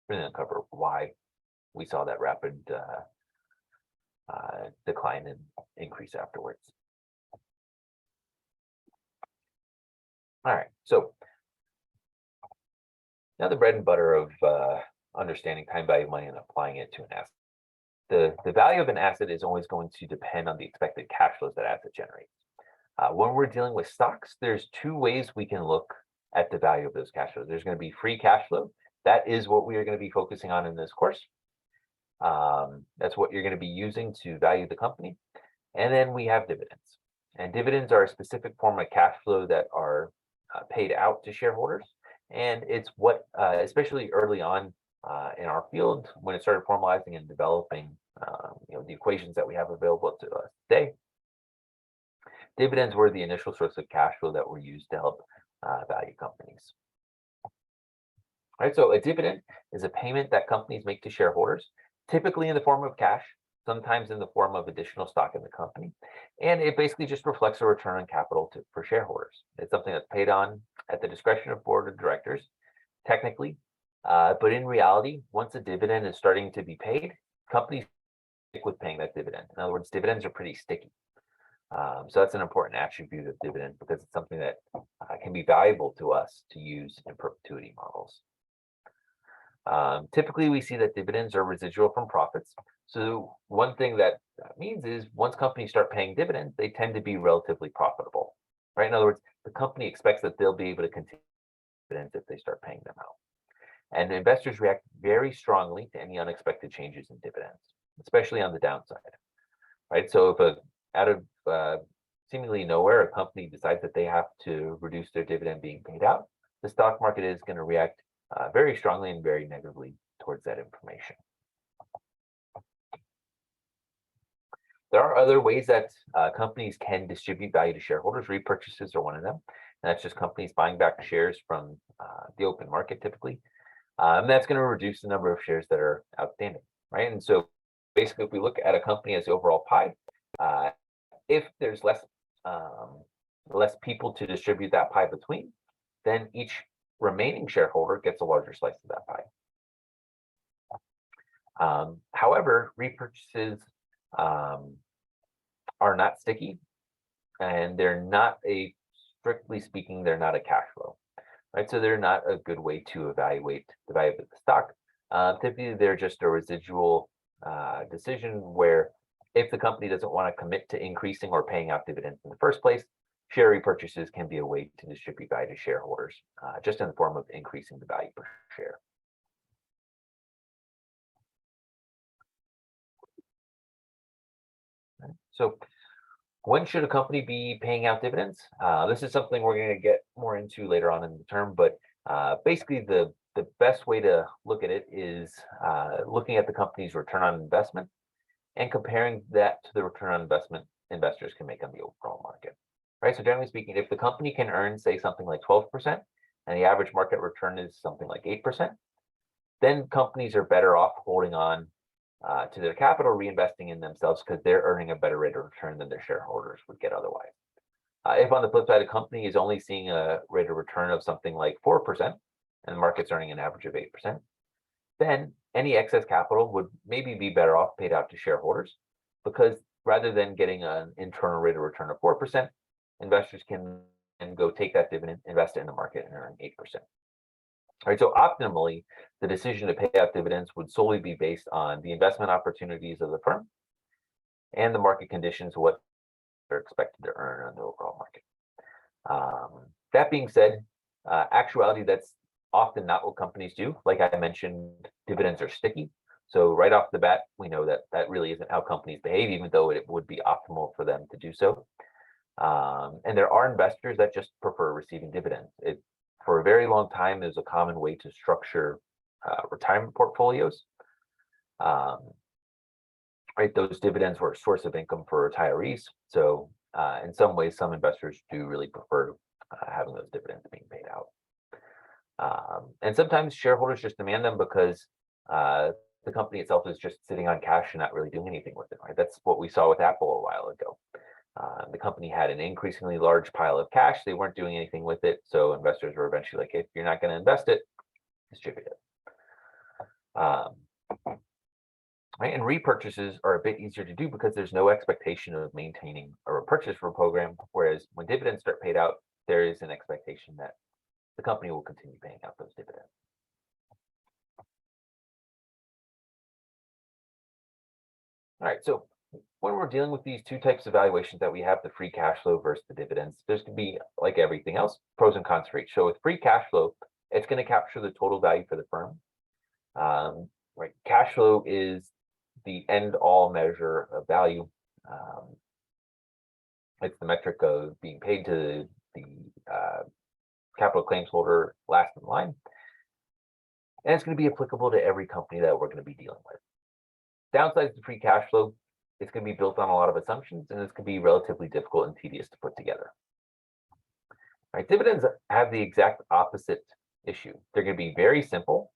really uncover why we saw that rapid decline and increase afterwards. All right, so now the bread and butter of understanding time value money and applying it to an asset. The value of an asset is always going to depend on the expected cash flows that asset generates. When we're dealing with stocks, there's two ways we can look at the value of those cash flows. There's going to be free cash flow. That is what we are going to be focusing on in this course. That's what you're going to be using to value the company. And then we have dividends. And dividends are a specific form of cash flow that are paid out to shareholders. And it's what, especially early on in our field, when it started formalizing and developing the equations that we have available to us today, dividends were the initial source of cash flow that were used to help value companies. All right, so a dividend is a payment that companies make to shareholders, typically in the form of cash, sometimes in the form of additional stock in the company. And it basically just reflects a return on capital for shareholders. It's something that's paid on at the discretion of board of directors, technically. But in reality, once a dividend is starting to be paid, companies stick with paying that dividend. In other words, dividends are pretty sticky. So that's an important attribute of dividend because it's something that can be valuable to us to use in perpetuity models. Typically, we see that dividends are residual from profits. So one thing that means is once companies start paying dividends, they tend to be relatively profitable, right? In other words, the company expects that they'll be able to continue dividends if they start paying them out. And investors react very strongly to any unexpected changes in dividends, especially on the downside, right? So if out of seemingly nowhere, a company decides that they have to reduce their dividend being paid out, the stock market is going to react very strongly and very negatively towards that information. There are other ways that companies can distribute value to shareholders. Repurchases are one of them. And that's just companies buying back shares from the open market typically. And that's going to reduce the number of shares that are outstanding, right? And so basically, if we look at a company as the overall pie, if there's less people to distribute that pie between, then each remaining shareholder gets a larger slice of that pie. However, repurchases are not sticky, and they're not strictly speaking, they're not a cash flow, right? So they're not a good way to evaluate the value of the stock. Typically, they're just a residual decision where if the company doesn't want to commit to increasing or paying out dividends in the first place, share repurchases can be a way to distribute value to shareholders, just in the form of increasing the value per share. So when should a company be paying out dividends? This is something we're going to get more into later on in the term, but basically the best way to look at it is looking at the company's return on investment and comparing that to the return on investment investors can make on the overall market, right? So generally speaking, if the company can earn, say, something like 12% and the average market return is something like 8%, then companies are better off holding on to their capital, reinvesting in themselves because they're earning a better rate of return than their shareholders would get otherwise. If on the flip side, a company is only seeing a rate of return of something like 4% and the market's earning an average of 8%, then any excess capital would maybe be better off paid out to shareholders, because rather than getting an internal rate of return of 4%, investors can go take that dividend, invest it in the market, and earn 8%. All right, so optimally, the decision to pay out dividends would solely be based on the investment opportunities of the firm and the market conditions, what they're expected to earn on the overall market. That being said, actuality, that's often not what companies do. Like I mentioned, dividends are sticky. So right off the bat, we know that that really isn't how companies behave, even though it would be optimal for them to do so. And there are investors that just prefer receiving dividends. For a very long time, there's a common way to structure retirement portfolios. Right, those dividends were a source of income for retirees. So in some ways, some investors do really prefer having those dividends being paid out. And sometimes shareholders just demand them because the company itself is just sitting on cash and not really doing anything with it. Right, that's what we saw with Apple a while ago. The company had an increasingly large pile of cash. They weren't doing anything with it. So investors were eventually like, if you're not going to invest it, distribute it. Right? And repurchases are a bit easier to do because there's no expectation of maintaining a repurchase program. Whereas when dividends start paid out, there is an expectation that the company will continue paying out those dividends. All right, so when we're dealing with these two types of valuations that we have, the free cash flow versus the dividends, there's going to be, like everything else, pros and cons for each. So with free cash flow, it's going to capture the total value for the firm. Right, cash flow is the end-all measure of value. It's the metric of being paid to the capital claims holder last in line. And it's going to be applicable to every company that we're going to be dealing with. Downsides to free cash flow, it's going to be built on a lot of assumptions, and it's going to be relatively difficult and tedious to put together. Right, dividends have the exact opposite issue. They're going to be very simple.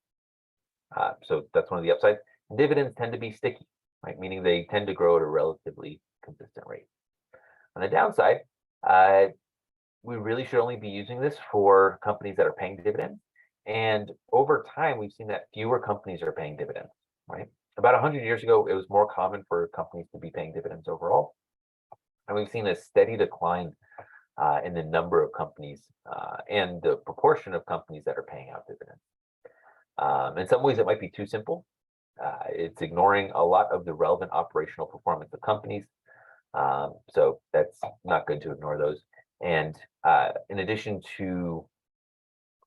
So that's one of the upsides. Dividends tend to be sticky, right? Meaning they tend to grow at a relatively consistent rate. On the downside, we really should only be using this for companies that are paying dividends. And over time, we've seen that fewer companies are paying dividends, right? About 100 years ago, it was more common for companies to be paying dividends overall. And we've seen a steady decline in the number of companies and the proportion of companies that are paying out dividends. In some ways, it might be too simple. It's ignoring a lot of the relevant operational performance of companies. So that's not good to ignore those. And in addition to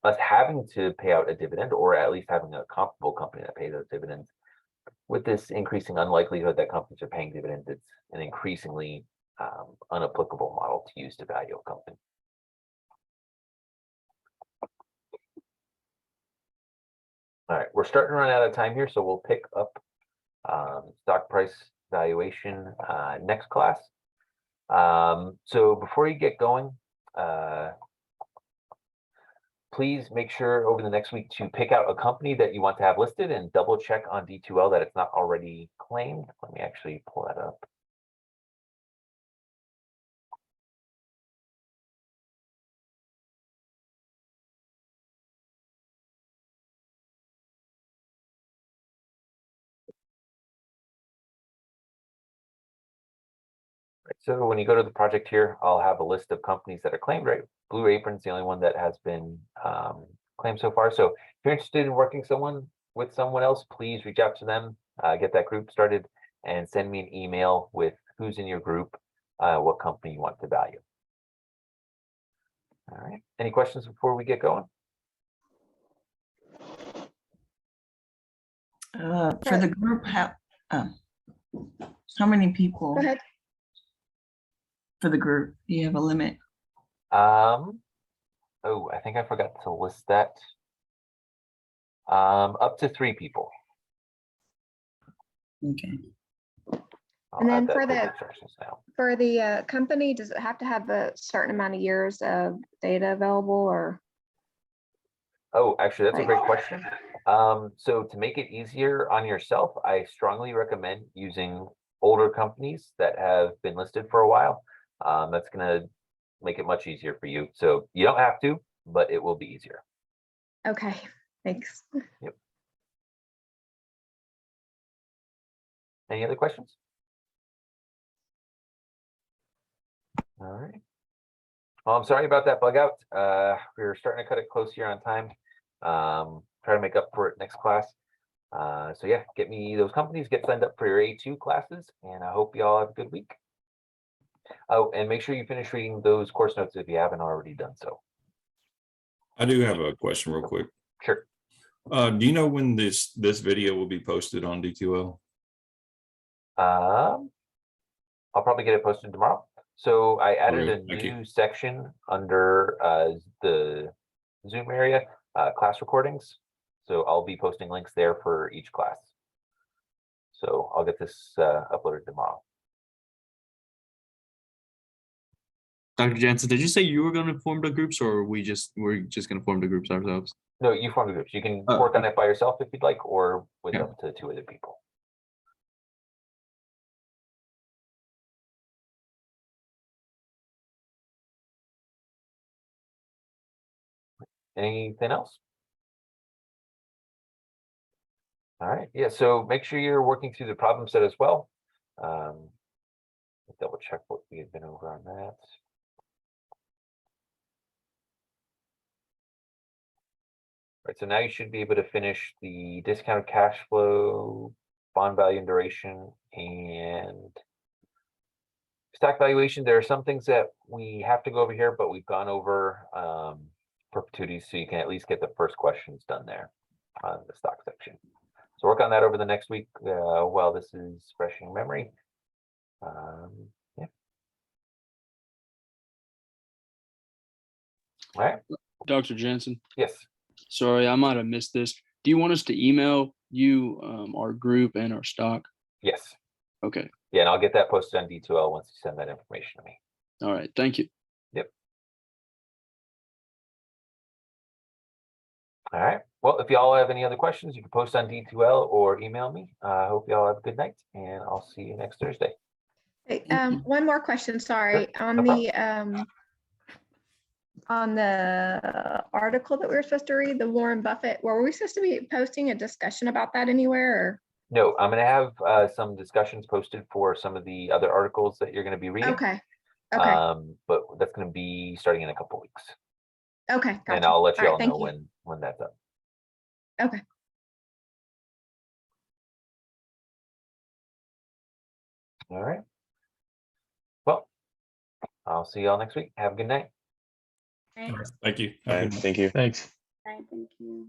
us having to pay out a dividend, or at least having a comparable company that pays out dividends, with this increasing unlikelihood that companies are paying dividends, it's an increasingly unapplicable model to use to value a company. All right, we're starting to run out of time here, so we'll pick up stock price valuation next class. So before you get going, please make sure over the next week to pick out a company that you want to have listed and double check on D2L that it's not already claimed. Let me actually pull that up. So when you go to the project here, I'll have a list of companies that are claimed, right? Blue Apron's the only one that has been claimed so far. So if you're interested in working with someone else, please reach out to them, get that group started, and send me an email with who's in your group, what company you want to value. All right. Any questions before we get going? For the group, how many people? Go ahead. For the group, do you have a limit? Oh, I think I forgot to list that. Up to 3 people. Okay. And then for the company, does it have to have a certain amount of years of data available, or? Oh, actually, that's a great question. So to make it easier on yourself, I strongly recommend using older companies that have been listed for a while. That's going to make it much easier for you. So you don't have to, but it will be easier. Okay, thanks. Yep. Any other questions? All right. Well, I'm sorry about that bug out. We're starting to cut it close here on time. Try to make up for it next class. So yeah, get me those companies, get signed up for your A2 classes, and I hope you all have a good week. Oh, and make sure you finish reading those course notes if you haven't already done so. I do have a question real quick. Sure. Do you know when this video will be posted on D2L? I'll probably get it posted tomorrow. So I added Okay, a new section under the Zoom area, class recordings. So I'll be posting links there for each class. So I'll get this uploaded tomorrow. Dr. Jansen, did you say you were going to form the groups, or we're just going to form the groups ourselves? No, you form the groups. You can work on it by yourself if you'd like, or with up to 2 other people. Anything else? All right. Yeah. So make sure you're working through the problem set as well. Double check what we had been over on that. Right, so now you should be able to finish the discounted cash flow, bond value and duration, and stock valuation. There are some things that we have to go over here, but we've gone over perpetuities, so you can at least get the first questions done there on the stock section. So work on that over the next week while this is fresh in memory. Yeah. All right. Dr. Jensen. Yes. Sorry, I might have missed this. Do you want us to email you our group and our stock? Yes. Okay. Yeah, and I'll get that posted on D2L once you send that information to me. All right. Thank you. Yep. All right. Well, if y'all have any other questions, you can post on D2L or email me. I hope y'all have a good night, and I'll see you next Thursday. Hey, one more question, sorry. Sure. On the article that we were supposed to read, the Warren Buffett, were we supposed to be posting a discussion about that anywhere? Or? No, I'm going to have some discussions posted for some of the other articles that you're going to be reading. Okay. Okay. But that's going to be starting in a couple weeks. Okay. Gotcha. And I'll let you all right, know when that's up. Okay. All right. Well, I'll see y'all next week. Have a good night. All right, thank you. All right, thank you. Thanks. Right, thank you.